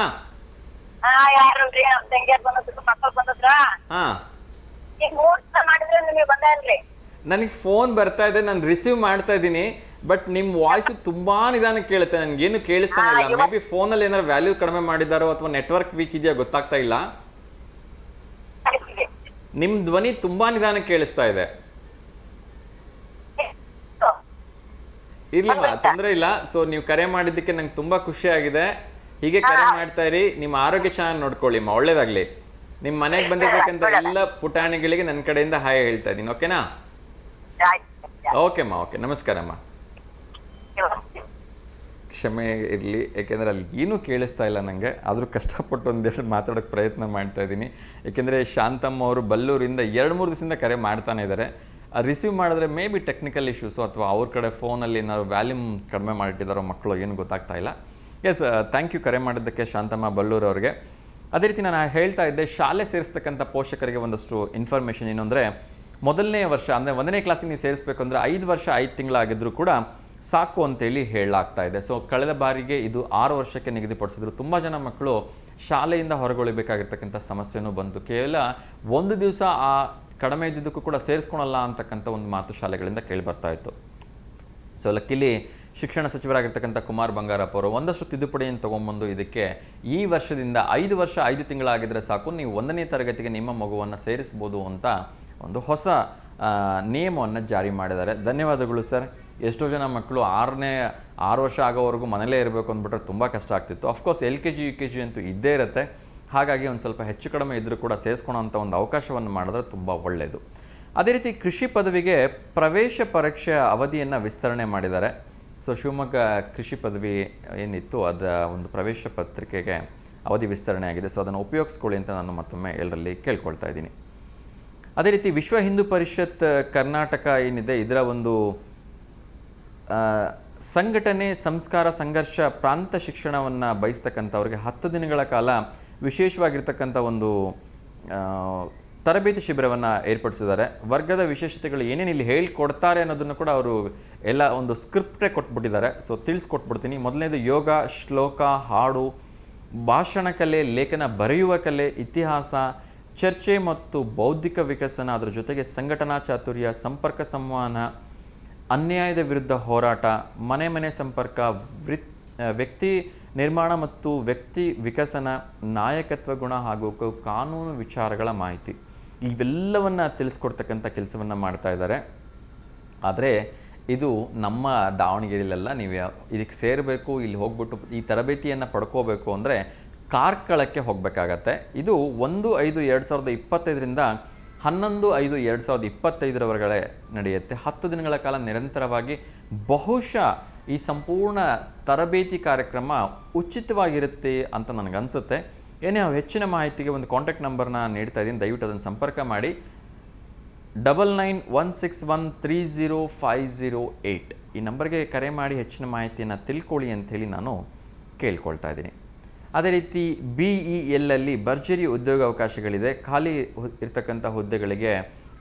ನನಗೆ ಫೋನ್ ಬರ್ತಾ ಇದೆ, ನಾನು ರಿಸೀವ್ ಮಾಡ್ತಾ ಇದ್ದೀನಿ. ಬಟ್ ನಿಮ್ಮ ವಾಯ್ಸ್ ತುಂಬಾ ನಿಧಾನಕ್ಕೆ ಕೇಳುತ್ತೆ, ನನಗೇನು ಕೇಳಿಸ್ತಾನೆ ಇಲ್ಲ. ಮೇ ಬಿ ಫೋನಲ್ಲಿ ಏನಾರು ವ್ಯಾಲ್ಯೂ ಕಡಿಮೆ ಮಾಡಿದಾರೋ ಅಥವಾ ನೆಟ್ವರ್ಕ್ ವೀಕ್ ಇದೆಯಾ ಗೊತ್ತಾಗ್ತಾ ಇಲ್ಲ. ನಿಮ್ಮ ಧ್ವನಿ ತುಂಬಾ ನಿಧಾನಕ್ಕೆ ಕೇಳಿಸ್ತಾ ಇದೆ. ಇರ್ಲಿಮ್ಮ, ತೊಂದರೆ ಇಲ್ಲ. ಸೊ ನೀವು ಕರೆ ಮಾಡಿದ್ದಕ್ಕೆ ನಂಗೆ ತುಂಬಾ ಖುಷಿ ಆಗಿದೆ. ಹೀಗೆ ಕರೆ ಮಾಡ್ತಾ ಇರಿ, ನಿಮ್ಮ ಆರೋಗ್ಯ ಚೆನ್ನಾಗಿ ನೋಡ್ಕೊಳ್ಳಿಮ್ಮ, ಒಳ್ಳೇದಾಗ್ಲಿ. ನಿಮ್ಮ ಮನೆಗೆ ಬಂದಿರ್ತಕ್ಕಂಥ ಎಲ್ಲ ಪುಟಾಣಿಗಳಿಗೆ ನನ್ನ ಕಡೆಯಿಂದ ಹಾಯ್ ಹೇಳ್ತಾ ಇದ್ದೀನಿ. ಓಕೆನಾ? ಓಕೆಮ್ಮ, ಓಕೆ, ನಮಸ್ಕಾರಮ್ಮ. ಕ್ಷಮೆ ಇರಲಿ, ಯಾಕೆಂದರೆ ಅಲ್ಲಿ ಏನೂ ಕೇಳಿಸ್ತಾ ಇಲ್ಲ ನನಗೆ. ಆದರೂ ಕಷ್ಟಪಟ್ಟು ಒಂದೆರಡು ಮಾತಾಡೋಕ್ಕೆ ಪ್ರಯತ್ನ ಮಾಡ್ತಾ ಇದ್ದೀನಿ. ಏಕೆಂದರೆ ಶಾಂತಮ್ಮ ಅವರು ಬಲ್ಲೂರಿಂದ 2-3 ದಿವಸದಿಂದ ಕರೆ ಮಾಡ್ತಾನೆ ಇದ್ದಾರೆ. ರಿಸೀವ್ ಮಾಡಿದ್ರೆ ಮೇ ಬಿ ಟೆಕ್ನಿಕಲ್ ಇಶ್ಯೂಸು ಅಥವಾ ಅವ್ರ ಕಡೆ ಫೋನಲ್ಲಿ ಏನಾದ್ರು ವ್ಯಾಲ್ಯೂಮ್ ಕಡಿಮೆ ಮಾಡಿಟ್ಟಿದ್ದಾರೋ ಮಕ್ಕಳು, ಏನು ಗೊತ್ತಾಗ್ತಾ ಇಲ್ಲ. ಎಸ್, ಥ್ಯಾಂಕ್ ಯು ಕರೆ ಮಾಡಿದ್ದಕ್ಕೆ ಶಾಂತಮ್ಮ ಬಲ್ಲೂರು ಅವ್ರಿಗೆ. ಅದೇ ರೀತಿ ನಾನು ಹೇಳ್ತಾ ಇದ್ದೆ, ಶಾಲೆ ಸೇರಿಸ್ತಕ್ಕಂಥ ಪೋಷಕರಿಗೆ ಒಂದಷ್ಟು ಇನ್ಫಾರ್ಮೇಷನ್ ಏನು ಅಂದರೆ, ಮೊದಲನೇ ವರ್ಷ ಅಂದರೆ 1ನೇ ಕ್ಲಾಸಿಗೆ ನೀವು ಸೇರಿಸಬೇಕು ಅಂದರೆ 5 ವರ್ಷ 5 ತಿಂಗಳಾಗಿದ್ದರೂ ಕೂಡ ಸಾಕು ಅಂತೇಳಿ ಹೇಳಲಾಗ್ತಾ ಇದೆ. ಸೊ ಕಳೆದ ಬಾರಿಗೆ ಇದು 6 ವರ್ಷಕ್ಕೆ ನಿಗದಿಪಡಿಸಿದ್ರು. ತುಂಬ ಜನ ಮಕ್ಕಳು ಶಾಲೆಯಿಂದ ಹೊರಗುಳಿಬೇಕಾಗಿರ್ತಕ್ಕಂಥ ಸಮಸ್ಯೆನೂ ಬಂತು. ಕೇವಲ 1 ದಿವಸ ಆ ಕಡಿಮೆ ಇದ್ದಿದ್ದಕ್ಕೂ ಕೂಡ ಸೇರಿಸ್ಕೊಳಲ್ಲ ಅಂತಕ್ಕಂಥ ಒಂದು ಮಾತು ಶಾಲೆಗಳಿಂದ ಕೇಳಿ ಬರ್ತಾ ಇತ್ತು. ಸೊ ಲಕ್ಕಿಲಿ ಶಿಕ್ಷಣ ಸಚಿವರಾಗಿರ್ತಕ್ಕಂಥ ಕುಮಾರ್ ಬಂಗಾರಪ್ಪ ಅವರು ಒಂದಷ್ಟು ತಿದ್ದುಪಡಿಯನ್ನು ತೊಗೊಂಬಂದು ಇದಕ್ಕೆ ಈ ವರ್ಷದಿಂದ 5 ವರ್ಷ 5 ತಿಂಗಳಾಗಿದ್ದರೆ ಸಾಕು, ನೀವು 1ನೇ ತರಗತಿಗೆ ನಿಮ್ಮ ಮಗುವನ್ನು ಸೇರಿಸ್ಬೋದು ಅಂತ ಒಂದು ಹೊಸ ನಿಯಮವನ್ನು ಜಾರಿ ಮಾಡಿದ್ದಾರೆ. ಧನ್ಯವಾದಗಳು ಸರ್. ಎಷ್ಟೋ ಜನ ಮಕ್ಕಳು 6 ವರ್ಷ ಆಗೋವರೆಗೂ ಮನೇಲೇ ಇರಬೇಕು ಅಂದ್ಬಿಟ್ರೆ ತುಂಬ ಕಷ್ಟ ಆಗ್ತಿತ್ತು. ಅಫ್ಕೋರ್ಸ್ LKG UKG ಅಂತೂ ಇದ್ದೇ ಇರುತ್ತೆ. ಹಾಗಾಗಿ ಒಂದು ಸ್ವಲ್ಪ ಹೆಚ್ಚು ಕಡಿಮೆ ಇದ್ದರೂ ಕೂಡ ಸೇರಿಸ್ಕೊಳ್ಳೋಂಥ ಒಂದು ಅವಕಾಶವನ್ನು ಮಾಡಿದ್ರೆ ತುಂಬ ಒಳ್ಳೆಯದು. ಅದೇ ರೀತಿ ಕೃಷಿ ಪದವಿಗೆ ಪ್ರವೇಶ ಪರೀಕ್ಷೆಯ ಅವಧಿಯನ್ನು ವಿಸ್ತರಣೆ ಮಾಡಿದ್ದಾರೆ. ಸೊ ಶಿವಮೊಗ್ಗ ಕೃಷಿ ಪದವಿ ಏನಿತ್ತು ಅದರ ಒಂದು ಪ್ರವೇಶ ಪತ್ರಿಕೆಗೆ ಅವಧಿ ವಿಸ್ತರಣೆ ಆಗಿದೆ. ಸೊ ಅದನ್ನು ಉಪಯೋಗಿಸ್ಕೊಳ್ಳಿ ಅಂತ ನಾನು ಮತ್ತೊಮ್ಮೆ ಎಲ್ಲರಲ್ಲಿ ಕೇಳ್ಕೊಳ್ತಾ ಇದ್ದೀನಿ. ಅದೇ ರೀತಿ ವಿಶ್ವ ಹಿಂದೂ ಪರಿಷತ್ ಕರ್ನಾಟಕ ಏನಿದೆ ಇದರ ಒಂದು ಸಂಘಟನೆ, ಸಂಸ್ಕಾರ, ಸಂಘರ್ಷ, ಪ್ರಾಂತ ಶಿಕ್ಷಣವನ್ನು ಬಯಸ್ತಕ್ಕಂಥವ್ರಿಗೆ 10 ದಿನಗಳ ಕಾಲ ವಿಶೇಷವಾಗಿರ್ತಕ್ಕಂಥ ಒಂದು ತರಬೇತಿ ಶಿಬಿರವನ್ನು ಏರ್ಪಡಿಸಿದ್ದಾರೆ. ವರ್ಗದ ವಿಶೇಷತೆಗಳು ಏನೇನು ಇಲ್ಲಿ ಹೇಳ್ಕೊಡ್ತಾರೆ ಅನ್ನೋದನ್ನು ಕೂಡ ಅವರು ಎಲ್ಲ ಒಂದು ಸ್ಕ್ರಿಪ್ಟೇ ಕೊಟ್ಬಿಟ್ಟಿದ್ದಾರೆ. ಸೊ ತಿಳಿಸ್ಕೊಟ್ಬಿಡ್ತೀನಿ. ಮೊದಲನೇದು ಯೋಗ, ಶ್ಲೋಕ, ಹಾಡು, ಭಾಷಣ ಕಲೆ, ಲೇಖನ ಬರೆಯುವ ಕಲೆ, ಇತಿಹಾಸ, ಚರ್ಚೆ ಮತ್ತು ಬೌದ್ಧಿಕ ವಿಕಸನ, ಅದರ ಜೊತೆಗೆ ಸಂಘಟನಾ ಚಾತುರ್ಯ, ಸಂಪರ್ಕ ಸಂವಹನ, ಅನ್ಯಾಯದ ವಿರುದ್ಧ ಹೋರಾಟ, ಮನೆ ಮನೆ ಸಂಪರ್ಕ, ವ್ಯಕ್ತಿ ನಿರ್ಮಾಣ ಮತ್ತು ವ್ಯಕ್ತಿ ವಿಕಸನ, ನಾಯಕತ್ವ ಗುಣ ಹಾಗೂ ಕಾನೂನು ವಿಚಾರಗಳ ಮಾಹಿತಿ, ಇವೆಲ್ಲವನ್ನು ತಿಳಿಸ್ಕೊಡ್ತಕ್ಕಂಥ ಕೆಲಸವನ್ನು ಮಾಡ್ತಾ ಇದ್ದಾರೆ. ಆದರೆ ಇದು ನಮ್ಮ ದಾವಣಗೆರೆಯಲ್ಲೆಲ್ಲ ನೀವು ಇದಕ್ಕೆ ಸೇರಬೇಕು, ಇಲ್ಲಿ ಹೋಗ್ಬಿಟ್ಟು ಈ ತರಬೇತಿಯನ್ನು ಪಡ್ಕೋಬೇಕು ಅಂದರೆ ಕಾರ್ಕಳಕ್ಕೆ ಹೋಗಬೇಕಾಗತ್ತೆ. ಇದು 1/5/2025ರಿಂದ 11/5/2025ರವರೆಗೆ ನಡೆಯುತ್ತೆ. 10 ದಿನಗಳ ಕಾಲ ನಿರಂತರವಾಗಿ. ಬಹುಶಃ ಈ ಸಂಪೂರ್ಣ ತರಬೇತಿ ಕಾರ್ಯಕ್ರಮ ಉಚಿತವಾಗಿರುತ್ತೆ ಅಂತ ನನಗನ್ಸುತ್ತೆ. ಏನೇ ಹೆಚ್ಚಿನ ಮಾಹಿತಿಗೆ ಒಂದು ಕಾಂಟ್ಯಾಕ್ಟ್ ನಂಬರ್ನ ನೀಡ್ತಾ ಇದ್ದೀನಿ, ದಯವಿಟ್ಟು ಅದನ್ನು ಸಂಪರ್ಕ ಮಾಡಿ. 9916130508 ಈ ನಂಬರ್ಗೆ ಕರೆ ಮಾಡಿ ಹೆಚ್ಚಿನ ಮಾಹಿತಿಯನ್ನು ತಿಳ್ಕೊಳ್ಳಿ ಅಂಥೇಳಿ ನಾನು ಕೇಳ್ಕೊಳ್ತಾ ಇದ್ದೀನಿ. ಅದೇ ರೀತಿ BEL ಅಲ್ಲಿ ಭರ್ಜರಿ ಉದ್ಯೋಗಾವಕಾಶಗಳಿದೆ. ಖಾಲಿ ಇರ್ತಕ್ಕಂಥ ಹುದ್ದೆಗಳಿಗೆ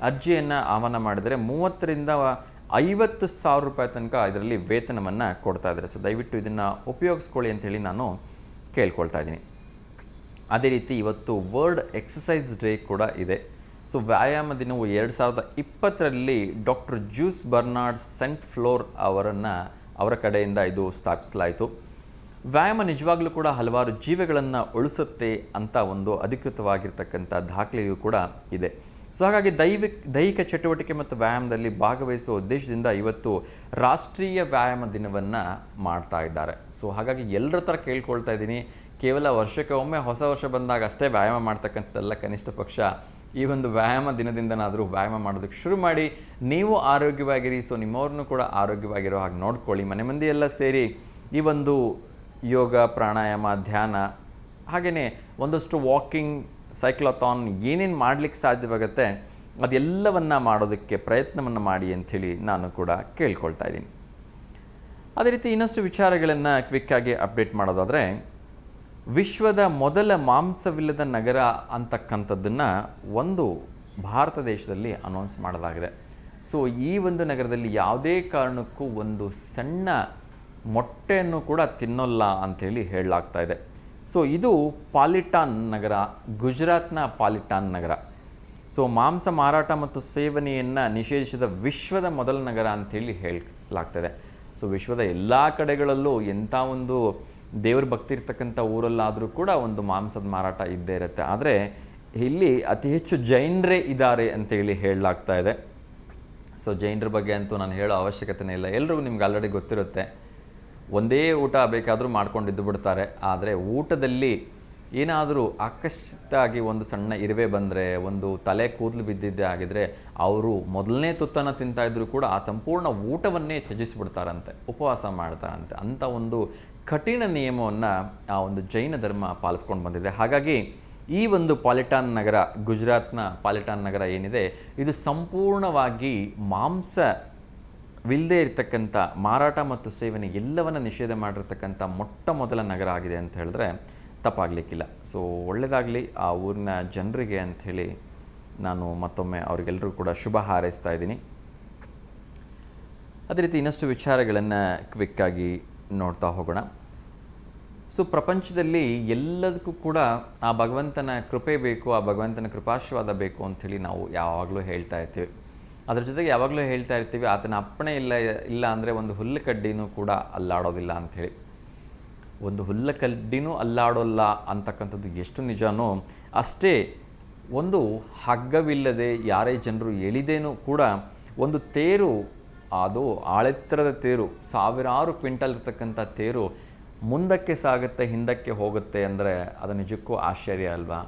ಅರ್ಜಿಯನ್ನು ಆಹ್ವಾನ ಮಾಡಿದರೆ 30ರಿಂದ 50,000 ರೂಪಾಯಿ ತನಕ ಇದರಲ್ಲಿ ವೇತನವನ್ನು ಕೊಡ್ತಾ ಇದ್ದಾರೆ. ಸೊ ದಯವಿಟ್ಟು ಇದನ್ನು ಉಪಯೋಗಿಸ್ಕೊಳ್ಳಿ ಅಂಥೇಳಿ ನಾನು ಕೇಳ್ಕೊಳ್ತಾ ಇದ್ದೀನಿ. ಅದೇ ರೀತಿ ಇವತ್ತು ವರ್ಲ್ಡ್ ಎಕ್ಸಸೈಸ್ ಡೇ ಕೂಡ ಇದೆ. ಸೊ ವ್ಯಾಯಾಮ ದಿನವು 2020ರಲ್ಲಿ ಡಾಕ್ಟರ್ ಜ್ಯೂಸ್ ಬರ್ನಾರ್ಡ್ ಸೆಂಟ್ ಫ್ಲೋರ್ ಅವರ ಕಡೆಯಿಂದ ಇದು ಸ್ಥಾಪಿಸಲಾಯಿತು. ವ್ಯಾಯಾಮ ನಿಜವಾಗ್ಲೂ ಕೂಡ ಹಲವಾರು ಜೀವಗಳನ್ನು ಉಳಿಸುತ್ತೆ ಅಂತ ಒಂದು ಅಧಿಕೃತವಾಗಿರ್ತಕ್ಕಂಥ ದಾಖಲೆಯೂ ಕೂಡ ಇದೆ. ಸೊ ಹಾಗಾಗಿ ದೈಹಿಕ ಚಟುವಟಿಕೆ ಮತ್ತು ವ್ಯಾಯಾಮದಲ್ಲಿ ಭಾಗವಹಿಸುವ ಉದ್ದೇಶದಿಂದ ಇವತ್ತು ರಾಷ್ಟ್ರೀಯ ವ್ಯಾಯಾಮ ದಿನವನ್ನು ಮಾಡ್ತಾ ಇದ್ದಾರೆ. ಸೊ ಹಾಗಾಗಿ ಎಲ್ಲರ ಥರ ಕೇಳ್ಕೊಳ್ತಾ ಇದ್ದೀನಿ, ಕೇವಲ ವರ್ಷಕ್ಕೆ ಒಮ್ಮೆ ಹೊಸ ವರ್ಷ ಬಂದಾಗ ಅಷ್ಟೇ ವ್ಯಾಯಾಮ ಮಾಡ್ತಕ್ಕಂಥದ್ದೆಲ್ಲ, ಕನಿಷ್ಠ ಪಕ್ಷ ಈ ಒಂದು ವ್ಯಾಯಾಮ ದಿನದಿಂದನಾದರೂ ವ್ಯಾಯಾಮ ಮಾಡೋದಕ್ಕೆ ಶುರು ಮಾಡಿ. ನೀವು ಆರೋಗ್ಯವಾಗಿರಿ, ಸೊ ನಿಮ್ಮವ್ರನ್ನೂ ಕೂಡ ಆರೋಗ್ಯವಾಗಿರೋ ಹಾಗೆ ನೋಡ್ಕೊಳ್ಳಿ. ಮನೆ ಮಂದಿ ಎಲ್ಲ ಸೇರಿ ಈ ಒಂದು ಯೋಗ, ಪ್ರಾಣಾಯಾಮ, ಧ್ಯಾನ, ಹಾಗೆಯೇ ಒಂದಷ್ಟು ವಾಕಿಂಗ್, ಸೈಕ್ಲಥಾನ್ ಏನೇನು ಮಾಡಲಿಕ್ಕೆ ಸಾಧ್ಯವಾಗುತ್ತೆ ಅದೆಲ್ಲವನ್ನು ಮಾಡೋದಕ್ಕೆ ಪ್ರಯತ್ನವನ್ನು ಮಾಡಿ ಅಂಥೇಳಿ ನಾನು ಕೂಡ ಕೇಳ್ಕೊಳ್ತಾ ಇದ್ದೀನಿ. ಅದೇ ರೀತಿ ಇನ್ನಷ್ಟು ವಿಚಾರಗಳನ್ನು ಕ್ವಿಕ್ಕಾಗಿ ಅಪ್ಡೇಟ್ ಮಾಡೋದಾದರೆ, ವಿಶ್ವದ ಮೊದಲ ಮಾಂಸವಿಲ್ಲದ ನಗರ ಅಂತಕ್ಕಂಥದ್ದನ್ನು ಒಂದು ಭಾರತ ದೇಶದಲ್ಲಿ ಅನೌನ್ಸ್ ಮಾಡಲಾಗಿದೆ. ಸೊ ಈ ಒಂದು ನಗರದಲ್ಲಿ ಯಾವುದೇ ಕಾರಣಕ್ಕೂ ಒಂದು ಸಣ್ಣ ಮೊಟ್ಟೆಯನ್ನು ಕೂಡ ತಿನ್ನೋಲ್ಲ ಅಂಥೇಳಿ ಹೇಳಲಾಗ್ತಾ ಇದೆ. ಸೊ ಇದು ಪಾಲಿಟಾನ್ ನಗರ, ಗುಜರಾತ್ನ ಪಾಲಿಟಾನ್ ನಗರ. ಸೊ ಮಾಂಸ ಮಾರಾಟ ಮತ್ತು ಸೇವನೆಯನ್ನು ನಿಷೇಧಿಸಿದ ವಿಶ್ವದ ಮೊದಲ ನಗರ ಅಂಥೇಳಿ ಹೇಳಲಾಗ್ತದೆ. ಸೊ ವಿಶ್ವದ ಎಲ್ಲ ಕಡೆಗಳಲ್ಲೂ ಎಂಥ ಒಂದು ದೇವ್ರ ಭಕ್ತಿ ಇರ್ತಕ್ಕಂಥ ಊರಲ್ಲಾದರೂ ಕೂಡ ಒಂದು ಮಾಂಸದ ಮಾರಾಟ ಇದ್ದೇ ಇರುತ್ತೆ. ಆದರೆ ಇಲ್ಲಿ ಅತಿ ಹೆಚ್ಚು ಜೈನರೇ ಇದ್ದಾರೆ ಅಂತೇಳಿ ಹೇಳಲಾಗ್ತಾ ಇದೆ. ಸೊ ಜೈನರ ಬಗ್ಗೆ ಅಂತೂ ನಾನು ಹೇಳೋ ಅವಶ್ಯಕತೆನೇ ಇಲ್ಲ, ಎಲ್ರಿಗೂ ನಿಮ್ಗೆ ಆಲ್ರೆಡಿ ಗೊತ್ತಿರುತ್ತೆ. ಒಂದೇ ಊಟ ಬೇಕಾದರೂ ಮಾಡ್ಕೊಂಡಿದ್ದು ಬಿಡ್ತಾರೆ. ಆದರೆ ಊಟದಲ್ಲಿ ಏನಾದರೂ ಆಕಸ್ಮಿಕವಾಗಿ ಒಂದು ಸಣ್ಣ ಇರುವೆ ಬಂದರೆ, ಒಂದು ತಲೆ ಕೂದಲು ಬಿದ್ದಿದ್ದೇ ಆಗಿದ್ರೆ ಅವರು ಮೊದಲನೇ ತುತ್ತನ್ನು ತಿಂತಾಯಿದ್ರು ಕೂಡ ಆ ಸಂಪೂರ್ಣ ಊಟವನ್ನೇ ತ್ಯಜಿಸಿಬಿಡ್ತಾರಂತೆ, ಉಪವಾಸ ಮಾಡ್ತಾರಂತೆ. ಅಂಥ ಒಂದು ಕಠಿಣ ನಿಯಮವನ್ನು ಆ ಒಂದು ಜೈನ ಧರ್ಮ ಪಾಲಿಸ್ಕೊಂಡು ಬಂದಿದೆ. ಹಾಗಾಗಿ ಈ ಒಂದು ಪಾಲಿಟಾನ್ ನಗರ, ಗುಜರಾತ್ನ ಪಾಲಿಟಾನ್ ನಗರ ಏನಿದೆ, ಇದು ಸಂಪೂರ್ಣವಾಗಿ ಮಾಂಸವಿಲ್ಲದೆ ಇರತಕ್ಕಂಥ ಮಾರಾಟ ಮತ್ತು ಸೇವನೆ ಎಲ್ಲವನ್ನು ನಿಷೇಧ ಮಾಡಿರ್ತಕ್ಕಂಥ ಮೊಟ್ಟ ಮೊದಲ ನಗರ ಆಗಿದೆ ಅಂತ ಹೇಳಿದ್ರೆ ತಪ್ಪಾಗಲಿಕ್ಕಿಲ್ಲ. ಸೊ ಒಳ್ಳೆಯದಾಗಲಿ ಆ ಊರಿನ ಜನರಿಗೆ ಅಂಥೇಳಿ ನಾನು ಮತ್ತೊಮ್ಮೆ ಅವರಿಗೆಲ್ಲರೂ ಕೂಡ ಶುಭ ಹಾರೈಸ್ತಾ ಇದ್ದೀನಿ. ಅದೇ ರೀತಿ ಇನ್ನಷ್ಟು ವಿಚಾರಗಳನ್ನು ಕ್ವಿಕ್ಕಾಗಿ ನೋಡ್ತಾ ಹೋಗೋಣ. ಸೊ ಪ್ರಪಂಚದಲ್ಲಿ ಎಲ್ಲದಕ್ಕೂ ಕೂಡ ಆ ಭಗವಂತನ ಕೃಪೆ ಬೇಕು, ಆ ಭಗವಂತನ ಕೃಪಾಶೀರ್ವಾದ ಬೇಕು ಅಂಥೇಳಿ ನಾವು ಯಾವಾಗಲೂ ಹೇಳ್ತಾ ಇರ್ತೀವಿ. ಅದ್ರ ಜೊತೆಗೆ ಯಾವಾಗಲೂ ಹೇಳ್ತಾ ಇರ್ತೀವಿ, ಆತನ ಅಪ್ಪಣೆ ಇಲ್ಲ ಅಂದರೆ ಒಂದು ಹುಲ್ಲು ಕಡ್ಡಿನೂ ಕೂಡ ಅಲ್ಲಾಡೋದಿಲ್ಲ ಅಂಥೇಳಿ. ಒಂದು ಹುಲ್ಲು ಕಡ್ಡಿನೂ ಅಲ್ಲಾಡೋಲ್ಲ ಅಂತಕ್ಕಂಥದ್ದು ಎಷ್ಟು ನಿಜನೋ ಅಷ್ಟೇ, ಒಂದು ಹಗ್ಗವಿಲ್ಲದೆ ಯಾರೇ ಜನರು ಎಳಿದೇನೂ ಕೂಡ ಒಂದು ತೇರು ಅದು ಆಳೆತ್ತರದ ತೇರು, ಸಾವಿರಾರು ಕ್ವಿಂಟಲ್ ಇರ್ತಕ್ಕಂಥ ತೇರು ಮುಂದಕ್ಕೆ ಸಾಗುತ್ತೆ, ಹಿಂದಕ್ಕೆ ಹೋಗುತ್ತೆ ಅಂದರೆ ಅದು ನಿಜಕ್ಕೂ ಆಶ್ಚರ್ಯ ಅಲ್ವಾ?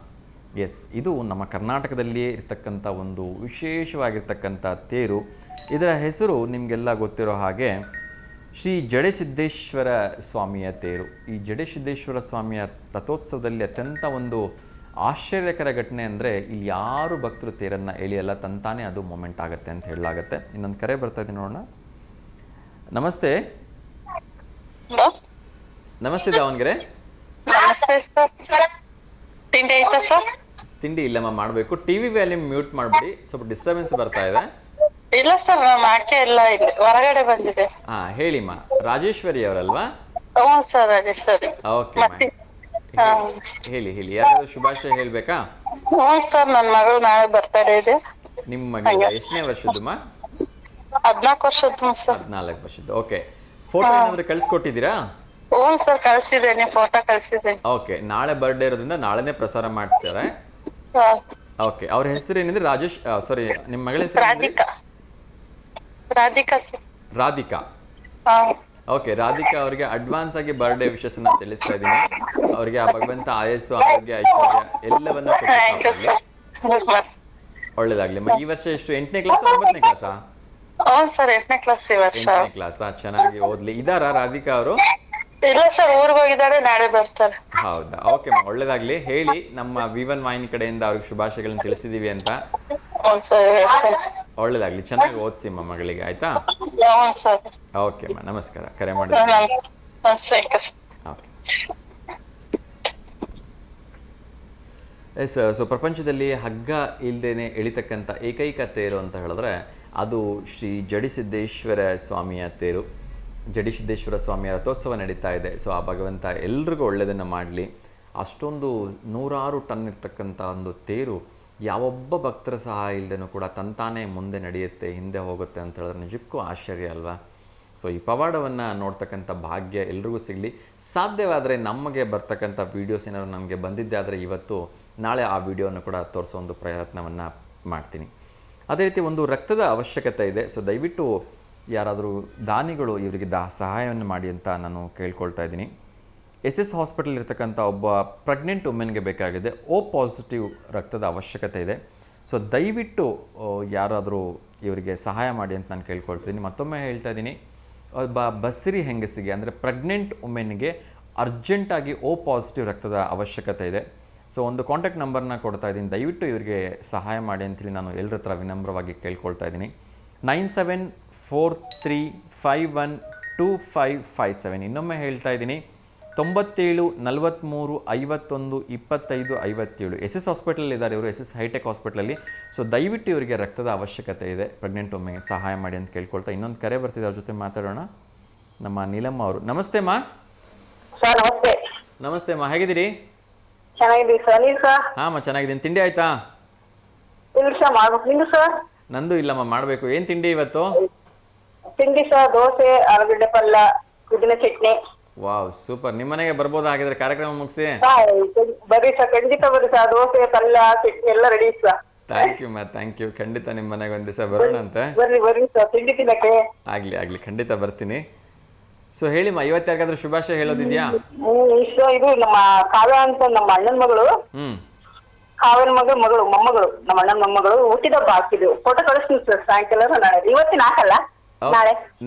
ಎಸ್, ಇದು ನಮ್ಮ ಕರ್ನಾಟಕದಲ್ಲಿಯೇ ಇರ್ತಕ್ಕಂಥ ಒಂದು ವಿಶೇಷವಾಗಿರ್ತಕ್ಕಂಥ ತೇರು. ಇದರ ಹೆಸರು ನಿಮಗೆಲ್ಲ ಗೊತ್ತಿರೋ ಹಾಗೆ ಶ್ರೀ ಜಡೆಸಿದ್ದೇಶ್ವರ ಸ್ವಾಮಿಯ ತೇರು. ಈ ಜಡೆಸಿದ್ದೇಶ್ವರ ಸ್ವಾಮಿಯ ರಥೋತ್ಸವದಲ್ಲಿ ಅತ್ಯಂತ ಒಂದು ಆಶ್ಚರ್ಯಕರ ಘಟನೆ ಅಂದರೆ ಇಲ್ಲಿ ಯಾರು ಭಕ್ತರು ತೇರನ್ನು ಎಳೆಯಲ್ಲ, ತಂತಾನೇ ಅದು ಮೂಮೆಂಟ್ ಆಗುತ್ತೆ ಅಂತ ಹೇಳಲಾಗುತ್ತೆ. ಇನ್ನೊಂದು ಕರೆ ಬರ್ತಾ ಇದೆ, ನೋಡೋಣ. ನಮಸ್ತೆ. ನಮಸ್ತೆ ದಾವಣಗೆರೆ. ತಿಂಡಿ ಆಯ್ತಾ ಸರ್? ತಿಂಡಿ ಇಲ್ಲಮ್ಮ, ಮಾಡಬೇಕು. ಟಿವಿ ವ್ಯಾಲ್ಯೂಮ್ ಮ್ಯೂಟ್ ಮಾಡಿಬಿಡಿ, ಸ್ವಲ್ಪ ಡಿಸ್ಟರ್ಬೆನ್ಸ್ ಬರ್ತಾ ಇದೆ. ಇಲ್ಲ ಸರ್, ಮಾಡ್ಕೆ ಎಲ್ಲ ಇದೆ, ಹೊರಗಡೆ ಬಂದಿದೆ. ಹಾಂ, ಹೇಳಿಮ್ಮ. ರಾಜೇಶ್ವರಿ ಅವರಲ್ವಾ? ಹ್ಞೂ ಸರ್, ರಾಜೇಶ್ವರಿ. ಓಕೆ, ಹೇಳಿ ಹೇಳಿ. ಯಾರಾದ್ರೂ ಶುಭಾಶಯ ಹೇಳ್ಬೇಕಾ? ಹ್ಞೂ ಸರ್, ನನ್ನ ಮಗಳು ನಾಳೆ ಬರ್ತಡೇ ಇದೆ. ನಿಮ್ಮ ಮಗಳು ಎಷ್ಟನೇ ವರ್ಷದಮ್ಮ? 14 ವರ್ಷದ್ದು ಸರ್. 14 ವರ್ಷದ್ದು. ಓಕೆ, ಫೋಟೋ ಏನಾದರೂ ಕಳಿಸ್ಕೊಟ್ಟಿದ್ದೀರಾ? ಹ್ಞೂ ಸರ್, ಕಳ್ಸಿದ್ದೇನೆ, ಫೋಟೋ ಕಳ್ಸಿದ್ದೇನೆ. ಓಕೆ, ನಾಳೆ ಬರ್ಡೇ ಇರೋದ್ರಿಂದ ನಾಳೆನೇ ಪ್ರಸಾರ ಮಾಡ್ತಾರೆ. ಓಕೆ, ಅವ್ರ ಹೆಸರು ಏನಿದ್ರೆ ರಾಜೇಶ್, ಸಾರಿ, ನಿಮ್ಮ ಮಗಳ ಹೆಸರು ರಾಧಿಕಾ. ರಾಧಿಕಾ ಸರ್. ರಾಧಿಕಾ. ಹಾಂ. ಓಕೆ, ರಾಧಿಕಾ ಅವರಿಗೆ ಅಡ್ವಾನ್ಸ್ ಆಗಿ ಬರ್ಡೇ ವಿಶಸ್ ಅನ್ನ ತಿಳಿಸ್ತಾ ಇದ್ದೀನಿ. ಅವರಿಗೆ ಆ ಭಗವಂತ ಆಯಸ್ಸು, ಆರೋಗ್ಯ, ಐಶ್ವರ್ಯ ಎಲ್ಲವನ್ನ ಒಳ್ಳೇದಾಗ್ಲಿ. ಈ ವರ್ಷ ಎಷ್ಟು, 8ನೇ ಕ್ಲಾಸ್ 9ನೇ ಕ್ಲಾಸಾ? ಹ್ಞೂ ಸರ್, 8ನೇ ಕ್ಲಾಸ್ ಈ ವರ್ಷ. 8ನೇ ಕ್ಲಾಸಾ? ಚೆನ್ನಾಗಿ ಓದ್ಲಿ. ಇದಾರಾ ರಾಧಿಕಾ ಅವರು? ಇಲ್ಲ ಸರ್, ಊರಿಗೆ ಹೋಗಿದ್ದಾರೆ, ನಾಳೆ ಬರ್ತಾರೆ. ಹೌದಾ? ಓಕೆ, ಒಳ್ಳೇದಾಗ್ಲಿ. ಹೇಳಿ, ನಮ್ಮ V1 ವಾಹಿನಿ ಕಡೆಯಿಂದ ಅವ್ರಿಗೆ ಶುಭಾಶಯಗಳನ್ನ ತಿಳಿಸಿದೀವಿ ಅಂತ. ಒಳ್ಳೇದಾಗ್ಲಿ, ಚೆನ್ನಾಗಿ ಓದಿಸಿ ಮಗಳಿಗೆ, ಆಯ್ತಾ? ಓಕೆ ಅಮ್ಮ, ನಮಸ್ಕಾರ. ಕರೆ ಮಾಡಿ. ಓಕೆ. ಎಸ್, ಸೊ ಪ್ರಪಂಚದಲ್ಲಿ ಹಗ್ಗ ಇಲ್ಲದೇನೆ ಎಳಿತಕ್ಕಂಥ ಏಕೈಕ ತೇರು ಅಂತ ಹೇಳಿದ್ರೆ ಅದು ಶ್ರೀ ಜಡಿಸಿದ್ದೇಶ್ವರ ಸ್ವಾಮಿಯ ತೇರು. ಜಡಿಸಿದ್ದೇಶ್ವರ ಸ್ವಾಮಿಯ ರಥೋತ್ಸವ ನಡೀತಾ ಇದೆ. ಸೊ ಆ ಭಗವಂತ ಎಲ್ರಿಗೂ ಒಳ್ಳೆಯದನ್ನು ಮಾಡಲಿ. ಅಷ್ಟೊಂದು 100 ಟನ್ ಇರ್ತಕ್ಕಂಥ ಒಂದು ತೇರು ಯಾವೊಬ್ಬ ಭಕ್ತರ ಸಹಾಯ ಇಲ್ಲದೇನೂ ಕೂಡ ತಂತಾನೇ ಮುಂದೆ ನಡೆಯುತ್ತೆ, ಹಿಂದೆ ಹೋಗುತ್ತೆ ಅಂತ ಹೇಳಿದ್ರೆ ನಿಜಕ್ಕೂ ಆಶ್ಚರ್ಯ ಅಲ್ವಾ? ಸೊ ಈ ಪವಾಡವನ್ನು ನೋಡ್ತಕ್ಕಂಥ ಭಾಗ್ಯ ಎಲ್ರಿಗೂ ಸಿಗಲಿ. ಸಾಧ್ಯವಾದರೆ ನಮಗೆ ಬರ್ತಕ್ಕಂಥ ವೀಡಿಯೋಸ್ ಏನಾದ್ರು ನಮಗೆ ಬಂದಿದ್ದೆ ಆದರೆ ಇವತ್ತು ನಾಳೆ ಆ ವಿಡಿಯೋವನ್ನು ಕೂಡ ತೋರಿಸೋ ಒಂದು ಪ್ರಯತ್ನವನ್ನು ಮಾಡ್ತೀನಿ. ಅದೇ ರೀತಿ ಒಂದು ರಕ್ತದ ಅವಶ್ಯಕತೆ ಇದೆ. ಸೊ ದಯವಿಟ್ಟು ಯಾರಾದರೂ ದಾನಿಗಳು ಇವರಿಗೆ ಸಹಾಯವನ್ನು ಮಾಡಿ ಅಂತ ನಾನು ಕೇಳ್ಕೊಳ್ತಾ ಇದ್ದೀನಿ. SS ಹಾಸ್ಪಿಟಲ್ ಇರ್ತಕ್ಕಂಥ ಒಬ್ಬ ಪ್ರೆಗ್ನೆಂಟ್ ವುಮೆನ್ಗೆ ಬೇಕಾಗಿದೆ O ಪಾಸಿಟಿವ್ ರಕ್ತದ ಅವಶ್ಯಕತೆ ಇದೆ. ಸೊ ದಯವಿಟ್ಟು ಯಾರಾದರೂ ಇವರಿಗೆ ಸಹಾಯ ಮಾಡಿ ಅಂತ ನಾನು ಕೇಳ್ಕೊಳ್ತೀನಿ. ಮತ್ತೊಮ್ಮೆ ಹೇಳ್ತಾ ಇದ್ದೀನಿ, ಒಬ್ಬ ಬಸ್ರಿ ಹೆಂಗಸಿಗೆ ಅಂದರೆ ಪ್ರೆಗ್ನೆಂಟ್ ವುಮೆನ್ಗೆ ಅರ್ಜೆಂಟಾಗಿ O ಪಾಸಿಟಿವ್ ರಕ್ತದ ಅವಶ್ಯಕತೆ ಇದೆ. ಸೊ ಒಂದು ಕಾಂಟ್ಯಾಕ್ಟ್ ನಂಬರ್ನ ಕೊಡ್ತಾ ಇದ್ದೀನಿ, ದಯವಿಟ್ಟು ಇವರಿಗೆ ಸಹಾಯ ಮಾಡಿ ಅಂತೇಳಿ ನಾನು ಎಲ್ಲರ ಹತ್ರ ವಿನಮ್ರವಾಗಿ ಕೇಳ್ಕೊಳ್ತಾ ಇದ್ದೀನಿ. 9743512557. ಇನ್ನೊಮ್ಮೆ ಹೇಳ್ತಾ ಇದ್ದೀನಿ, 97 43 51 25 57. SS ಹಾಸ್ಪಿಟಲ್ ಇದ್ದಾರೆ ಇವರು, SS ಹೈಟೆಕ್ ಹಾಸ್ಪಿಟಲಲ್ಲಿ. ಸೊ ದಯವಿಟ್ಟು ಇವರಿಗೆ ರಕ್ತದ ಅವಶ್ಯಕತೆ ಇದೆ, ಪ್ರೆಗ್ನೆಂಟ್ ಒಮ್ಮೆ ಸಹಾಯ ಮಾಡಿ ಅಂತ ಕೇಳ್ಕೊಳ್ತಾ ಇನ್ನೊಂದು ಕರೆ ಬರ್ತಿದೆ, ಅವ್ರ ಜೊತೆ ಮಾತಾಡೋಣ. ನಮ್ಮ ನೀಲಮ್ಮ ಅವರು. ನಮಸ್ತೆ ಅಮ್ಮ. ಸರ್ ನಮಸ್ತೆ. ನಮಸ್ತೆ ಅಮ್ಮ, ಹೇಗಿದ್ದೀರಿ? ಚೆನ್ನಾಗಿದ್ದೀವಿ ಸರ್, ನೀವು ಸರ್? ಹಾಂ ಚೆನ್ನಾಗಿದ್ದೀನಿ. ತಿಂಡಿ ಆಯ್ತಾ? ಇಲ್ಲ ಸರ್, ಮಾಡ್ಬೇಕು. ನಿಮ್ದು ಸರ್? ನಂದು ಇಲ್ಲಮ್ಮ, ಮಾಡಬೇಕು. ಏನು ತಿಂಡಿ ಇವತ್ತು? ತಿಂಡಿ ಸರ್, ದೋಸೆ, ಆಲೂಗಡ್ಡೆ ಪಲ್ಯ, ಪುದೀನ ಚಟ್ನಿ. Wow, super. ನಿಮ್ಮ ಮನೆಗೆ ಬರ್ಬೋದಾ ಹಾಗಿದ್ರೆ ಕಾರ್ಯಕ್ರಮ ಮುಗಿಸಿ? ಬರ್ರಿ ಸರ್, ಖಂಡಿತ ಬರ್ರಿ ಸರ್. ದೋಸೆ, ಪಲ್ಯ, ಚಟ್ನಿ ಎಲ್ಲ ರೆಡಿ ಸರ್. ಥ್ಯಾಂಕ್ ಯು ಮಾ, ಥ್ಯಾಂಕ್ ಯು. ಖಂಡಿತ ನಿಮ್ಮ ಮನೆಗೆ ಒಂದು ದಿವಸ ಬರೋಣ ಅಂತೆ. ಬರ್ರಿ ಸರ್, ತಿಂಡಿ ತಿನ್ನಕ್ಕೆ. ಆಗ್ಲಿ ಖಂಡಿತ ಬರ್ತೀನಿ. ಸೊ ಹೇಳಿಮ್ಮ, ಇವತ್ತು ಯಾರಿಗಾದ್ರೂ ಶುಭಾಶಯ ಹೇಳೋದಿದ್ಯಾ? ಇದು ನಮ್ಮ ಕಾವ್ಯ ಅಂತ ನಮ್ಮ ಅಣ್ಣನ ಮಗಳು. ಕಾವ್ಯನ ಮಗಳು ಮೊಮ್ಮಗಳು, ನಮ್ಮ ಅಣ್ಣನ ಮೊಮ್ಮಗಳು ಹುಟ್ಟಿದಬ್ಬ ಹಾಕಿದ್ವಿ. ಫೋಟೋ ಕಳಿಸ್ತೀನಿ ಸರ್ ಸಾಯಂಕಾಲ. ನಾಳೆ ಇವತ್ತಿನ ಹಾಕಲ್ಲ,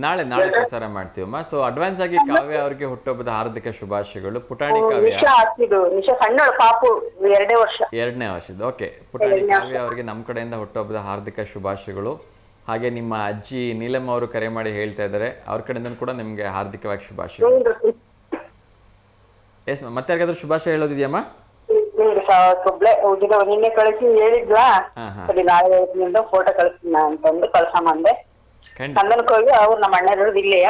ನಾಳೆ ಪ್ರಸಾರ ಮಾಡ್ತೀವಮ್ಮ. ಸೊ ಅಡ್ವಾನ್ಸ್ ಆಗಿ ಕಾವ್ಯ ಅವರಿಗೆ ಹುಟ್ಟುಹಬ್ಬದ ಹಾರ್ದಿಕ ಶುಭಾಶಯಗಳು. ಪುಟಾಣಿ ಕಾವ್ಯ ನಿಶಾ ಸಣ್ಣ ಪಾಪು 2ನೇ ವರ್ಷ. 2ನೇ ವರ್ಷದ. ಓಕೆ, ಪುಟಾಣಿ ಕಾವ್ಯ ಅವರಿಗೆ ನಮ್ಮ ಕಡೆಯಿಂದ ಹುಟ್ಟುಹಬ್ಬದ ಹಾರ್ದಿಕ ಶುಭಾಶಯಗಳು. ಹಾಗೆ ನಿಮ್ಮ ಅಜ್ಜಿ ನೀಲಮ್ಮ ಅವರು ಕರೆ ಮಾಡಿ ಹೇಳ್ತಾ ಇದ್ದಾರೆ, ಅವ್ರ ಕಡೆಯಿಂದ ಕೂಡ ನಿಮ್ಗೆ ಹಾರ್ದಿಕವಾಗಿ ಶುಭಾಶಯಗಳು. ಎಸ್, ಮತ್ತೆ ಯಾರಿಗಾದ್ರೂ ಶುಭಾಶಯ ಹೇಳೋದಿದೆಯಮ್ಮ? ನಿನ್ನೆ ಕಳಿಸಿ ಹೇಳಿದ್ವಾ, ನಾಳೆ ಫೋಟೋ ಕಳಿಸ್ತೀನ ಅಂತಂದು ಕಳ್ಸಂಬಂದೆ. ಚಂದನಕ್ಕೆ ಹೋಗಿ ಅವ್ರು ನಮ್ಮ ಅಣ್ಣ ಇರೋದು ಇಲ್ಲೆಯ,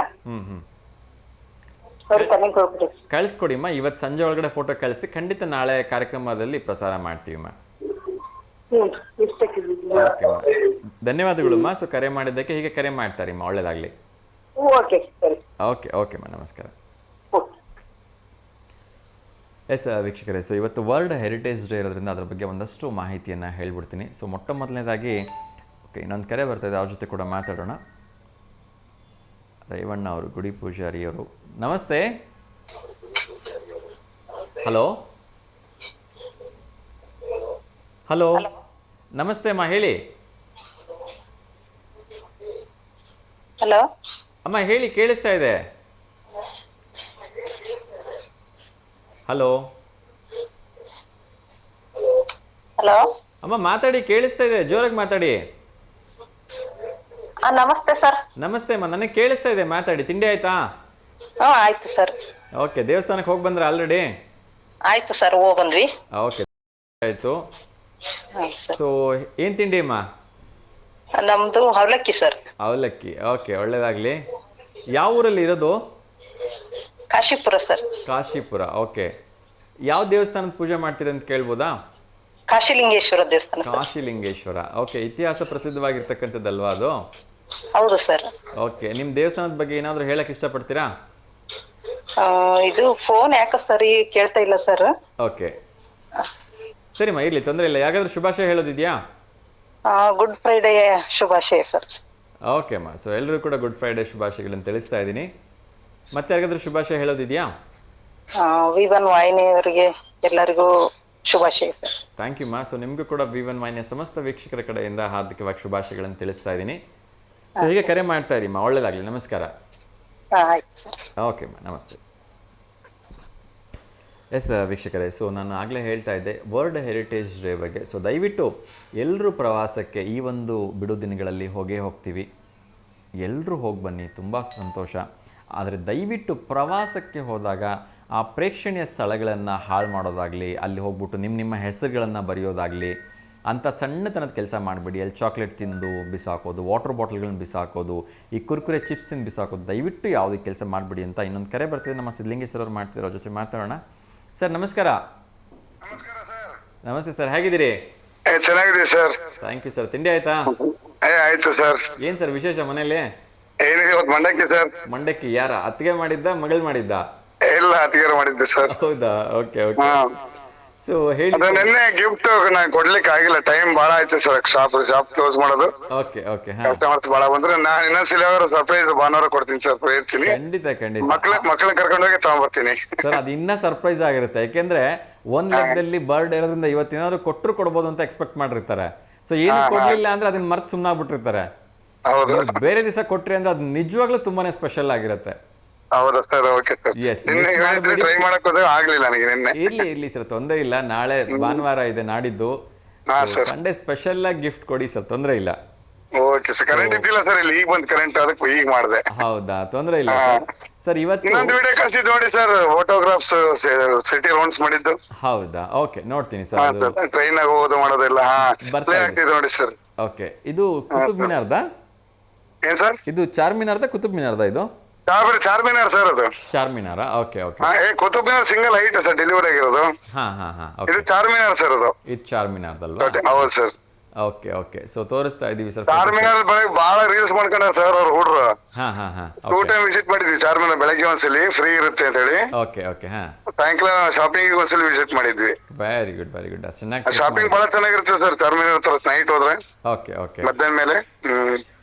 ಕಳಿಸ್ಕೊಡಿಮ್ಮ. ಇವತ್ತು ಸಂಜೆ ಒಳಗಡೆ ಫೋಟೋ ಕಳಿಸಿ, ಖಂಡಿತ ನಾಳೆ ಕಾರ್ಯಕ್ರಮದಲ್ಲಿ ಪ್ರಸಾರ ಮಾಡ್ತೀವಿಮ್ಮ. ಧನ್ಯವಾದಗಳು. ಸೊ ಕರೆ ಮಾಡಿದ್ದಕ್ಕೆ ಹೀಗೆ ಕರೆ ಮಾಡ್ತಾರಿಮ್ಮ, ಒಳ್ಳೇದಾಗ್ಲಿ. ಓಕೆ ನಮಸ್ಕಾರ. ಎಸ್ ವೀಕ್ಷಕರೇ, ಸೊ ಇವತ್ತು ವರ್ಲ್ಡ್ ಹೆರಿಟೇಜ್ ಡೇ ಇರೋದ್ರಿಂದ ಅದರ ಬಗ್ಗೆ ಒಂದಷ್ಟು ಮಾಹಿತಿಯನ್ನು ಹೇಳ್ಬಿಡ್ತೀನಿ. ಸೊ ಮೊದಲನೇದಾಗಿ ಓಕೆ, ಇನ್ನೊಂದು ಕರೆ ಬರ್ತಾಯಿದೆ, ಅವ್ರ ಜೊತೆ ಕೂಡ ಮಾತಾಡೋಣ. ರೇವಣ್ಣ ಅವರು, ಗುಡಿ ಪೂಜಾರಿ ಅವರು. ನಮಸ್ತೆ. ಹಲೋ ಹಲೋ ನಮಸ್ತೆ ಅಮ್ಮ, ಹೇಳಿ. ಹಲೋ ಅಮ್ಮ ಹೇಳಿ, ಕೇಳಿಸ್ತಾ ಇದೆ. ಹಲೋ ಹಲೋ ಅಮ್ಮ ಮಾತಾಡಿ, ಕೇಳಿಸ್ತಾ ಇದೆ, ಜೋರಾಗಿ ಮಾತಾಡಿ. ನಮಸ್ತೆ ಸರ್. ನಮಸ್ತೆ ಅಮ್ಮ, ನನಗೆ ಕೇಳಿಸ್ತಾ ಇದೆ, ಮಾತಾಡಿ. ತಿಂಡಿ ಆಯ್ತಾ? ಆಯ್ತು ಸರ್. ಓಕೆ, ದೇವಸ್ಥಾನಕ್ಕೆ ಹೋಗಿ ಬಂದ್ರ ಆಲ್ರೆಡಿ? ಆಯ್ತು ಸರ್, ಬಂದ್ವಿ. ಓಕೆ, ಆಯ್ತು. ಸೊ ಏನ್ ತಿಂಡಿ ಅಮ್ಮ? ನಮ್ದು ಅವಲಕ್ಕಿ ಸರ್. ಅವಲಕ್ಕಿ, ಓಕೆ, ಒಳ್ಳೇದಾಗ್ಲಿ. ಯಾವ ಊರಲ್ಲಿ ಇರೋದು? ಕಾಶಿಪುರ ಸರ್. ಕಾಶಿಪುರ, ಓಕೆ. ಯಾವ ದೇವಸ್ಥಾನದ ಪೂಜೆ ಮಾಡ್ತೀರಿ ಅಂತ ಕೇಳ್ಬೋದಾ? ಕಾಶಿಲಿಂಗೇಶ್ವರ ದೇವಸ್ಥಾನ. ಕಾಶಿಲಿಂಗೇಶ್ವರ, ಓಕೆ. ಇತಿಹಾಸ ಪ್ರಸಿದ್ಧವಾಗಿರ್ತಕ್ಕಂಥದ್ದಲ್ವಾ ಅದು? ಹೌದು ಸರ್. ಓಕೆ, ನಿಮ್ಮ ದೇವಸ್ಥಾನದ ಬಗ್ಗೆ ಏನಾದರೂ ಹೇಳಕ್ ಇಷ್ಟಪಡ್ತೀರಾ? ಇದು ಫೋನ್ ಯಾಕೆ ಸರಿ ಕೇಳ್ತಾ ಇಲ್ಲ ಸರ್? ಓಕೆ, ಸರಿಮ್ಮ, ಇರ್ಲಿ, ತೊಂದರೆ ಇಲ್ಲ. ಯಾಗಾದ್ರೂ ಶುಭಾಶಯ ಹೇಳೋದಿದ್ಯಾ? ಗುಡ್ ಫ್ರೈಡೆ ಶುಭಾಶಯ ಸರ್. ಓಕೆ ಅಮ್ಮ, ಸೊ ಎಲ್ಲರೂ ಕೂಡ ಗುಡ್ ಫ್ರೈಡೆ ಶುಭಾಶಯಗಳನ್ನು ತಿಳಿಸ್ತಾ ಇದ್ದೀನಿ. ಮತ್ತೆ ಯಾರಿಗಾದ್ರೂ ಶುಭಾಶಯ ಹೇಳೋದಿದೆಯಾ? V1 ವಾಹಿನಿಯವರಿಗೆ ಎಲ್ಲರಿಗೂ ಶುಭಾಶಯ ಸರ್. ಥ್ಯಾಂಕ್ ಯು ಮಾ. ಸೊ ನಿಮಗೂ ಕೂಡ V1 ವಾಹಿನಿಯ ಸಮಸ್ತ ವೀಕ್ಷಕರ ಕಡೆಯಿಂದ ಹಾರ್ದಿಕವಾಗಿ ಶುಭಾಶಯಗಳನ್ನು ತಿಳಿಸ್ತಾ ಇದ್ದೀನಿ. ಸೊ ಹೀಗೆ ಕರೆ ಮಾಡ್ತಾ ಇರಿ ಮಾ, ಒಳ್ಳೇದಾಗಲಿ. ನಮಸ್ಕಾರ. ಆಯ್ತು ಸರ್. ಓಕೆ ಮಾ, ನಮಸ್ತೆ. ಎಸ್ ವೀಕ್ಷಕರೇ, ಸೊ ನಾನು ಆಗಲೇ ಹೇಳ್ತಾ ಇದ್ದೆ ವರ್ಲ್ಡ್ ಹೆರಿಟೇಜ್ ಡೇ ಬಗ್ಗೆ. ಸೊ ದಯವಿಟ್ಟು ಎಲ್ಲರೂ ಪ್ರವಾಸಕ್ಕೆ ಈ ಒಂದು ಬಿಡು ದಿನಗಳಲ್ಲಿ ಹೋಗ್ತೀವಿ, ಎಲ್ಲರೂ ಹೋಗಿ ಬನ್ನಿ, ತುಂಬ ಸಂತೋಷ. ಆದರೆ ದಯವಿಟ್ಟು ಪ್ರವಾಸಕ್ಕೆ ಹೋದಾಗ ಆ ಪ್ರೇಕ್ಷಣೀಯ ಸ್ಥಳಗಳನ್ನು ಹಾಳು ಮಾಡೋದಾಗಲಿ, ಅಲ್ಲಿ ಹೋಗ್ಬಿಟ್ಟು ನಿಮ್ಮ ಹೆಸರುಗಳನ್ನು ಬರೆಯೋದಾಗಲಿ, ಅಂಥ ಸಣ್ಣತನದ ಕೆಲಸ ಮಾಡಿಬಿಡಿ. ಅಲ್ಲಿ ಚಾಕ್ಲೇಟ್ ತಿಂದು ಬಿಸಾಕೋದು, ವಾಟರ್ ಬಾಟಲ್ಗಳನ್ನ ಬಿಸಾಕೋದು, ಈ ಕುರ್ಕುರೆ ಚಿಪ್ಸ್ ತಿಂದು ಬಿಸಾಕೋದು, ದಯವಿಟ್ಟು ಯಾವುದೇ ಕೆಲಸ ಮಾಡಿಬಿಡಿ ಅಂತ ಇನ್ನೊಂದು ಕರೆ ಬರ್ತಿದೆ. ನಮ್ಮ ಸಿದ್ಧಲಿಂಗೇಶ್ವರ ಅವ್ರು ಮಾಡ್ತಿರೋ ಜೊತೆ ಮಾತಾಡೋಣ. ಸರ್ ನಮಸ್ಕಾರ. ನಮಸ್ತೆ ಸರ್, ಹೇಗಿದ್ದೀರಿ? ಚೆನ್ನಾಗಿದೆ ಸರ್. Thank you sir. ತಿಂಡಿ ಆಯ್ತಾ? ಆಯ್ತು ಸರ್. ಏನು ಸರ್ ವಿಶೇಷ ಮನೇಲಿ? ಏನಿದೆ ಇವತ್ತು ಮಂಡಕ್ಕಿ ಸರ್. ಮಂಡಕ್ಕಿ ಯಾರ ಅತ್ತಿಗೆ ಮಾಡಿದ್ದ, ಮಗಳು ಮಾಡಿದ್ದ? ಎಲ್ಲ ಅತಿಗಾರ ಮಾಡಿದ್ದೆ ಸರ್. ಹೌದಾ? Okay okay. ಸೊ ಹೇಳಿ. ನಿನ್ನೆ ಗಿಫ್ಟ್ ನಾನು ಕೊಡ್ಲಿಕ್ಕೆ ಆಗಿಲ್ಲ, ಟೈಮ್ ಬಹಳ ಆಯ್ತು ಸರ್. ಶಾಪ್ ಕ್ಲೋಸ್ ಮಾಡೋದು. Okay okay. ಕಸ್ಟಮರ್ಸ್ ಬಹಳ ಬಂದ್ರೆ ನಾನು ಇನ್ನೊಂದ್ಸಲ ಸರ್ಪ್ರೈಸ್ ಭಾನುವಾರ ಕೊಡ್ತೀನಿ ಸರ್. ಇರ್ತೀನಿ. ಖಂಡಿತ ಖಂಡಿತ. ಮಕ್ಕಳ ಕರ್ಕೊಂಡೋಗಿ ತಗೊಂಡ್ಬರ್ತೀನಿ ಸರ್. ಅದು ಇನ್ನ ಸರ್ಪ್ರೈಸ್ ಆಗಿರುತ್ತೆ, ಯಾಕೆಂದ್ರೆ ಒಂದ್ ಲೆಕ್ಕದಲ್ಲಿ ಬರ್ಡ್ ಇರೋದ್ರಿಂದ ಇವತ್ತೇನಾದ್ರು ಕೊಟ್ಟರು ಕೊಡ್ಬೋದು ಅಂತ ಎಕ್ಸ್ಪೆಕ್ಟ್ ಮಾಡಿರ್ತಾರೆ. ಸೊ ಏನು ಕೊಡ್ಲಿಲ್ಲ ಅಂದ್ರೆ ಅದನ್ನ ಮರ್ತು ಸುಮ್ಮನಾಗ್ಬಿಟ್ಟಿರ್ತಾರೆ. ಬೇರೆ ದಿವಸ ಕೊಟ್ರಿ ಅಂದ್ರೆ ಅದು ನಿಜವಾಗ್ಲೂ ತುಂಬಾನೇ ಸ್ಪೆಷಲ್ ಆಗಿರುತ್ತೆ. ಹೌದಾ ಸರ್? Okay sir. ಟ್ರೈ ಮಾಡಕ್ ಹೋದಾಗ ಆಗ್ಲಿಲ್ಲ ನನಗೆ ನಿನ್ನೆ. ಇರ್ಲಿ ಸರ್, ತೊಂದರೆ ಇಲ್ಲ. ನಾಳೆ ಭಾನುವಾರ ಇದೆ, ನಾಡಿದ್ದು ಸಂಡೇ ಸ್ಪೆಷಲ್ ಆಗಿ ಗಿಫ್ಟ್ ಕೊಡಿ ಸರ್, ತೊಂದರೆ ಇಲ್ಲ. Okay sir. ಕರೆಂಟ್ ಇದ್ದಿಲ್ಲ ಸರ್ ಇಲ್ಲಿ, ಈಗ ಬಂದ್ ಕರೆಂಟ್, ಅದಕ್ಕೆ ಈಗ ಮಾಡಿದೆ. ಹೌದಾ? ತೊಂದರೆ ಇಲ್ಲ ಸರ್. ಇವತ್ತು ಇನ್ನೊಂದು ವಿಡಿಯೋ ಕಳ್ಸಿದ್ ನೋಡಿ ಸರ್, ಫೋಟೋಗ್ರಾಫ್ಸ್ ಸಿಟಿ ರೌಂಡ್ಸ್ ಮಾಡಿದ್ದು. ಹೌದಾ? ಓಕೆ, ನೋಡ್ತೀನಿ ಸರ್. ಟ್ರೈನ್ ಆಗಿ ಹೋಗೋದು ಮಾಡೋದೆಲ್ಲ ಪ್ಲೇ ಆಗ್ತಿದೆ ನೋಡಿ ಸರ್. ಓಕೆ, ಇದು ಕುತುಬ್ ಮಿನಾರ್ದ? ಏನ್ ಸರ್? ಇದು ಚಾರ್ಮಿನಾರ್ದ ಕುತುಬ್ ಮಿನಾರ್ದ? ಇದು ಚಾರ್ಮಿನಾರ್ ಸರ್. ಅದು ಚಾರ್ಮಿನಾರ? Okay okay. Qutub Minar single height sir delivery ಆಗಿರೋದು. ಇದು ಚಾರ್ಮಿನಾರ್ ಸರ್. ಅದು ಇದು ಚಾರ್ಮಿನಾರ್ದಲ್ವಾ? ಹೌದು ಸರ್. Okay okay. ಸೊ ತೋರಿಸ್ತಾ ಇದೀವಿ ಸರ್. ಚಾರ್ಮಿನಾರ್ ಬೆಳಗ್ಗೆ ಬಹಳ ರೀಲ್ಸ್ ಮಾಡ್ಕೊಂಡ್ರೆ ಸರ್ ಅವ್ರ ಹುಡ್ರು. 2 ಟೈಮ್ ವಿಸಿಟ್ ಮಾಡಿದ್ವಿ ಚಾರ್ಮಿನಾರ್. ಬೆಳಗ್ಗೆ ಒಂದ್ಸಲಿ ಫ್ರೀ ಇರುತ್ತೆ ಅಂತ ಹೇಳಿ. Okay okay. ಸಾಯಂಕಾಲ ಶಾಪಿಂಗ್ ಒಂದ್ಸಲಿ ವಿಸಿಟ್ ಮಾಡಿದ್ವಿ. Very good very good. ಚೆನ್ನಾಗಿ ಶಾಪಿಂಗ್ ಬಹಳ ಚೆನ್ನಾಗಿರುತ್ತೆ ಸರ್ ಚಾರ್ಮಿನಾರ್ ಹತ್ರ ನೈಟ್ ಹೋದ್ರೆ. Okay okay. ಮಧ್ಯಾಹ್ನ ಮೇಲೆ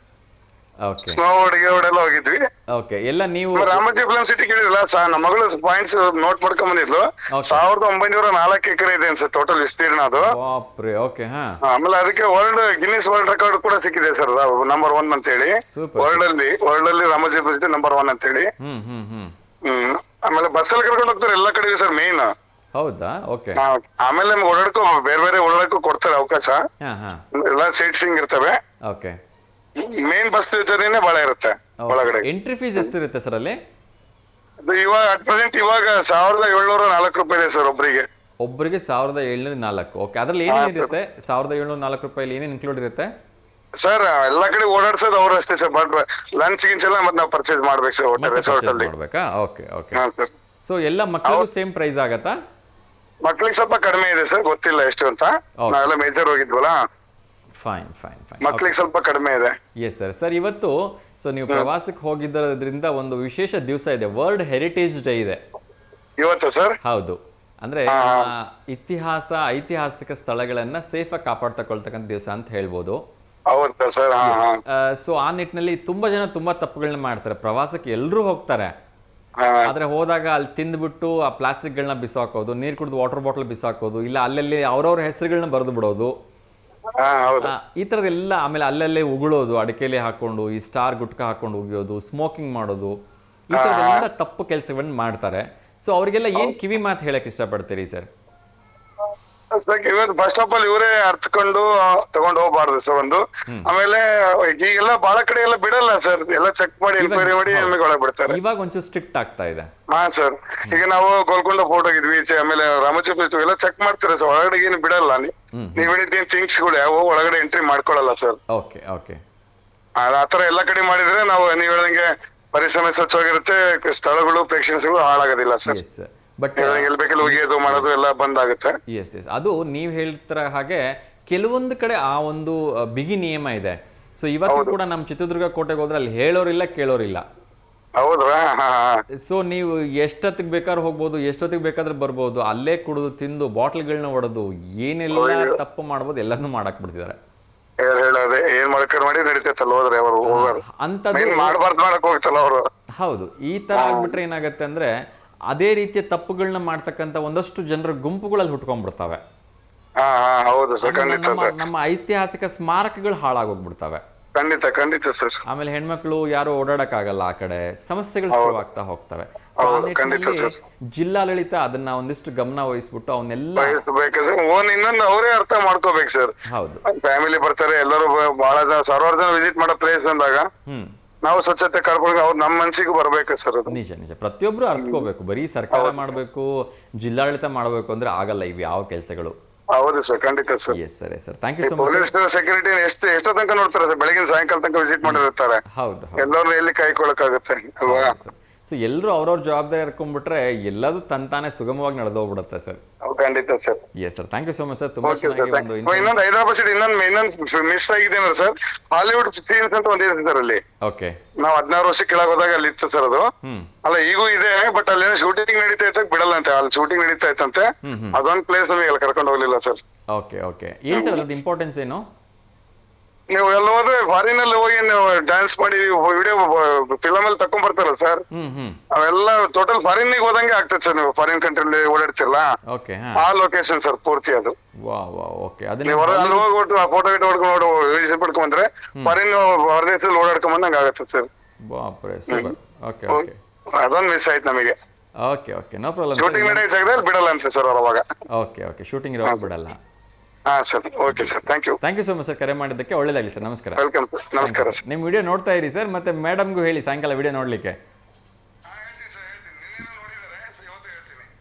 ಓಕೆ. ಸ್ನೋ ಓಡೆಲ್ಲ ಹೋಗಿದ್ವಿ. ಓಕೆ. ಎಲ್ಲ ನೀವು ರಾಮೋಜಿ ಫಿಲ್ಮ್ ಸಿಟಿ ಕೇಳಿದ್ರಲ್ಲ ಸರ್, ನಮ್ಮ ಮಗಳು ಪಾಯಿಂಟ್ಸ್ ನೋಟ್ ಮಾಡ್ಕೊಂಡ್ ಬಂದಿದ್ಲು. 1904 ಎಕರೆ ಇದೆ ಅನ್ಸುತ್ತೆ ಟೋಟಲ್ ವಿಸ್ತೀರ್ಣ ಅದು. ಓಕೆ. ಆಮೇಲೆ ಅದಕ್ಕೆ ಗಿನ್ನಿಸ್ ವರ್ಲ್ಡ್ ರೆಕಾರ್ಡ್ ಕೂಡ ಸಿಕ್ಕಿದೆ ಸರ್, ನಂಬರ್ 1 ಅಂತ ಹೇಳಿ. ವರ್ಲ್ಡ್ ಅಲ್ಲಿ ರಾಮೋಜಿ ಫಿಲ್ಮ್ ಸಿಟಿ ನಂಬರ್ 1 ಅಂತ ಹೇಳಿ. ಆಮೇಲೆ ಬಸ್ಸಲ್ಲಿ ಕರ್ಕೊಂಡು ಹೋಗ್ತಾರೆ ಎಲ್ಲ ಕಡೆ ಸರ್ ಮೇನ್. ಹೌದಾ? ಓಕೆ. ಆಮೇಲೆ ನಮ್ಗೆ ಓಡಾಡ್ಕೊ ಬೇರೆ ಓಡಾಡಕ್ಕೂ ಕೊಡ್ತಾರೆ ಅವಕಾಶ. ಎಲ್ಲ ಸೀಟ್ ಸಿಂಗ್ ಇರ್ತವೆ. ಓಕೆ. ಮೇನ್ ಬಸ್ ಜೊತೆನೆ ಬಹಳ ಇರುತ್ತೆ ಒಳಗಡೆ. ಎಂಟ್ರಿ ಫೀಸ್ ಎಷ್ಟಿರುತ್ತೆ ಸರ್ ಅಲ್ಲಿ? ಇವಾಗ ಅಟ್ ಪ್ರೆಸೆಂಟ್ ಇವಾಗ 1704 ರೂಪಾಯಿ ಇದೆ ಸರ್ ಒಬ್ಬರಿಗೆ. 1704. ಓಕೆ. ಅದ್ರಲ್ಲಿ ಏನೇನಿರುತ್ತೆ? 1704 ರೂಪಾಯಿ ಏನೇನು ಇನ್ಕ್ಲೂಡ್ ಇರುತ್ತೆ ಸರ್? ಎಲ್ಲಾ ಕಡೆ ಓಡಾಡ್ಸೋದು ಅವ್ರು ಅಷ್ಟೇ ಸರ್, ಬಟ್ ಲಂಚ್ ಗಿಂಚ್ ಎಲ್ಲ ಮತ್ತೆ ನಾವು ಪರ್ಚೇಸ್ ಮಾಡ್ಬೇಕು ಸರ್ ಹೋಟೆಲ್ ರೆಸಾರ್ಟ್ ಅಲ್ಲಿ. Okay okay. ಸೊ ಎಲ್ಲ ಮಕ್ಕಳಿಗೂ ಸೇಮ್ ಪ್ರೈಸ್ ಆಗತ್ತಾ? ಮಕ್ಳಿಗೆ ಸ್ವಲ್ಪ ಕಡಿಮೆ ಇದೆ ಸರ್, ಗೊತ್ತಿಲ್ಲ ಎಷ್ಟು ಅಂತ. ನಾವೆಲ್ಲ ಮೇಜರ್ ಹೋಗಿದ್ವಲ್ಲ. Fine fine fine. ಮಕ್ಳಿಗೆ ಸ್ವಲ್ಪ ಕಡಿಮೆ ಇದೆ. Yes sir. ಸರ್ ಇವತ್ತು ಸೊ ನೀವು ಪ್ರವಾಸಕ್ಕೆ ಹೋಗಿದ್ದರಿಂದ ಒಂದು ವಿಶೇಷ ದಿವಸ ಇದೆ, ವರ್ಲ್ಡ್ ಹೆರಿಟೇಜ್ ಡೇ ಇದೆ ಇವತ್ತು ಸರ್. ಹೌದು. ಅಂದ್ರೆ ಐತಿಹಾಸಿಕ ಸ್ಥಳಗಳನ್ನ ಸೇಫ್ ಆಗಿ ಕಾಪಾಡ್ತಕೊಳ್ತಕ್ಕಂಥ ದಿವಸ ಅಂತ ಹೇಳ್ಬೋದು. ಹೌದಾ ಸರ್? ಹಾ ಹಾ ಸೊ ಆ ನಿಟ್ಟಿನಲ್ಲಿ ತುಂಬಾ ಜನ ತುಂಬಾ ತಪ್ಪುಗಳನ್ನ ಮಾಡ್ತಾರೆ. ಪ್ರವಾಸಕ್ಕೆ ಎಲ್ಲರೂ ಹೋಗ್ತಾರೆ, ಹಾ ಆದ್ರೆ ಹೋದಾಗ ಅಲ್ಲಿ ತಿಂದ್ಬಿಟ್ಟು ಆ ಪ್ಲಾಸ್ಟಿಕ್ಗಳನ್ನ ಬಿಸಾಕೋದು, ನೀರು ಕುಡಿದು ವಾಟರ್ ಬಾಟಲ್ ಬಿಸಾಕೋದು, ಇಲ್ಲ ಅಲ್ಲಲ್ಲಿ ಅವ್ರವ್ರ ಹೆಸರುಗಳನ್ನ ಬರೆದು ಬಿಡೋದು, ಹಾ ಹೌದು. ಈ ಥರದ್ದೆಲ್ಲ. ಆಮೇಲೆ ಅಲ್ಲಲ್ಲೇ ಉಗುಳೋದು, ಅಡಿಕೆಲೆ ಹಾಕೊಂಡು ಈ ಸ್ಟಾರ್ ಗುಟ್ಕ ಹಾಕೊಂಡು ಉಗಿಯೋದು, ಸ್ಮೋಕಿಂಗ್ ಮಾಡೋದು, ಈ ಥರದ್ದೆಲ್ಲ ತಪ್ಪು ಕೆಲಸಗಳನ್ನ ಮಾಡ್ತಾರೆ. ಸೊ ಅವರಿಗೆಲ್ಲ ಏನ್ ಕಿವಿ ಮಾತು ಹೇಳಕ್ ಇಷ್ಟಪಡ್ತೀರಿ ಸರ್? ಇವತ್ತು ಫಸ್ಟ್ ಆಫ್ ಆಲ್ ಇವರೇ ಅರ್ಥಕೊಂಡು ತಗೊಂಡು ಹೋಗ್ಬಾರ್ದು ಸರ್ ಒಂದು. ಆಮೇಲೆ ಈಗೆಲ್ಲ ಬಹಳ ಕಡೆ ಎಲ್ಲ ಬಿಡಲ್ಲ ಸರ್, ಎಲ್ಲ ಚೆಕ್ ಮಾಡಿ ಎನ್ಕ್ವೈರಿ ಮಾಡಿ ನಮಗೆ ಒಳಗೆ ಬಿಡ್ತಾರೆ. ಇವಾಗ ಒಂಚೂರು ಸ್ಟ್ರಿಕ್ಟ್ ಆಗ್ತಾ ಇದೆ. ಹಾ ಸರ್, ಈಗ ನಾವು ಗೋಲ್ಕೊಂಡ ಫೋರ್ಟ್ ಹೋಗಿದ್ವಿ, ಆಮೇಲೆ ರಾಮಚಂದ್ರ ಎಲ್ಲ ಚೆಕ್ ಮಾಡ್ತಾರೆ ಸರ್, ಒಳಗಡೆ ಏನು ಬಿಡಲ್ಲ. ನೀವ್ ಹೇಳಿದ್ದೇನ್ ಥಿಂಗ್ಸ್ ಗಳು ಯಾವ ಒಳಗಡೆ ಎಂಟ್ರಿ ಮಾಡ್ಕೊಳಲ್ಲ ಸರ್. Okay okay. ಆತರ ಎಲ್ಲಾ ಕಡೆ ಮಾಡಿದ್ರೆ ನಾವು ನೀವ್ ಹೇಳ್ದಂಗೆ ಪರಿಸರ ಸ್ವಚ್ಛವಾಗಿರುತ್ತೆ, ಸ್ಥಳಗಳು ಪ್ರೇಕ್ಷಣೀಯಗಳು ಹಾಳಾಗೋದಿಲ್ಲ ಸರ್. ಬಟ್ ಎಲ್ಲಿ ಬೇಕಲ್ಲಿ ಒಗೆಯೋದು ಮಾಡೋದು ಎಲ್ಲ ಬಂದ್ ಆಗುತ್ತೆ. ಎಸ್ ಎಸ್, ಅದು ನೀವು ಹೇಳ್ತಿರ ಹಾಗೆ ಕೆಲವೊಂದು ಕಡೆ ಆ ಒಂದು ಬಿಗಿ ನಿಯಮ ಇದೆ. ಸೊ ಇವತ್ತು ಕೂಡ ನಮ್ಮ ಚಿತ್ರದುರ್ಗ ಕೋಟೆಗೆ ಹೋದ್ರೆ ಅಲ್ಲಿ ಹೇಳೋರಿಲ್ಲ ಕೇಳೋರಿಲ್ಲ. ಹೌದಾ? ಸೊ ನೀವು ಎಷ್ಟೊತ್ತಿಗೆ ಬೇಕಾದ್ರೂ ಹೋಗ್ಬೋದು, ಎಷ್ಟೊತ್ತಿಗೆ ಬೇಕಾದ್ರೂ ಬರ್ಬೋದು, ಅಲ್ಲೇ ಕುಡಿದು ತಿಂದು ಬಾಟ್ಲ್ಗಳನ್ನ ಹೊಡೆದು ಏನೆಲ್ಲ ತಪ್ಪು ಮಾಡ್ಬೋದು ಎಲ್ಲಾನು ಮಾಡಕ್ ಬಿಡ್ತಿದ್ದಾರೆ. ಹೇಳೋದೆ ಏನ್ ಮಾಡ್ಕೊಂಡು ಮಾಡಿ ನಡೀತೈತಲ್ಲ ಹೋದ್ರೆ ಅವರು ಅಂತದ್ದು ಮಾಡಬಾರ್ದು ಮಾಡಕ್ ಹೋಗ್ತಲ್ಲ ಅವರು. ಹೌದು, ಈ ತರ ಆಗ್ಬಿಟ್ರೆ ಏನಾಗತ್ತೆ ಅಂದ್ರೆ ಅದೇ ರೀತಿಯ ತಪ್ಪುಗಳನ್ನ ಮಾಡ್ತಕ್ಕಂಥ ಒಂದಷ್ಟು ಜನರ ಗುಂಪುಗಳಲ್ಲಿ ಹುಟ್ಕೊಂಡ್ಬಿಡ್ತವೆ. ಹೌದು ಸರ್, ಖಂಡಿತ ಸರ್. ನಮ್ಮ ಐತಿಹಾಸಿಕ ಸ್ಮಾರಕಗಳು ಹಾಳಾಗೋಗ್ಬಿಡ್ತವೆ. ಖಂಡಿತ ಖಂಡಿತ ಸರ್. ಆಮೇಲೆ ಹೆಣ್ಮಕ್ಳು ಯಾರು ಓಡಾಡಕ್ ಆಗಲ್ಲ, ಆ ಕಡೆ ಸಮಸ್ಯೆಗಳು ಶುರುವಾಗ್ತಾ ಹೋಗ್ತವೆ. ಸೊ ಆ ನಿಟ್ಟಿನಲ್ಲಿ ಜಿಲ್ಲಾಡಳಿತ ಅದನ್ನ ಒಂದಿಷ್ಟು ಗಮನ ವಹಿಸ್ಬಿಟ್ಟು ಅವನ್ನೆಲ್ಲ ಇನ್ನೊಂದು ಅವರೇ ಅರ್ಥ ಮಾಡ್ಕೋಬೇಕು ಸರ್. ಹೌದು, ಫ್ಯಾಮಿಲಿ ಬರ್ತಾರೆ ಎಲ್ಲರೂ, ಬಹಳ ಜನ ಸಾವಿರಾರು ಜನ ವಿಸಿಟ್ ಮಾಡೋ ಪ್ಲೇಸ್ ಅಂದಾಗ ನಾವು ಸ್ವಚ್ಛತೆ ಕಾಡ್ಕೊಂಡು ಅವ್ರು ನಮ್ಮ ಮನಸ್ಸಿಗೂ ಬರ್ಬೇಕು ಸರ್. ಅದು ನಿಜ ನಿಜ, ಪ್ರತಿಯೊಬ್ರು ಅರ್ಥಕೋಬೇಕು. ಬರೀ ಸರ್ಕಾರ ಮಾಡ್ಬೇಕು, ಜಿಲ್ಲಾಡಳಿತ ಮಾಡ್ಬೇಕು ಅಂದ್ರೆ ಆಗಲ್ಲ ಇವ್ ಯಾವ ಕೆಲಸಗಳು. ಹೌದು ಸರ್, ಖಂಡಿತ sir. Yes sir, yes sir, thank you so much. Police security ಎಷ್ಟೋ ತನಕ ನೋಡ್ತಾರೆ ಸರ್, ಬೆಳಗಿನ ಸಾಯಂಕಾಲ ತನಕ ವಿಸಿಟ್ ಮಾಡಿರ್ತಾರೆ. ಹೌದು, ಎಲ್ಲರೂ ಎಲ್ಲಿ ಕಾಯ್ಕೊಳಕ್ಕಾಗುತ್ತೆ ಅಲ್ವಾ? ಸೊ ಎಲ್ಲರೂ ಅವ್ರವ್ರ ಜವಾಬ್ದಾರಿ ಇರ್ಕೊಂಡ್ಬಿಟ್ರೆ ಎಲ್ಲದೂ ತಂತಾನೆ ಸುಗಮವಾಗಿ ನಡೆದೋಗ್ಬಿಡುತ್ತೆ ಸರ್. ಖಂಡಿತ sir. Yes sir, thank you so much sir. ತುಂಬಾ ಇನ್ನೊಂದು ಹೈದರಾಬಾದ್ ಸೈಡ್ ಇನ್ನೊಂದು ಮಿಸ್ ಆಗಿದೆ ಅಂದ್ರೆ ಸರ್, ಹಾಲಿವುಡ್ ಸೀನ್ಸ್ ಅಂತ ಒಂದಿದೆ ಸರ್ ಅಲ್ಲಿ. ಓಕೆ. ನಾವು 16 ವರ್ಷ ಕೆಳಗೆ ಹೋದಾಗ ಅಲ್ಲಿ ಇತ್ತು ಸರ್ ಅದು. ಅಲ್ಲ ಈಗೂ ಇದೆ, ಬಟ್ ಅಲ್ಲಿ ಶೂಟಿಂಗ್ ನಡೀತಾ ಇತ್ತ ಬಿಡಲ್ಲ ಅಂತೆ, ಅಲ್ಲಿ ಶೂಟಿಂಗ್ ನಡೀತಾ ಇತ್ತಂತೆ. ಅದೊಂದ್ ಪ್ಲೇಸ್ ನಮಗೆ ಅಲ್ಲಿ ಕರ್ಕೊಂಡು ಹೋಗ್ಲಿಲ್ಲ ಸರ್. Okay okay. ಏನ್ ಸರ್ ಅದ್ರದ್ದು ಇಂಪಾರ್ಟೆನ್ಸ್ ಏನು? ನೀವು ಎಲ್ಲ ಹೋದ್ರೆ ಫಾರಿನ್ ಅಲ್ಲಿ ಹೋಗಿ ನೀವು ಡ್ಯಾನ್ಸ್ ಮಾಡಿ ವಿಡಿಯೋ ಫಿಲಮ್ ಅಲ್ಲಿ ತಕೊಂಡ್ ಬರ್ತಾರಲ್ಲ ಸರ್, ಅವೆಲ್ಲ ಟೋಟಲ್ ಫಾರಿನ್ ಹೋದಂಗೆ ಆಗ್ತದೆ ಸರ್. ನೀವು ಫಾರಿನ್ ಕಂಟ್ರಿಲಿ ಓಡಾಡ್ತಿರಲ್ಲ, ಆ ಲೊಕೇಶನ್ ಸರ್ ಪೂರ್ತಿ ಅದು. ನೀವು ಅಲ್ಲಿ ಹೋಗ್ಬಿಟ್ಟು ಆ ಫೋಟೋ ಗಿಟೋ ಹೊಡ್ಕೊಂಡು ವಿಸಿಟ್ ಪಡ್ಕೊಂಡ್ ಬಂದ್ರೆ ಫಾರಿನ್ ಹೊರದೇಶದಲ್ಲಿ ಓಡಾಡ್ಕೊಂಡ್ ಬಂದಂಗೆ ಆಗತ್ತೆ ಸರ್. ಅದೊಂದು ಮಿಸ್ ಆಯ್ತು ನಮಗೆ. Okay okay, no problem. Shooting ನಡೆಯೋ ಜಾಗದಲ್ಲಿ ಬಿಡಲ್ಲ ಅಂತ ಸರ್ ಅವ್ರು ಅವಾಗ. ಓಕೆ ಓಕೆ, ಶೂಟಿಂಗ್ ಇರುವಾಗ ಬಿಡಲ್ಲ. ಹಾ sir, okay sir, thank you. Thank you so much sir, ಕರೆ ಮಾಡಿದ್ದಕ್ಕೆ. ಒಳ್ಳೇದಾಗಲಿ ಸರ್, ನಮಸ್ಕಾರ. ವೆಲ್ಕಮ್ ಸರ್, ನಮಸ್ಕಾರ ಸರ್. ನಿಮ್ಮ ವಿಡಿಯೋ ನೋಡ್ತಾ ಇರಿ ಸರ್, ಮತ್ತೆ ಮೇಡಮ್ಗೂ ಹೇಳಿ ಸಾಯಂಕಾಲ ವಿಡಿಯೋ ನೋಡ್ಲಿಕ್ಕೆ.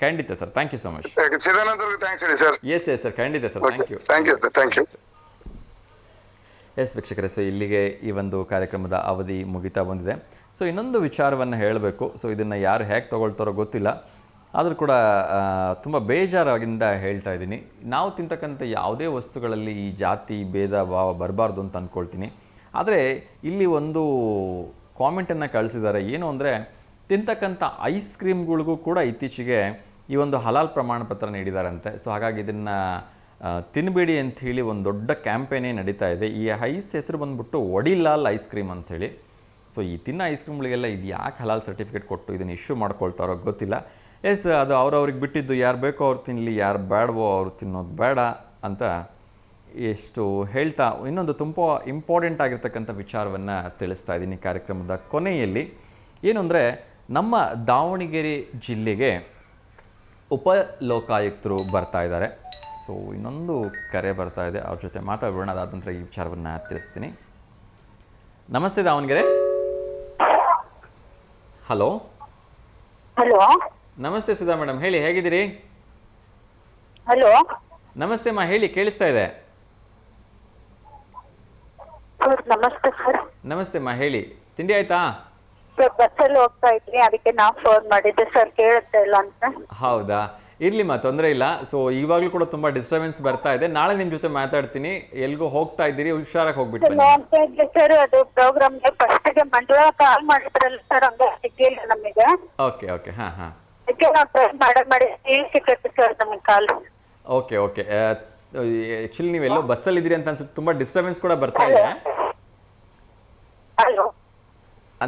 ಖಂಡಿತ sir, thank you so much. Thanks ಹೇಳಿ ಸರ್. ಎಸ್ ಎಸ್ ಸರ್, ಖಂಡಿತ sir, thank you. Thank you sir, thank you. Yes ವೀಕ್ಷಕರೇ, ಸೊ ಇಲ್ಲಿಗೆ ಈ ಒಂದು ಕಾರ್ಯಕ್ರಮದ ಅವಧಿ ಮುಗಿತಾ ಬಂದಿದೆ. ಸೊ ಇನ್ನೊಂದು ವಿಚಾರವನ್ನು ಹೇಳಬೇಕು. ಸೊ ಇದನ್ನು ಯಾರು ಹೇಗೆ ತೊಗೊಳ್ತಾರೋ ಗೊತ್ತಿಲ್ಲ, ಆದರೂ ಕೂಡ ತುಂಬ ಬೇಜಾರಾಗಿಂದ ಹೇಳ್ತಾ ಇದ್ದೀನಿ. ನಾವು ತಿಂತಕ್ಕಂಥ ಯಾವುದೇ ವಸ್ತುಗಳಲ್ಲಿ ಈ ಜಾತಿ ಭೇದ ಭಾವ ಬರಬಾರ್ದು ಅಂತ ಅಂದ್ಕೊಳ್ತೀನಿ. ಆದರೆ ಇಲ್ಲಿ ಒಂದು ಕಾಮೆಂಟನ್ನು ಕಳಿಸಿದ್ದಾರೆ. ಏನು ಅಂದರೆ, ತಿಂತಕ್ಕಂಥ ಐಸ್ ಕ್ರೀಮ್ಗಳಿಗೂ ಕೂಡ ಇತ್ತೀಚೆಗೆ ಈ ಒಂದು ಹಲಾಲ್ ಪ್ರಮಾಣ ಪತ್ರ ನೀಡಿದಾರಂತೆ. ಸೊ ಹಾಗಾಗಿ ಇದನ್ನು ತಿನ್ನಬೇಡಿ ಅಂಥೇಳಿ ಒಂದು ದೊಡ್ಡ ಕ್ಯಾಂಪೇನೇ ನಡೀತಾ ಇದೆ. ಈ ಐಸ್ ಹೆಸರು ಬಂದುಬಿಟ್ಟು ವಡಿಲಾಲ್ ಐಸ್ ಕ್ರೀಮ್ ಅಂಥೇಳಿ. ಸೊ ಈ ತಿನ್ನೋ ಐಸ್ ಕ್ರೀಮ್ಗಳಿಗೆಲ್ಲ ಇದು ಯಾಕೆ ಹಲಾಲ್ ಸರ್ಟಿಫಿಕೇಟ್ ಕೊಟ್ಟು ಇದನ್ನು ಇಶ್ಯೂ ಮಾಡ್ಕೊಳ್ತಾರೋ ಗೊತ್ತಿಲ್ಲ. ಎಸ್, ಅದು ಅವ್ರವ್ರಿಗೆ ಬಿಟ್ಟಿದ್ದು. ಯಾರು ಬೇಕೋ ಅವ್ರು ತಿನ್ನಲಿ, ಯಾರು ಬೇಡವೋ ಅವ್ರು ತಿನ್ನೋದು ಬೇಡ ಅಂತ ಎಷ್ಟು ಹೇಳ್ತಾ ಇನ್ನೊಂದು ತುಂಬ ಇಂಪಾರ್ಟೆಂಟ್ ಆಗಿರ್ತಕ್ಕಂಥ ವಿಚಾರವನ್ನು ತಿಳಿಸ್ತಾ ಇದ್ದೀನಿ ಕಾರ್ಯಕ್ರಮದ ಕೊನೆಯಲ್ಲಿ. ಏನು ಅಂದರೆ, ನಮ್ಮ ದಾವಣಗೆರೆ ಜಿಲ್ಲೆಗೆ ಉಪ ಲೋಕಾಯುಕ್ತರು ಬರ್ತಾ ಇದ್ದಾರೆ. ಸೊ ಇನ್ನೊಂದು ಕರೆ ಬರ್ತಾ ಇದೆ, ಅವ್ರ ಜೊತೆ ಮಾತಾಡೋಣ. ಅದಾದ ನಂತರ ಈ ವಿಚಾರವನ್ನು ತಿಳಿಸ್ತೀನಿ. ನಮಸ್ತೆ ದಾವಣಗೆರೆ. ಹಲೋ. ಹಲೋ, ನಮಸ್ತೆ ಸುಧಾ ಮೇಡಮ್, ಹೇಳಿ, ಹೇಗಿದ್ದೀರಿ? ಹಲೋ, ನಮಸ್ತೆ ಅಮ್ಮ, ಹೇಳಿ, ಕೇಳಿಸ್ತಾ ಇದೆ. ನಮಸ್ತೆ ಸರ್. ನಮಸ್ತೆ ಅಮ್ಮ, ಹೇಳಿ, ತಿಂಡಿ ಆಯ್ತಾ? ಸರ್ ಬಸ್ಸಲ್ಲಿ ಹೋಗ್ತಾ ಇದ್ರಿ, ಅದಕ್ಕೆ ನಾವು ಫೋನ್ ಮಾಡಿದ್ದೆ ಸರ್, ಕೇಳುತ್ತೆ ಇಲ್ಲ ಅಂತ. ಹೌದಾ, ಇರ್ಲಿಮ್ಮ, ತೊಂದರೆ ಇಲ್ಲ. ಸೊ ಇವಾಗಲೂ ಕೂಡ ತುಂಬಾ ಡಿಸ್ಟರ್ಬೆನ್ಸ್ ಬರ್ತಾ ಇದೆ. ನಾಳೆ ನಿಮ್ ಜೊತೆ ಮಾತಾಡ್ತೀನಿ. ಎಲ್ಗೂ ಹೋಗ್ತಾ ಇದ್ದೀರಿ, ಹುಷಾರಾಗಿ ಹೋಗ್ಬಿಟ್ಟು ಬನ್ನಿ. ಸರ್ ಅದು ಪ್ರೋಗ್ರಾಮ್ಗೆ ಫಸ್ಟ್ಗೆ ಮಂಡಳ ಕಾಲ್ ಮಾಡಿದ್ರಲ್ಲ ಸರ್, ಹಂಗ ಸಿಗ್ಲಿಲ್ಲ ನಮಗೆ. ಓಕೆ ಓಕೆ, ಹಾ ಹಾ, ಅದಕ್ಕೆ ನಾವು ಟ್ರೈ ಮಾಡಿ ಸಿಕ್ಕತ್ತೆ ಸರ್ ನಮಗೆ ಕಾಲ್. Okay okay. ಆ್ಯಕ್ಚುಲಿ ನೀವೆಲ್ಲೋ ಬಸ್ಸಲ್ಲಿದ್ದೀರಿ ಅಂತ ಅನ್ಸುತ್ತೆ, ತುಂಬ ಡಿಸ್ಟರ್ಬೆನ್ಸ್ ಕೂಡ ಬರ್ತಾ ಇದೆ. ಹಲೋ.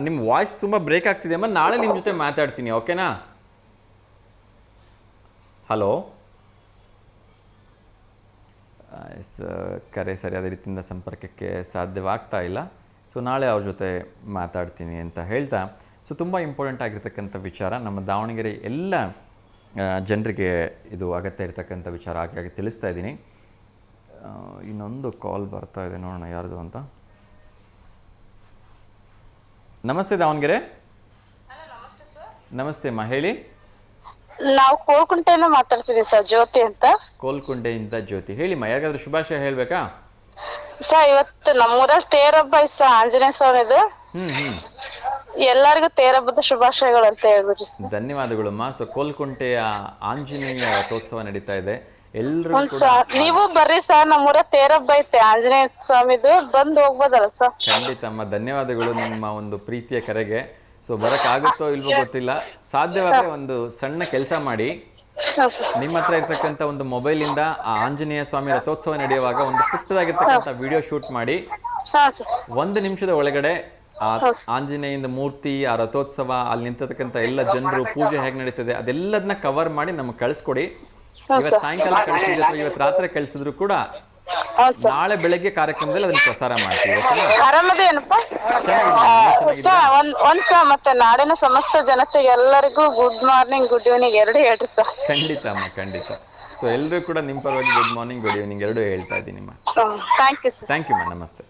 ನಿಮ್ಮ ವಾಯ್ಸ್ ತುಂಬ ಬ್ರೇಕ್ ಆಗ್ತಿದೆ ಅಮ್ಮ. ನಾಳೆ ನಿಮ್ಮ ಜೊತೆ ಮಾತಾಡ್ತೀನಿ, ಓಕೆನಾ? ಹಲೋ. ಕರೆ ಸರಿಯಾದ ರೀತಿಯಿಂದ ಸಂಪರ್ಕಕ್ಕೆ ಸಾಧ್ಯವಾಗ್ತಾ ಇಲ್ಲ. ಸೊ ನಾಳೆ ಅವ್ರ ಜೊತೆ ಮಾತಾಡ್ತೀನಿ ಅಂತ ಹೇಳ್ತಾ, ಸೊ ತುಂಬ ಇಂಪಾರ್ಟೆಂಟ್ ಆಗಿರ್ತಕ್ಕಂಥ ವಿಚಾರ, ನಮ್ಮ ದಾವಣಗೆರೆ ಎಲ್ಲ ಜನರಿಗೆ ಇದು ಅಗತ್ಯ ಇರತಕ್ಕಂಥ ವಿಚಾರ ಹಾಗಾಗಿ ತಿಳಿಸ್ತಾ ಇದ್ದೀನಿ. ಇನ್ನೊಂದು ಕಾಲ್ ಬರ್ತಾ ಇದೆ, ನೋಡೋಣ ಯಾರ್ದು ಅಂತ. ನಮಸ್ತೆ ದಾವಣಗೆರೆ. ನಮಸ್ತೆ ಅಮ್ಮ, ಹೇಳಿ. ನಾವು ಕೋಲ್ಕುಂಟೆಯಿಂದ ಮಾತಾಡ್ತಿದ್ದೀವಿ ಸರ್, ಜ್ಯೋತಿ ಅಂತ. ಕೋಲ್ಕುಂಟೆಯಿಂದ ಜ್ಯೋತಿ, ಹೇಳಿಮ್ಮ. ಯಾರಿಗಾದ್ರೂ ಶುಭಾಶಯ ಹೇಳ್ಬೇಕಾ? ಸರ್ ಇವತ್ತು ನಮ್ಮೂರಲ್ಲಿ ತೇರಬ್ಬ ಐತೆ ಸರ್, ಆಂಜನೇಯ ಸ್ವಾಮಿದು. ಎಲ್ಲರಿಗೂ ತೇರಬ್ಬದ ಶುಭಾಶಯಗಳು ಅಂತ ಹೇಳ್ಬಿಟ್ರಿ ಸರ್. ಧನ್ಯವಾದಗಳಮ್ಮ. ಸೊ ಕೋಲ್ಕುಂಟೆಯ ಆಂಜನೇಯ ರಥೋತ್ಸವ ನಡೀತಾ ಇದೆ, ಎಲ್ಲರೂ ನೀವು ಬರ್ರಿ ಸರ್, ನಮ್ಮೂರ ತೇರಬ್ಬ ಐತೆ ಆಂಜನೇಯ ಸ್ವಾಮಿದು, ಬಂದು ಹೋಗ್ಬೋದಲ್ಲ ಸರ್? ಖಂಡಿತಮ್ಮ, ಧನ್ಯವಾದಗಳು ನಿಮ್ಮ ಒಂದು ಪ್ರೀತಿಯ ಕರೆಗೆ. ಸೊ ಬರೋಕ್ಕಾಗುತ್ತೋ ಇಲ್ವೋ ಗೊತ್ತಿಲ್ಲ, ಸಾಧ್ಯವಾದರೆ ಒಂದು ಸಣ್ಣ ಕೆಲಸ ಮಾಡಿ, ನಿಮ್ಮ ಹತ್ರ ಇರ್ತಕ್ಕಂಥ ಒಂದು ಮೊಬೈಲಿಂದ ಆ ಆಂಜನೇಯ ಸ್ವಾಮಿ ರಥೋತ್ಸವ ನಡೆಯುವಾಗ ಒಂದು ಪುಟ್ಟದಾಗಿರ್ತಕ್ಕಂಥ ವಿಡಿಯೋ ಶೂಟ್ ಮಾಡಿ 1 ನಿಮಿಷದ ಒಳಗಡೆ ಆ ಆಂಜನೇಯನ ಮೂರ್ತಿ, ಆ ರಥೋತ್ಸವ, ಅಲ್ಲಿ ನಿಂತಿರ್ತಕ್ಕಂಥ ಎಲ್ಲ ಜನರು, ಪೂಜೆ ಹೇಗೆ ನಡೀತದೆ ಅದೆಲ್ಲದನ್ನ ಕವರ್ ಮಾಡಿ ನಮ್ಗೆ ಕಳಿಸ್ಕೊಡಿ. ಇವತ್ತು ಸಾಯಂಕಾಲ ಕಳಿಸಿದ್ರೆ ಅಥವಾ ಇವತ್ತು ರಾತ್ರಿ ಕಳಿಸಿದ್ರು ಕೂಡ ನಾಳೆ ಬೆಳಗ್ಗೆ ಕಾರ್ಯಕ್ರಮದಲ್ಲಿ ಅದನ್ನ ಪ್ರಸಾರ ಮಾಡ್ತೀವಿ. ಮತ್ತೆ ನಾಡಿನ ಸಮಸ್ತ ಜನತೆಗೆ ಎಲ್ಲರಿಗೂ ಗುಡ್ ಮಾರ್ನಿಂಗ್, ಗುಡ್ ಈವ್ನಿಂಗ್ ಎರಡು ಹೇಳ್ರಿ ಸರ್. ಖಂಡಿತ ಅಮ್ಮ, ಖಂಡಿತ. ಸೊ ಎಲ್ಲರೂ ಕೂಡ ನಿಮ್ಮ ಪರವಾಗಿ ಗುಡ್ ಮಾರ್ನಿಂಗ್, ಗುಡ್ ಈವ್ನಿಂಗ್ ಎರಡೂ ಹೇಳ್ತಾ ಇದ್ದೀನಿ ಅಮ್ಮ. Thank you sir. Thank you ಅಮ್ಮ, ನಮಸ್ತೆ.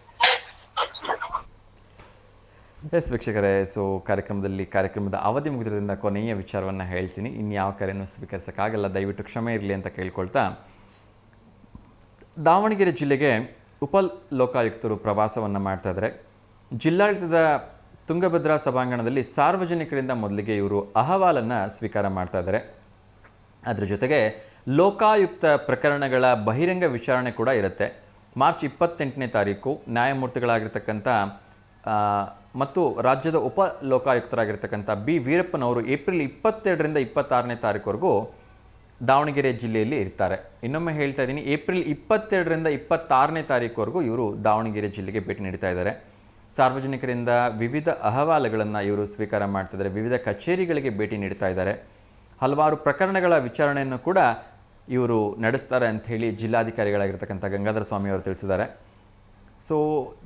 ಎಸ್ ವೀಕ್ಷಕರೇ, ಸೊ ಕಾರ್ಯಕ್ರಮದ ಅವಧಿ ಮುಗಿದ್ರಿಂದ ಕೊನೆಯ ವಿಚಾರವನ್ನು ಹೇಳ್ತೀನಿ. ಇನ್ಯಾವ ಕರೆಯನ್ನು ಸ್ವೀಕರಿಸೋಕ್ಕಾಗಲ್ಲ, ದಯವಿಟ್ಟು ಕ್ಷಮೆ ಇರಲಿ ಅಂತ ಕೇಳ್ಕೊಳ್ತಾ, ದಾವಣಗೆರೆ ಜಿಲ್ಲೆಗೆ ಉಪ ಲೋಕಾಯುಕ್ತರು ಪ್ರವಾಸವನ್ನು ಮಾಡ್ತಾ ಇದ್ದಾರೆ. ಜಿಲ್ಲಾಡಳಿತದ ತುಂಗಭದ್ರಾ ಸಭಾಂಗಣದಲ್ಲಿ ಸಾರ್ವಜನಿಕರಿಂದ ಮೊದಲಿಗೆ ಇವರು ಅಹವಾಲನ್ನು ಸ್ವೀಕಾರ ಮಾಡ್ತಾ ಇದ್ದಾರೆ. ಅದರ ಜೊತೆಗೆ ಲೋಕಾಯುಕ್ತ ಪ್ರಕರಣಗಳ ಬಹಿರಂಗ ವಿಚಾರಣೆ ಕೂಡ ಇರುತ್ತೆ. ಮಾರ್ಚ್ 28ನೇ ತಾರೀಕು ನ್ಯಾಯಮೂರ್ತಿಗಳಾಗಿರ್ತಕ್ಕಂಥ ಮತ್ತು ರಾಜ್ಯದ ಉಪ ಲೋಕಾಯುಕ್ತರಾಗಿರ್ತಕ್ಕಂಥ ಬಿ ವೀರಪ್ಪನವರು ಏಪ್ರಿಲ್ 22ರಿಂದ 26ನೇ ತಾರೀಕುವರೆಗೂ ದಾವಣಗೆರೆ ಜಿಲ್ಲೆಯಲ್ಲಿ ಇರ್ತಾರೆ. ಇನ್ನೊಮ್ಮೆ ಹೇಳ್ತಾ ಇದ್ದೀನಿ, ಏಪ್ರಿಲ್ 22ರಿಂದ 26ನೇ ತಾರೀಕುವರೆಗೂ ಇವರು ದಾವಣಗೆರೆ ಜಿಲ್ಲೆಗೆ ಭೇಟಿ ನೀಡ್ತಾ ಇದ್ದಾರೆ. ಸಾರ್ವಜನಿಕರಿಂದ ವಿವಿಧ ಅಹವಾಲುಗಳನ್ನು ಇವರು ಸ್ವೀಕಾರ ಮಾಡ್ತಿದ್ದಾರೆ, ವಿವಿಧ ಕಚೇರಿಗಳಿಗೆ ಭೇಟಿ ನೀಡ್ತಾ ಇದ್ದಾರೆ. ಹಲವಾರು ಪ್ರಕರಣಗಳ ವಿಚಾರಣೆಯನ್ನು ಕೂಡ ಇವರು ನಡೆಸ್ತಾರೆ ಅಂಥೇಳಿ ಜಿಲ್ಲಾಧಿಕಾರಿಗಳಾಗಿರ್ತಕ್ಕಂಥ ಗಂಗಾಧರ ಸ್ವಾಮಿ ಅವರು ತಿಳಿಸಿದ್ದಾರೆ. ಸೊ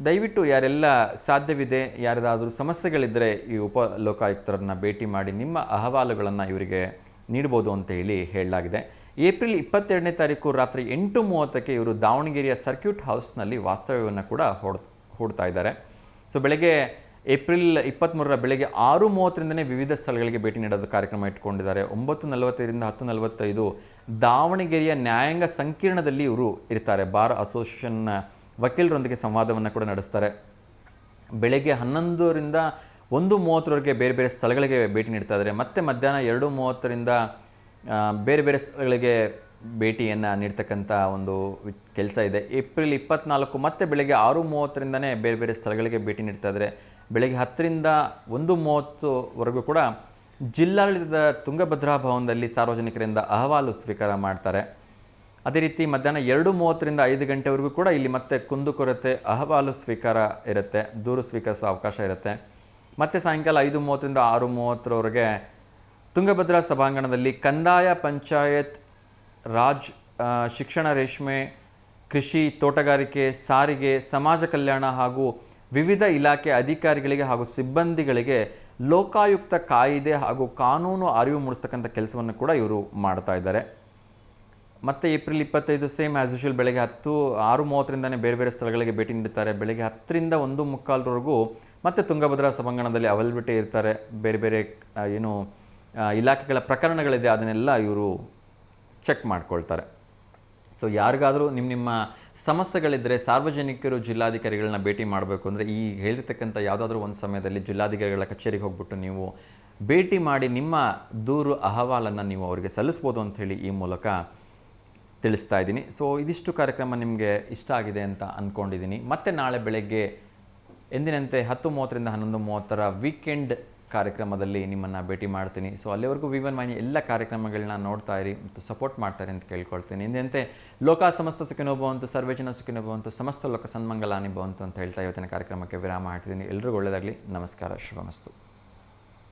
ದಯವಿಟ್ಟು ಯಾರೆಲ್ಲ ಸಾಧ್ಯವಿದೆ, ಯಾರಾದರೂ ಸಮಸ್ಯೆಗಳಿದ್ದರೆ ಈ ಉಪ ಲೋಕಾಯುಕ್ತರನ್ನು ಭೇಟಿ ಮಾಡಿ ನಿಮ್ಮ ಅಹವಾಲುಗಳನ್ನು ಇವರಿಗೆ ನೀಡ್ಬೋದು ಅಂತ ಹೇಳಲಾಗಿದೆ. ಏಪ್ರಿಲ್ 22ನೇ ತಾರೀಕು ರಾತ್ರಿ 8:30ಕ್ಕೆ ಇವರು ದಾವಣಗೆರೆಯ ಸರ್ಕ್ಯೂಟ್ ಹೌಸ್ನಲ್ಲಿ ವಾಸ್ತವ್ಯವನ್ನು ಕೂಡ ಹೂಡ್ತಾ ಇದ್ದಾರೆ. ಸೊ ಬೆಳಗ್ಗೆ ಏಪ್ರಿಲ್ 23ರ ಬೆಳಗ್ಗೆ 6:30ರಿಂದನೇ ವಿವಿಧ ಸ್ಥಳಗಳಿಗೆ ಭೇಟಿ ನೀಡೋದು ಕಾರ್ಯಕ್ರಮ ಇಟ್ಕೊಂಡಿದ್ದಾರೆ. 9:45ರಿಂದ 10:45 ದಾವಣಗೆರೆಯ ನ್ಯಾಯಾಂಗ ಸಂಕೀರ್ಣದಲ್ಲಿ ಇವರು ಇರ್ತಾರೆ. ಬಾರ್ ಅಸೋಸಿಯೇಷನ್ ವಕೀಲರೊಂದಿಗೆ ಸಂವಾದವನ್ನು ಕೂಡ ನಡೆಸ್ತಾರೆ. ಬೆಳಗ್ಗೆ 11ರಿಂದ 1:30ವರೆಗೆ ಬೇರೆ ಬೇರೆ ಸ್ಥಳಗಳಿಗೆ ಭೇಟಿ ನೀಡ್ತಾ ಇದ್ದಾರೆ. ಮತ್ತೆ ಮಧ್ಯಾಹ್ನ 2:30ರಿಂದ ಬೇರೆ ಬೇರೆ ಸ್ಥಳಗಳಿಗೆ ಭೇಟಿಯನ್ನು ನೀಡ್ತಕ್ಕಂಥ ಒಂದು ಕೆಲಸ ಇದೆ. ಏಪ್ರಿಲ್ 24 ಮತ್ತೆ ಬೆಳಗ್ಗೆ 6:30ರಿಂದನೇ ಬೇರೆ ಬೇರೆ ಸ್ಥಳಗಳಿಗೆ ಭೇಟಿ ನೀಡ್ತಾ ಇದ್ದಾರೆ. ಬೆಳಗ್ಗೆ 10ರಿಂದ 1:30ವರೆಗೂ ಕೂಡ ಜಿಲ್ಲಾಡಳಿತದ ತುಂಗಭದ್ರಾ ಭವನದಲ್ಲಿ ಸಾರ್ವಜನಿಕರಿಂದ ಅಹವಾಲು ಸ್ವೀಕಾರ ಮಾಡ್ತಾರೆ. ಅದೇ ರೀತಿ ಮಧ್ಯಾಹ್ನ 2:30ರಿಂದ 5 ಗಂಟೆವರೆಗೂ ಕೂಡ ಇಲ್ಲಿ ಮತ್ತೆ ಕುಂದುಕೊರತೆ ಅಹವಾಲು ಸ್ವೀಕಾರ ಇರುತ್ತೆ, ದೂರು ಸ್ವೀಕರಿಸೋ ಅವಕಾಶ ಇರುತ್ತೆ. ಮತ್ತು ಸಾಯಂಕಾಲ 5:30ರಿಂದ 6:30ರವರೆಗೆ ತುಂಗಭದ್ರಾ ಸಭಾಂಗಣದಲ್ಲಿ ಕಂದಾಯ, ಪಂಚಾಯತ್ ರಾಜ್, ಶಿಕ್ಷಣ, ರೇಷ್ಮೆ, ಕೃಷಿ, ತೋಟಗಾರಿಕೆ, ಸಾರಿಗೆ, ಸಮಾಜ ಕಲ್ಯಾಣ ಹಾಗೂ ವಿವಿಧ ಇಲಾಖೆ ಅಧಿಕಾರಿಗಳಿಗೆ ಹಾಗೂ ಸಿಬ್ಬಂದಿಗಳಿಗೆ ಲೋಕಾಯುಕ್ತ ಕಾಯಿದೆ ಹಾಗೂ ಕಾನೂನು ಅರಿವು ಮೂಡಿಸ್ತಕ್ಕಂಥ ಕೆಲಸವನ್ನು ಕೂಡ ಇವರು ಮಾಡ್ತಾ ಇದ್ದಾರೆ. ಮತ್ತು ಏಪ್ರಿಲ್ 25 ಸೇಮ್ ಆ್ಯಸ್ ಯೂಶುವಲ್ ಬೆಳಗ್ಗೆ 6:30ರಿಂದನೇ ಬೇರೆ ಬೇರೆ ಸ್ಥಳಗಳಿಗೆ ಭೇಟಿ ನೀಡುತ್ತಾರೆ. ಬೆಳಗ್ಗೆ 10ರಿಂದ 1:45ರವರೆಗೂ ಮತ್ತು ತುಂಗಭದ್ರಾ ಸಭಾಂಗಣದಲ್ಲಿ ಅವೈಲಬಿಲಿಟಿ ಇರ್ತಾರೆ. ಬೇರೆ ಬೇರೆ ಏನು ಇಲಾಖೆಗಳ ಪ್ರಕರಣಗಳಿದೆ ಅದನ್ನೆಲ್ಲ ಇವರು ಚೆಕ್ ಮಾಡ್ಕೊಳ್ತಾರೆ. ಸೊ ಯಾರಿಗಾದರೂ ನಿಮ್ಮ ಸಮಸ್ಯೆಗಳಿದ್ದರೆ ಸಾರ್ವಜನಿಕರು ಜಿಲ್ಲಾಧಿಕಾರಿಗಳನ್ನ ಭೇಟಿ ಮಾಡಬೇಕು ಅಂದರೆ ಈ ಹೇಳಿರ್ತಕ್ಕಂಥ ಯಾವುದಾದ್ರೂ ಒಂದು ಸಮಯದಲ್ಲಿ ಜಿಲ್ಲಾಧಿಕಾರಿಗಳ ಕಚೇರಿಗೆ ಹೋಗ್ಬಿಟ್ಟು ನೀವು ಭೇಟಿ ಮಾಡಿ ನಿಮ್ಮ ದೂರು ಅಹವಾಲನ್ನು ನೀವು ಅವರಿಗೆ ಸಲ್ಲಿಸ್ಬೋದು ಅಂಥೇಳಿ ಈ ಮೂಲಕ ತಿಳಿಸ್ತಾ ಇದ್ದೀನಿ. ಸೊ ಇದಿಷ್ಟು ಕಾರ್ಯಕ್ರಮ ನಿಮಗೆ ಇಷ್ಟ ಆಗಿದೆ ಅಂತ ಅಂದ್ಕೊಂಡಿದ್ದೀನಿ. ಮತ್ತೆ ನಾಳೆ ಬೆಳಗ್ಗೆ ಎಂದಿನಂತೆ 10:30ರಿಂದ 11:30 ವೀಕೆಂಡ್ ಕಾರ್ಯಕ್ರಮದಲ್ಲಿ ನಿಮ್ಮನ್ನು ಭೇಟಿ ಮಾಡ್ತೀನಿ. ಸೊ ಅಲ್ಲಿವರೆಗೂ V1 ವಾಹಿನಿ ಎಲ್ಲ ಕಾರ್ಯಕ್ರಮಗಳನ್ನ ನೋಡ್ತಾ ಇರಿ ಮತ್ತು ಸಪೋರ್ಟ್ ಮಾಡ್ತಾರೆ ಅಂತ ಕೇಳ್ಕೊಳ್ತೀನಿ. ಎಂದಂತೆ ಲೋಕ ಸಮಸ್ತ ಸುಖಿನೋ ಭವಂತು, ಸರ್ವೇ ಜನ ಸುಖಿನೋ ಭವಂತು, ಸಮಸ್ತ ಲೋಕ ಸನ್ಮಂಗಲಾನಿ ಭವಂತು ಅಂತ ಹೇಳ್ತಾ ಇವತ್ತಿನ ಕಾರ್ಯಕ್ರಮಕ್ಕೆ ವಿರಾಮ ಮಾಡ್ತಿದ್ದೀನಿ. ಎಲ್ರಿಗೂ ಒಳ್ಳೆಯದಾಗಲಿ. ನಮಸ್ಕಾರ. ಶುಭಮಸ್ತು.